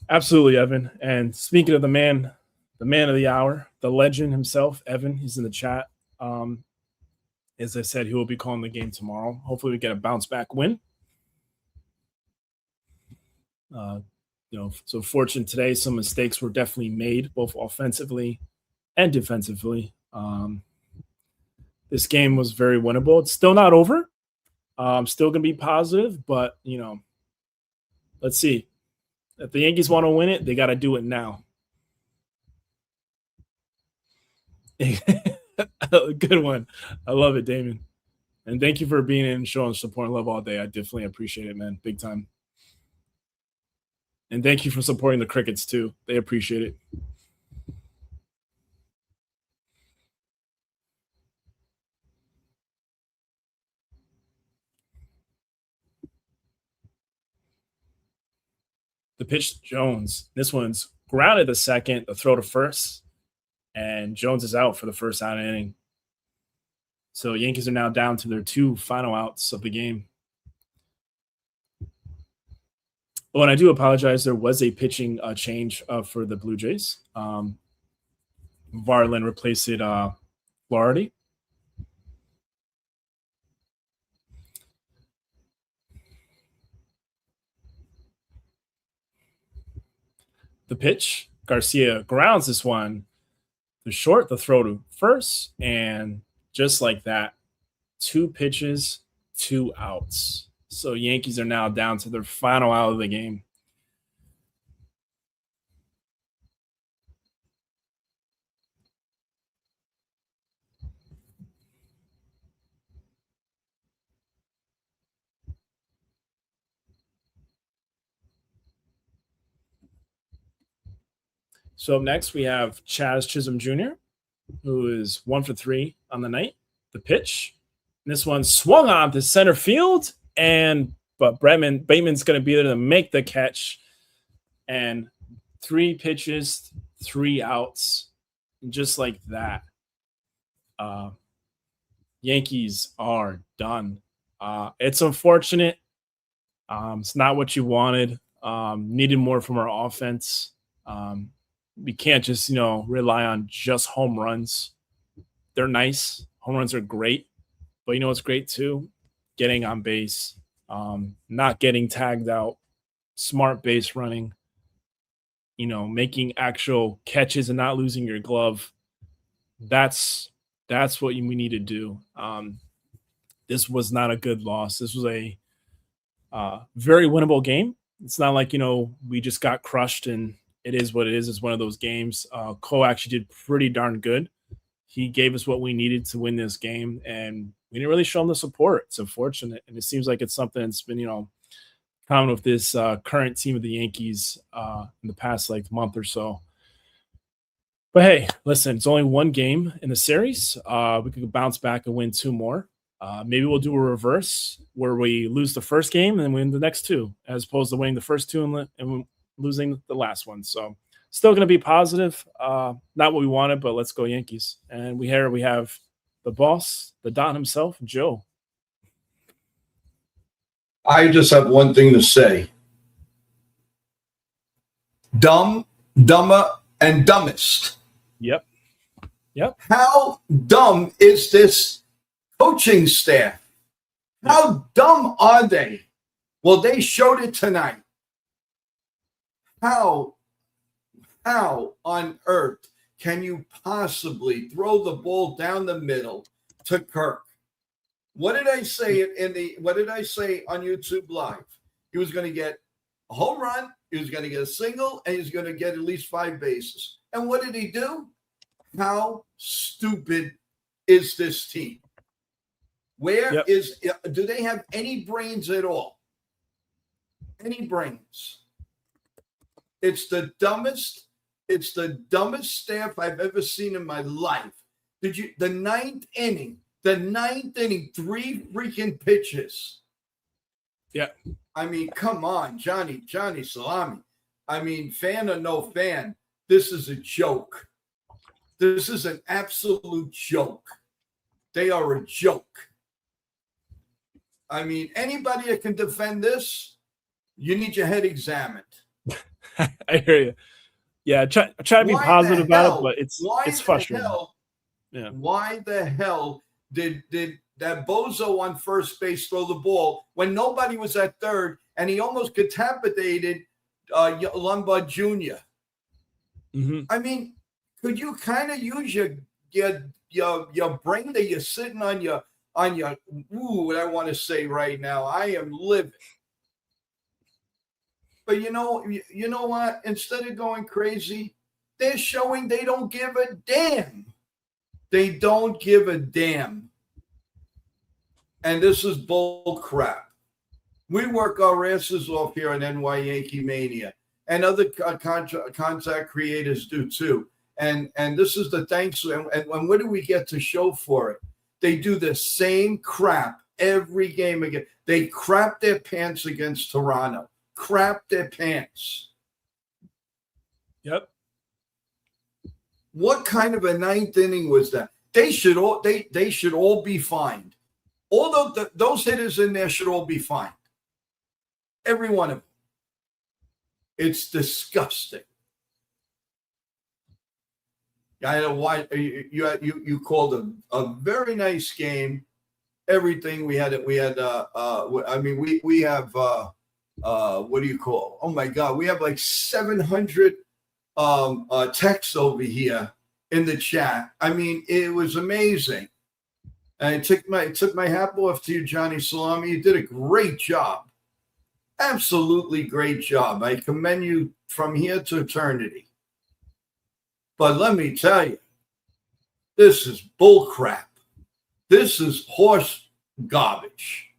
Absolutely, Evan. And speaking of the man of the hour, the legend himself, Evan, he's in the chat. As I said, he will be calling the game tomorrow. Hopefully, we get a bounce back win. So fortunate today, some mistakes were definitely made, both offensively and defensively. This game was very winnable. It's still not over. Still going to be positive, but, let's see. If the Yankees want to win it, they got to do it now. Good one. I love it, Damon. And thank you for being in and showing support and love all day. I definitely appreciate it, man. Big time. And thank you for supporting the Crickets, too. They appreciate it. The pitch to Jones. This one's grounded to second, the throw to first, and Jones is out for the first out inning. So Yankees are now down to their 2 final outs of the game. Oh, and I do apologize. There was a pitching change for the Blue Jays. Varland replaced Flaherty. The pitch, Garcia grounds this one. The short, the throw to first, and just like that, 2 pitches, 2 outs. So Yankees are now down to their final out of the game. So up next, we have Chaz Chisholm Jr., who is 1 for 3 on the night. The pitch. This one swung on to center field, but Bateman's going to be there to make the catch. And 3 pitches, 3 outs. And just like that, Yankees are done. It's unfortunate. It's not what you wanted. Needed more from our offense. We can't just, rely on just home runs. They're nice. Home runs are great. But what's great too? Getting on base, not getting tagged out, smart base running, making actual catches and not losing your glove. That's what we need to do. This was not a good loss. This was a very winnable game. It's not like, we just got crushed and it is what it is. It's one of those games. Cole actually did pretty darn good. He gave us what we needed to win this game, and we didn't really show him the support. It's unfortunate, and it seems like it's something that's been, common with this current team of the Yankees in the past month or so. But hey, listen, it's only one game in the series. We could bounce back and win 2 more. Maybe we'll do a reverse where we lose the first game and then win the next 2, as opposed to winning the first 2 and losing the last one. So still going to be positive. Not what we wanted, but let's go Yankees. And we have the boss, the Don himself, Joe. I just have one thing to say. Dumb, dumber, and dumbest. Yep. How dumb is this coaching staff? How dumb are they? Well, they showed it tonight. How on earth can you possibly throw the ball down the middle to Kirk? What did I say what did I say on YouTube Live? He was going to get a home run, he was going to get a single, and he's going to get at least 5 bases. And what did he do? How stupid is this team? Do they have any brains at all? Any brains? It's the dumbest staff I've ever seen in my life. The ninth inning, 3 freaking pitches. Yeah. I mean, come on, Johnny Salami. I mean, fan or no fan, this is a joke. This is an absolute joke. They are a joke. I mean, anybody that can defend this, you need your head examined. I hear you. Yeah, try to be positive about it, but it's frustrating. Why the hell did that bozo on first base throw the ball when nobody was at third, and he almost decapitated Lombard Jr.? Mm-hmm. I mean, could you kind of use your brain that you're sitting on your what I want to say right now? I am living. But you know what? Instead of going crazy, they're showing they don't give a damn. They don't give a damn. And this is bull crap. We work our asses off here on NY Yankee Mania, and other contact creators do too. And this is the thanks. And what do we get to show for it? They do the same crap every game again. They crap their pants against Toronto. Crap their pants. Yep. What kind of a ninth inning was that? They should all be fined. All those hitters in there should all be fined. Every one of them. It's disgusting. I know why you called a very nice game. Everything we have what do you call? Oh my God, we have like 700 texts over here in the chat. I mean, it was amazing. And I took my hat off to you, Johnny Salami. You did a great job. Absolutely great job. I commend you from here to eternity. But let me tell you, this is bull crap. This is horse garbage.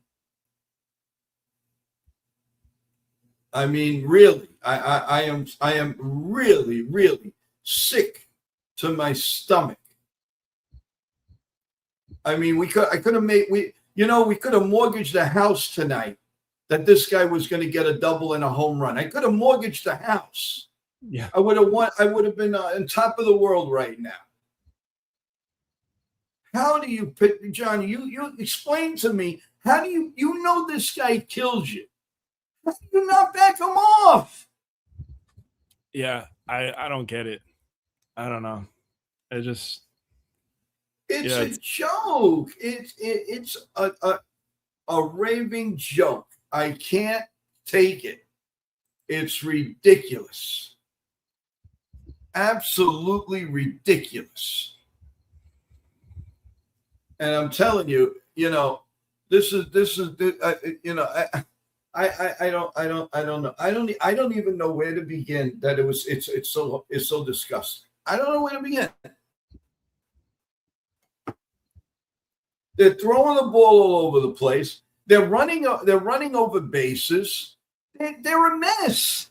I mean, really, I am really, really sick to my stomach. I mean, we could have mortgaged the house tonight that this guy was going to get a double and a home run. I could have mortgaged the house. Yeah. I would have been on top of the world right now. How do you pick, Johnny? You explain to me, how do you know this guy kills you? How do you not back him off? Yeah, I don't get it. I don't know. It's a joke. It's a raving joke. I can't take it. It's ridiculous. Absolutely ridiculous. And I'm telling you, this is I don't know. I don't even know where to begin. It's so disgusting. I don't know where to begin. They're throwing the ball all over the place. They're running over bases. They're a mess.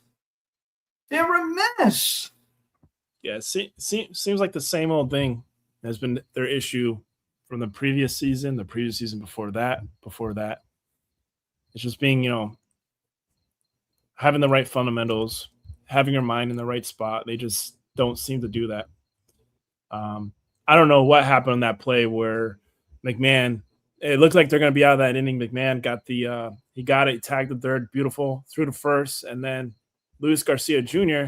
They're a mess. Yeah, seems like the same old thing has been their issue from the previous season before that. It's just being, having the right fundamentals, having your mind in the right spot. They just don't seem to do that. I don't know what happened on that play where McMahon, it looked like they're going to be out of that inning. McMahon got he got it, tagged the third, beautiful, threw to first, and then Luis Garcia Jr.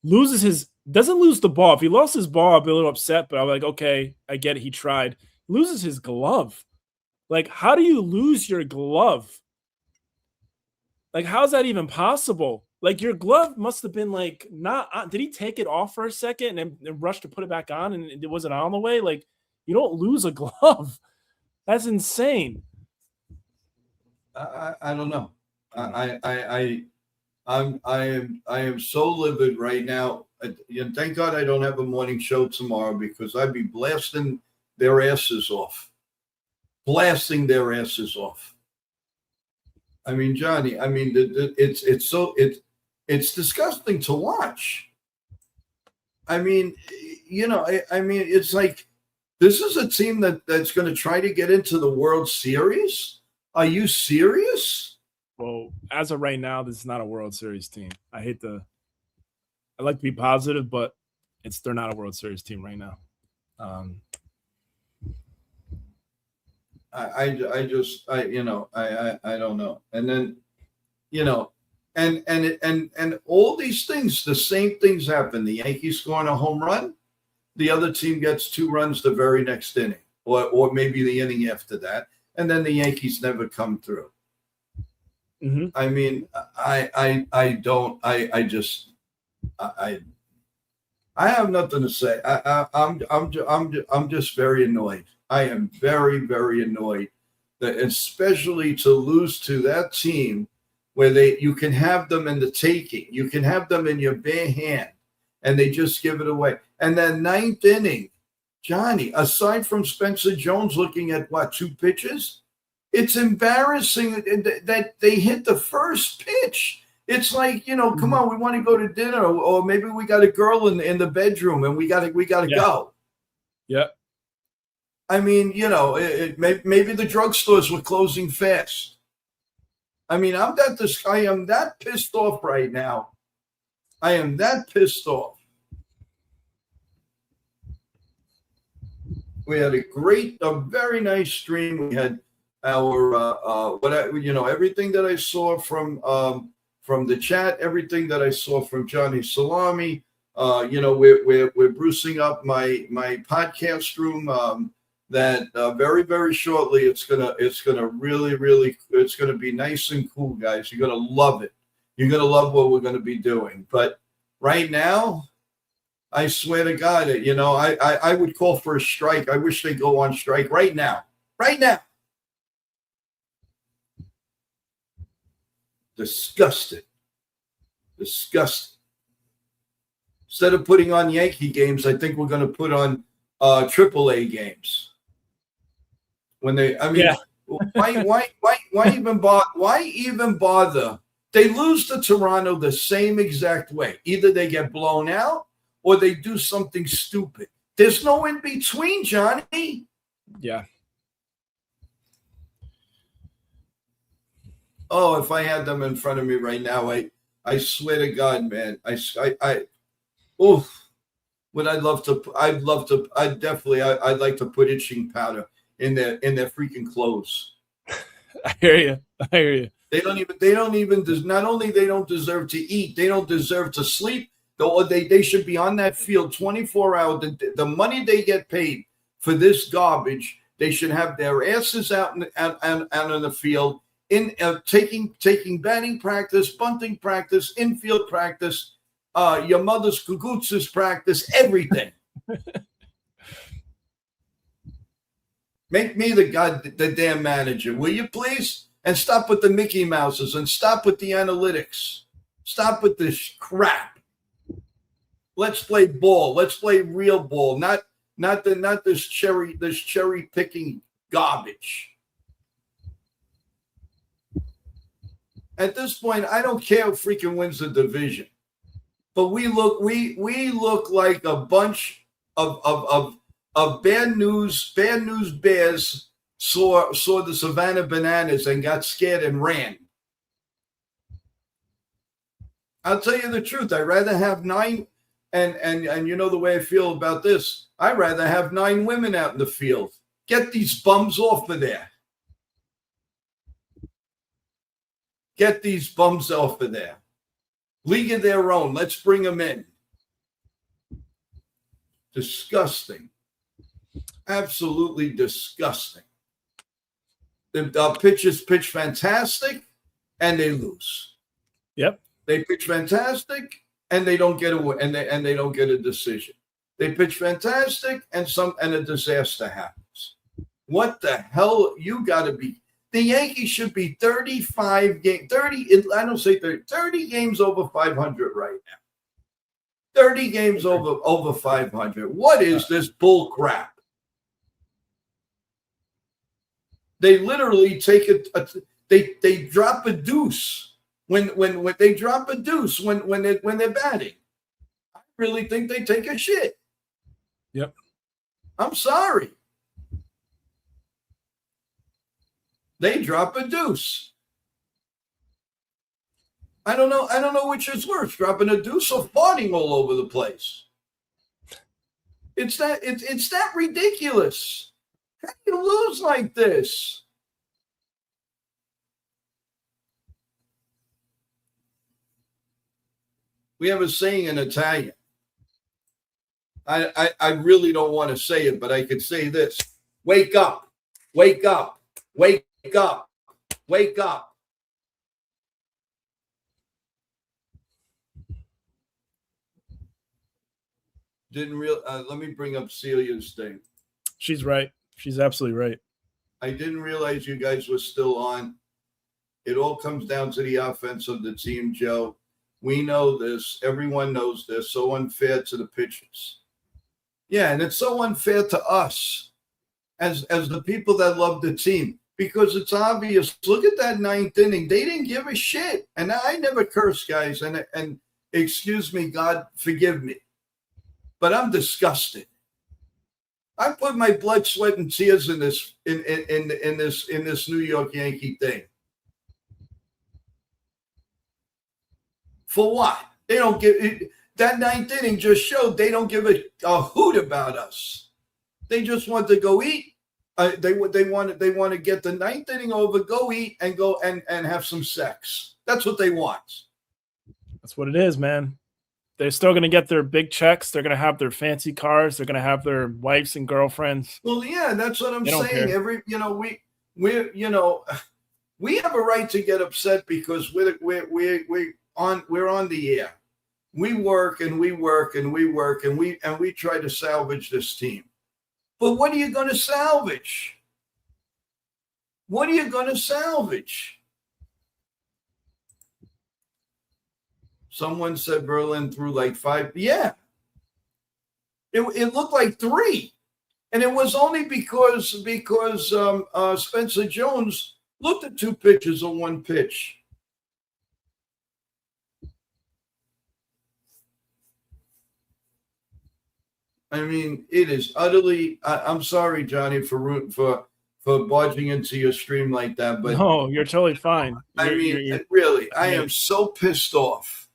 doesn't lose the ball. If he lost his ball, I'd be a little upset, but I'm like, okay, I get it. He tried. Loses his glove. Like, how do you lose your glove? Like, how's that even possible? Like, your glove must have been like not on. Did he take it off for a second and then rush to put it back on and it wasn't on the way? Like, you don't lose a glove. That's insane. I don't know. I am so livid right now. Thank God I don't have a morning show tomorrow because I'd be blasting their asses off. Blasting their asses off. I mean, Johnny, it's disgusting to watch. I mean, it's like this is a team that's going to try to get into the World Series. Are you serious? Well, as of right now, this is not a World Series team. I like to be positive, but they're not a World Series team right now. I don't know. And then, and all these things, the same things happen. The Yankees scoring a home run, the other team gets 2 runs the very next inning, or maybe the inning after that, and then the Yankees never come through. Mm-hmm. I mean, I have nothing to say. I'm just very annoyed. I am very, very annoyed that, especially to lose to that team where you can have them in the taking, you can have them in your bare hand, and they just give it away. And then 9th inning, Johnny, aside from Spencer Jones looking at 2 pitches, it's embarrassing that they hit the first pitch. It's like, come on, we want to go to dinner, or maybe we got a girl in the bedroom and we got to go. Yeah. I mean, maybe the drugstores were closing fast. I mean, I am that pissed off right now. I am that pissed off. We had a very nice stream. We had our everything that I saw from the chat, everything that I saw from Johnny Salami. We're brucing up my podcast room. That very, very shortly it's gonna be nice and cool, guys. You're gonna love it. You're gonna love what we're gonna be doing. But right now, I swear to God, I would call for a strike. I wish they'd go on strike right now. Right now. Disgusting. Disgusting. Instead of putting on Yankee games, I think we're going to put on AAA games. Why even bother? Why even bother? They lose to Toronto the same exact way. Either they get blown out or they do something stupid. There's no in between, Johnny. Yeah. Oh, if I had them in front of me right now, I swear to God, man, would I'd like to put itching powder in their freaking clothes. I hear you. They don't even not only they don't deserve to eat, they don't deserve to sleep. They should be on that field 24 hours. The money they get paid for this garbage, they should have their asses out in the field, taking batting practice, bunting practice, infield practice, your mother's kugutsus practice, everything. Make me the damn manager, will you please? And stop with the Mickey Mouses and stop with the analytics. Stop with this crap. Let's play ball. Let's play real ball, not this cherry picking garbage. At this point, I don't care who freaking wins the division. but we look like a bunch of bad news bears saw the Savannah Bananas and got scared and ran. I'll tell you the truth. I'd rather have 9, and you know the way I feel about this. I'd rather have 9 women out in the field. Get these bums off of there. Get these bums off of there. League of their own. Let's bring them in. Disgusting. Absolutely disgusting. The pitchers pitch fantastic, and they lose. Yep. They pitch fantastic, and they don't get a and they don't get a decision. They pitch fantastic, and a disaster happens. What the hell? You got to be. The Yankees should be 35 games, 30. I don't say 30. 30 games over 500 right now. 30 games over 500. What is this bull crap? They literally take it. They drop a deuce when they drop a deuce when they're batting. I really think they take a shit. Yep. I'm sorry. They drop a deuce. I don't know which is worse, dropping a deuce or farting all over the place. It's that ridiculous. How do you lose like this? We have a saying in Italian. I really don't want to say it, but I could say this. Wake up. Wake up. Wake up. Wake up. Let me bring up Celia's thing. She's right. She's absolutely right. I didn't realize you guys were still on. It all comes down to the offense of the team, Joe. We know this. Everyone knows this. So unfair to the pitchers. Yeah, and it's so unfair to us as the people that love the team because it's obvious. Look at that 9th inning. They didn't give a shit. And I never curse, guys. And excuse me, God, forgive me. But I'm disgusted. I put my blood, sweat, and tears in this New York Yankee thing. For what? They don't give it. That 9th inning just showed they don't give a hoot about us. They just want to go eat. They want to get the 9th inning over, go eat, and go and have some sex. That's what they want. That's what it is, man. They're still going to get their big checks. They're going to have their fancy cars. They're going to have their wives and girlfriends. Well, yeah, that's what I'm saying. We have a right to get upset because we're on the air. We work and we work and we work and we try to salvage this team. But what are you going to salvage? What are you going to salvage? Someone said Berlin threw like 5. Yeah. It looked like 3. And it was only because Spencer Jones looked at 2 pitches on 1 pitch. I mean, it is utterly. I'm sorry, Johnny, for barging into your stream like that, but no, you're totally fine. Really, I am so pissed off.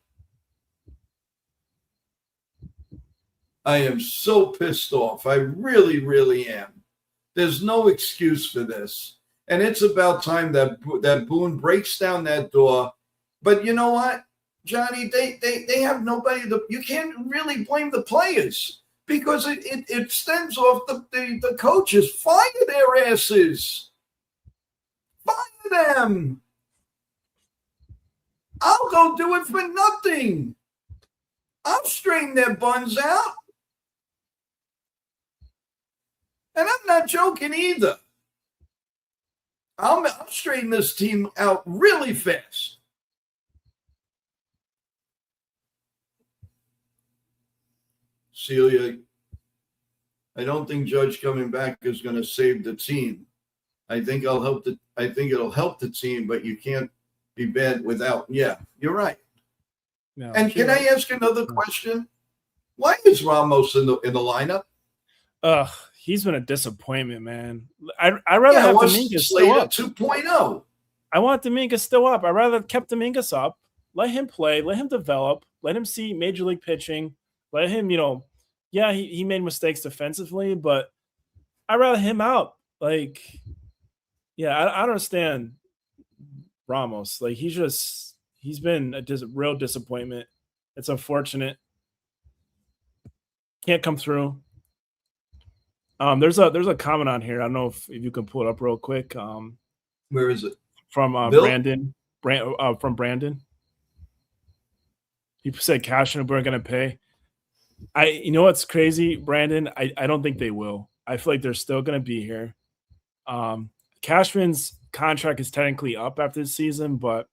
I am so pissed off. I really, really am. There's no excuse for this, and it's about time that Boone breaks down that door. But you know what, Johnny? They have nobody. You can't really blame the players. Because it stems off the coaches. Fire their asses. Fire them. I'll go do it for nothing. I'll straighten their buns out. And I'm not joking either. I'll straighten this team out really fast. Celia, I don't think Judge coming back is going to save the team. I think it'll help the team, but you can't be bad without. Yeah, you're right. No, And can I ask another question? Why is Ramos in the lineup? He's been a disappointment, man. I rather have Dominguez still up. 2.0. I want Dominguez still up. I'd rather have kept Dominguez up. Let him play. Let him develop. Let him see major league pitching. Let him, he made mistakes defensively, but I'd rather him out. I don't understand Ramos. He's been a real disappointment. It's unfortunate. Can't come through. There's a comment on here. I don't know if you can pull it up real quick. Where is it? From Brandon. From Brandon. He said cash and we're gonna pay. You know what's crazy, Brandon? I don't think they will. I feel like they're still gonna be here. Cashman's contract is technically up after this season, but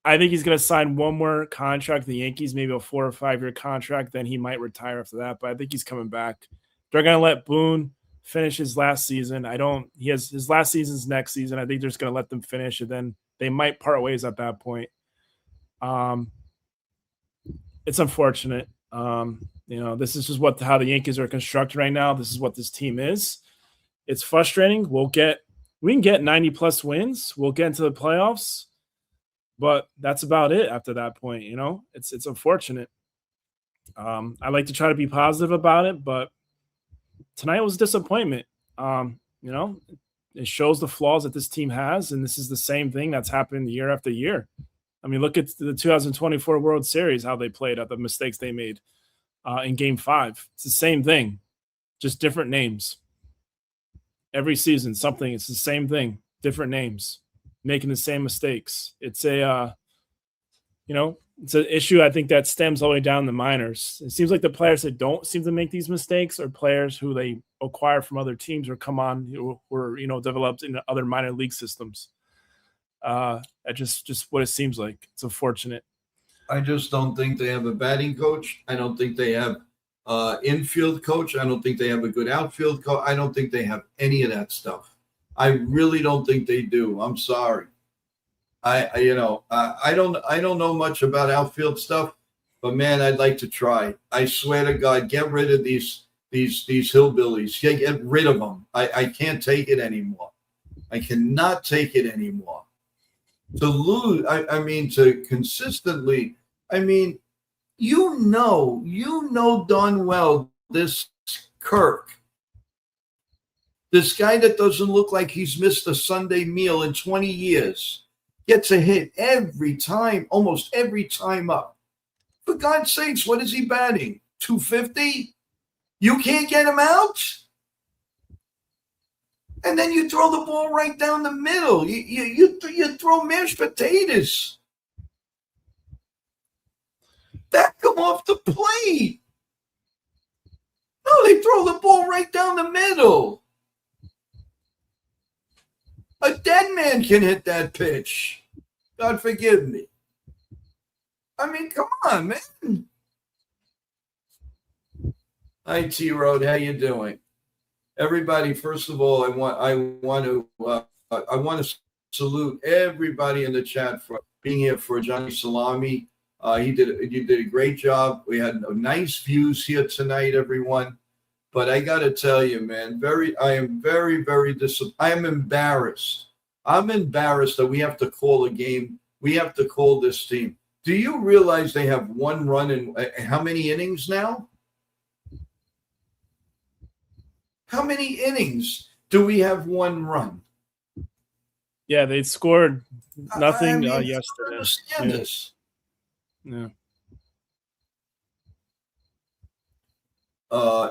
I think he's gonna sign one more contract with the Yankees, maybe a 4 or 5 year contract. Then he might retire after that. But I think he's coming back. They're gonna let Boone finish his last season. He has his last season's next season. I think they're just gonna let them finish, and then they might part ways at that point. It's unfortunate. This is just how the Yankees are constructed right now. This is what this team is. It's frustrating. We can get 90 plus wins. We'll get into the playoffs, but that's about it after that point. It's unfortunate. I like to try to be positive about it, but tonight was a disappointment. It shows the flaws that this team has, and this is the same thing that's happened year after year. I mean, look at the 2024 World Series, how they played out, the mistakes they made in Game 5. It's the same thing, just different names. Every season, it's the same thing, different names, making the same mistakes. It's it's an issue I think that stems all the way down the minors. It seems like the players that don't seem to make these mistakes are players who they acquire from other teams or come on who were developed in other minor league systems. Just what it seems like. It's unfortunate. I just don't think they have a batting coach. I don't think they have infield coach. I don't think they have a good outfield coach. I don't think they have any of that stuff. I really don't think they do. I'm sorry. I don't know much about outfield stuff, but man, I'd like to try. I swear to God, get rid of these hillbillies. Get rid of them. I can't take it anymore. I cannot take it anymore. To lose, to consistently, you know darn well this Kirk, this guy that doesn't look like he's missed a Sunday meal in 20 years, gets a hit every time, almost every time up. For God's sakes, what is he batting? 250? You can't get him out? And then you throw the ball right down the middle. You throw mashed potatoes. That come off the plate. No, they throw the ball right down the middle. A dead man can hit that pitch. God forgive me. Come on, man. Hi, T-Road. How you doing? Everybody, first of all, I want to salute everybody in the chat for being here for Johnny Salami. You did a great job. We had nice views here tonight, everyone. But I got to tell you, man, I am very, very disappointed. I am embarrassed. I'm embarrassed that we have to call a game. We have to call this team. Do you realize they have one run in how many innings now? How many innings do we have one run? Yeah, they scored nothing yesterday. I understand this. Yeah.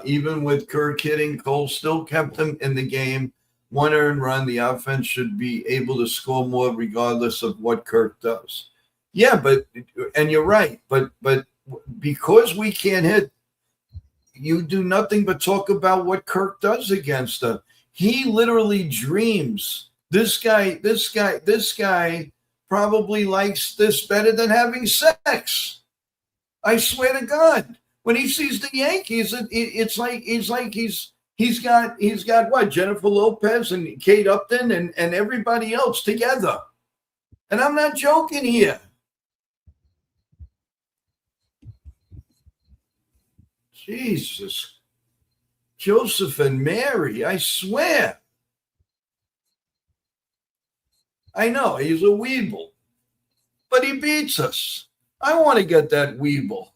Even with Kirk hitting, Cole still kept them in the game. One earned run. The offense should be able to score more regardless of what Kirk does. Yeah, and you're right. But because we can't hit, you do nothing but talk about what Kirk does against them. He literally dreams. This guy probably likes this better than having sex. I swear to God. When he sees the Yankees, it's like he's got what, Jennifer Lopez and Kate Upton and everybody else together. And I'm not joking here. Jesus. Joseph and Mary, I swear. I know, he's a weeble. But he beats us. I want to get that weeble.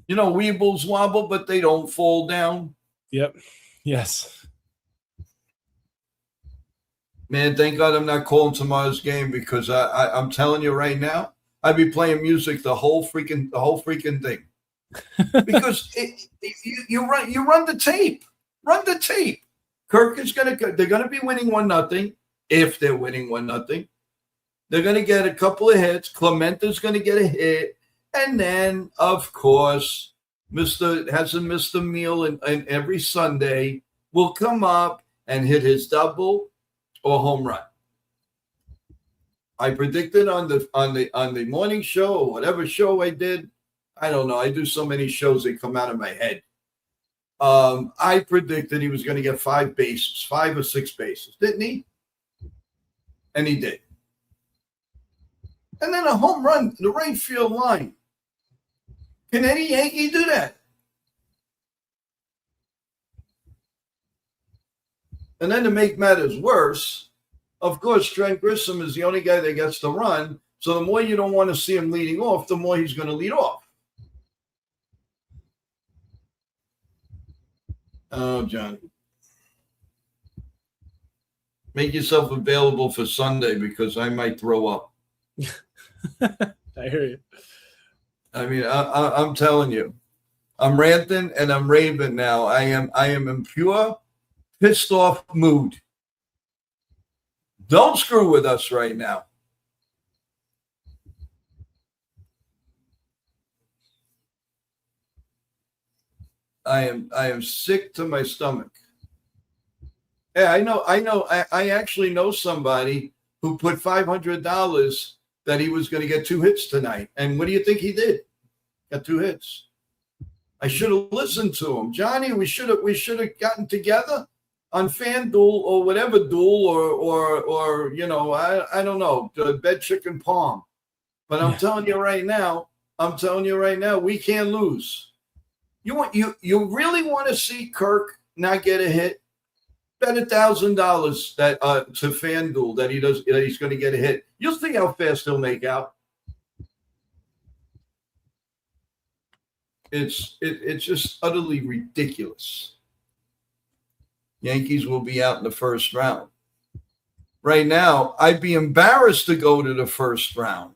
You know, weebles wobble, but they don't fall down. Yep. Yes. Man, thank God I'm not calling tomorrow's game because I'm telling you right now, I'd be playing music the whole freaking thing. Because you run the tape. Run the tape. Kirk is they're gonna be winning 1-0. If they're winning 1-0. They're gonna get a couple of hits. Clementa's gonna get a hit. And then, of course, hasn't missed a meal and every Sunday will come up and hit his double or home run. I predicted on the morning show or whatever show I did. I don't know. I do so many shows they come out of my head. I predicted he was going to get 5 or 6 bases, didn't he? And he did. And then a home run to the right field line. Can any Yankee do that? And then to make matters worse, of course, Trent Grisham is the only guy that gets to run. So the more you don't want to see him leading off, the more he's going to lead off. Oh, John. Make yourself available for Sunday because I might throw up. I hear you. I mean, I'm telling you, I'm ranting and I'm raving now. I am in pure pissed off mood. Don't screw with us right now. I am sick to my stomach. Yeah, I know. I actually know somebody who put $500 that he was going to get 2 hits tonight. And what do you think he did? Got 2 hits. I should have listened to him. Johnny, we should have gotten together on FanDuel or whatever duel or you know, I don't know, bed chicken palm. But I'm telling you right now, we can't lose. You really want to see Kirk not get a hit? Bet $1,000 that to FanDuel that he's going to get a hit. You'll see how fast he'll make out. It's just utterly ridiculous. Yankees will be out in the first round. Right now, I'd be embarrassed to go to the first round.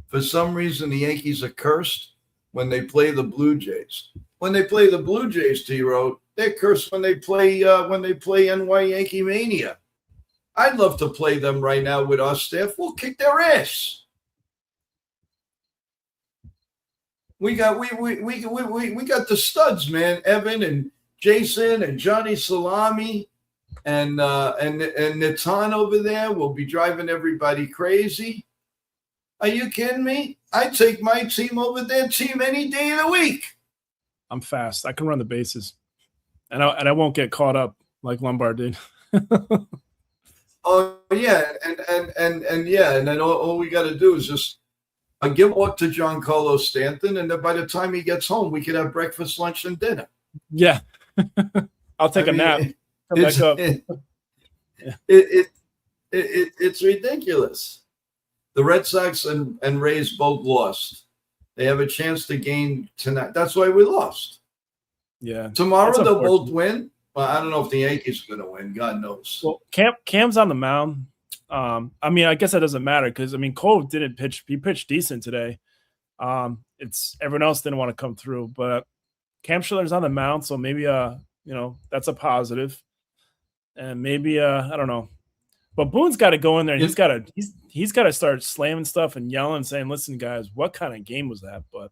For some reason, the Yankees are cursed when they play the Blue Jays. When they play the Blue Jays, T-Road, they're cursed when they play NY Yankee Mania. I'd love to play them right now with our staff. We'll kick their ass. We got the studs, man. Evan and Jason and Johnny Salami and Natan over there will be driving everybody crazy. Are you kidding me? I take my team over their team any day of the week. I'm fast. I can run the bases, and I won't get caught up like Lombard did. Oh yeah, and yeah, and then all we got to do is just give walk to Giancarlo Stanton, and then by the time he gets home, we could have breakfast, lunch, and dinner. Yeah, I'll take a nap. Come back up. It's ridiculous. The Red Sox and Rays both lost. They have a chance to gain tonight. That's why we lost. Yeah. Tomorrow they'll both win. Well, I don't know if the Yankees are going to win. God knows. Well, Cam's on the mound. I mean, I guess that doesn't matter because I mean Cole didn't pitch. He pitched decent today. It's everyone else didn't want to come through, but Cam Schiller's on the mound, so maybe that's a positive. And maybe I don't know. But Boone's got to go in there and he's got to start slamming stuff and yelling and saying, "Listen, guys, what kind of game was that?" But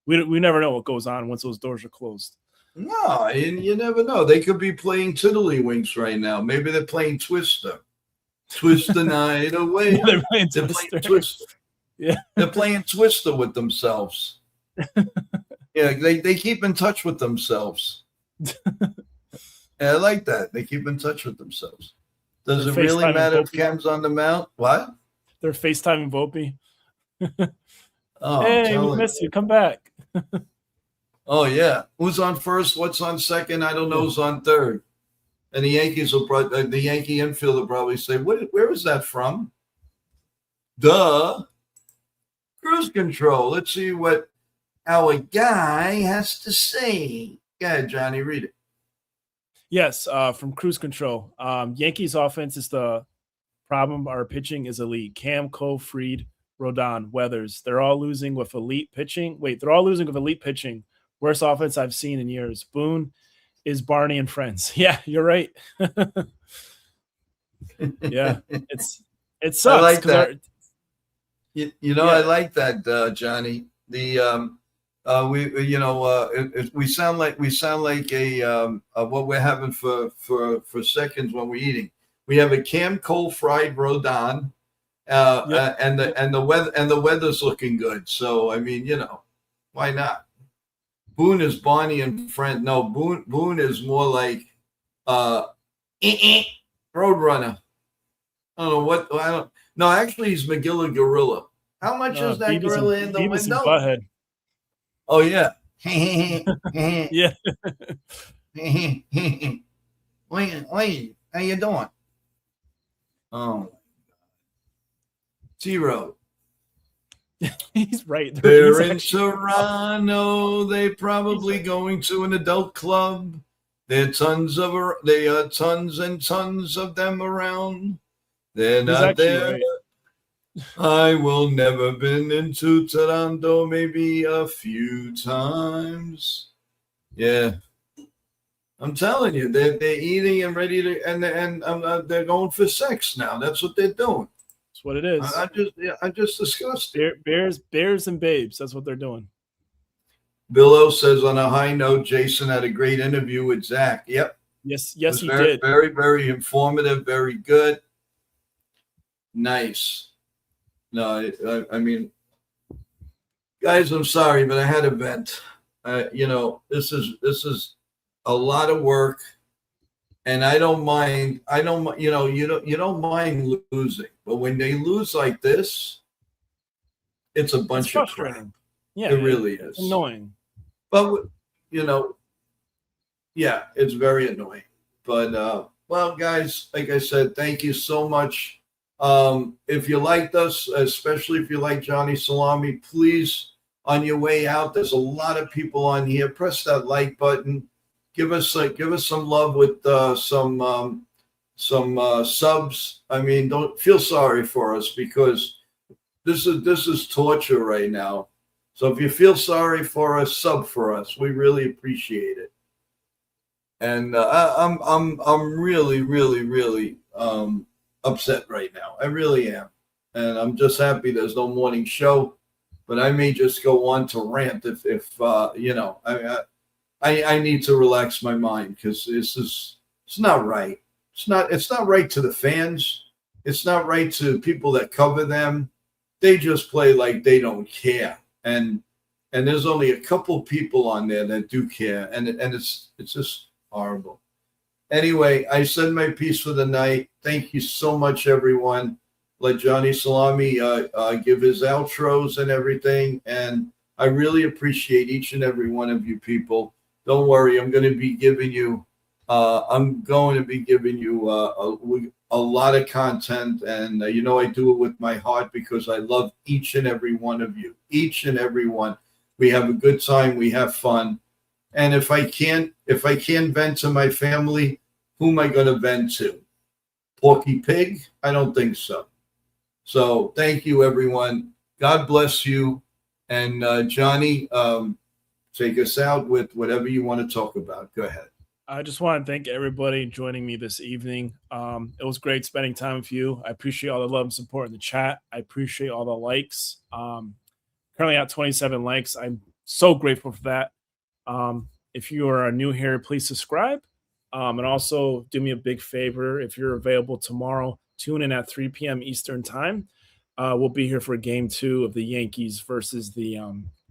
we never know what goes on once those doors are closed. No, and you never know. They could be playing Tiddlywinks right now. Maybe they're playing Twister. Twist the night away. They're playing Twister. Yeah, they're playing Twister with themselves. Yeah, they keep in touch with themselves. Yeah, I like that. They keep in touch with themselves. Does it really matter if Cam's on the mount? What? They're FaceTiming Volpe. Oh, I'm Hey, we telling you. missed you. Come back. Oh yeah, who's on first? What's on second? I don't know who's on third. And the Yankees will probably, the Yankee infield will probably say, Where is that from?" Duh, cruise control. Let's see what our guy has to say. Go ahead, Johnny, read it. Yes, from Cruise Control. Yankees offense is the problem. Our pitching is elite. Cam, Cole, Fried, Rodon, Weathers. They're all losing with elite pitching. They're all losing with elite pitching. Worst offense I've seen in years. Boone is Barney and Friends. Yeah, you're right. Yeah, it sucks. I like 'cause that. Yeah. I like that, Johnny. The we sound like a what we're having for seconds when we're eating. We have a Cam Cole fried Rodon, and the weather's looking good. So I mean, why not? Boone is Barney and Friend. No, Boone is more like Roadrunner. I don't know what. I don't. No, actually, he's McGilla Gorilla. How much is that gorilla in the Beavis window? and Butthead. Oh yeah. Yeah. Wait, how you doing? Oh, Zero. He's right. They're He's in actually- Toronto. They probably going to an adult club. There are tons and tons of them around. They're He's not actually there. right. I will never been into Toronto, maybe a few times. Yeah, I'm telling you, they're eating and ready to, and they're going for sex now. That's what they're doing. That's what it is. I just discussed it. Bears and babes. That's what they're doing. Billo says, on a high note, Jason had a great interview with Zach. Yep. Yes, he very, did. Very, very informative. Very good. Nice. No, I mean, guys, I'm sorry, but I had a vent. This is a lot of work, and I don't mind. You don't mind losing, but when they lose like this, it's a bunch of crap. Yeah, it really is annoying. But yeah, it's very annoying. But well, guys, like I said, thank you so much. If you liked us, especially if you like Johnny Salami, please, on your way out, there's a lot of people on here. Press that like button. Give us some love with some subs. I mean, don't feel sorry for us, because this is torture right now. So if you feel sorry for us, sub for us. We really appreciate it. And I'm really, really, really upset right now. I really am. And I'm just happy there's no morning show, but I may just go on to rant if I need to relax my mind, because it's not right. It's not right to the fans. It's not right to people that cover them. They just play like they don't care. And there's only a couple people on there that do care. And it's just horrible. Anyway, I said my piece for the night. Thank you so much, everyone. Let Johnny Salami give his outros and everything. And I really appreciate each and every one of you people. Don't worry, I'm going to be giving you a lot of content. And I do it with my heart, because I love each and every one of you. Each and every one. We have a good time. We have fun. And if I can't vent to my family, who am I going to vent to? Porky Pig? I don't think so. So thank you, everyone. God bless you. And Johnny, take us out with whatever you want to talk about. Go ahead. I just want to thank everybody joining me this evening. It was great spending time with you. I appreciate all the love and support in the chat. I appreciate all the likes. Currently at 27 likes. I'm so grateful for that. If you are new here, please subscribe. And also do me a big favor. If you're available tomorrow, tune in at 3 p.m. Eastern time. We'll be here for game 2 of the Yankees versus the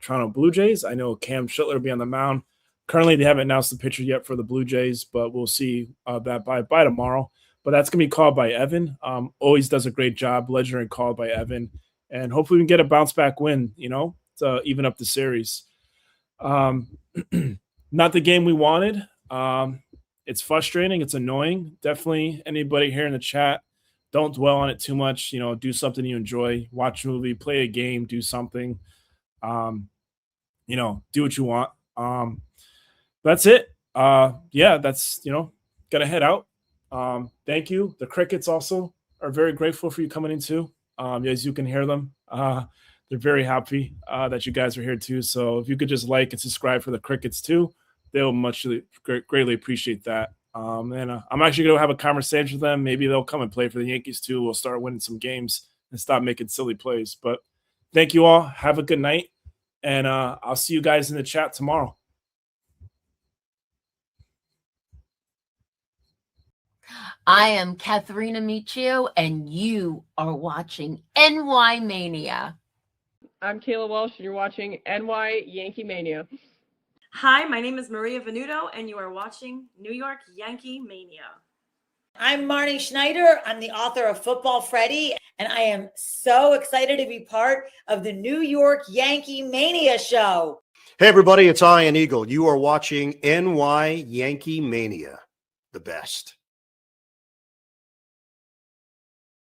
Toronto Blue Jays. I know Cam Schittler will be on the mound. Currently, they haven't announced the pitcher yet for the Blue Jays, but we'll see that by tomorrow. But that's going to be called by Evan. Always does a great job. Legendary call by Evan. and hopefully we can get a bounce back win, to even up the series. Not the game we wanted. It's frustrating. It's annoying. Definitely anybody here in the chat, don't dwell on it too much. Do something you enjoy. Watch a movie, play a game, do something. Do what you want. That's it. That's, gotta head out. Thank you. The crickets also are very grateful for you coming in too. As you can hear them, they're very happy that you guys are here too. So if you could just like and subscribe for the crickets too, they'll greatly appreciate that. And I'm actually going to have a conversation with them. Maybe they'll come and play for the Yankees too. We'll start winning some games and stop making silly plays. But thank you all. Have a good night. And I'll see you guys in the chat tomorrow. I am Katharina Michio, and you are watching NY Mania. I'm Kayla Walsh, and you're watching NY Yankee Mania. Hi, my name is Maria Venuto, and you are watching New York Yankee Mania. I'm Marnie Schneider. I'm the author of Football Freddy, and I am so excited to be part of the New York Yankee Mania show. Hey, everybody, it's Ian Eagle. You are watching NY Yankee Mania, the best.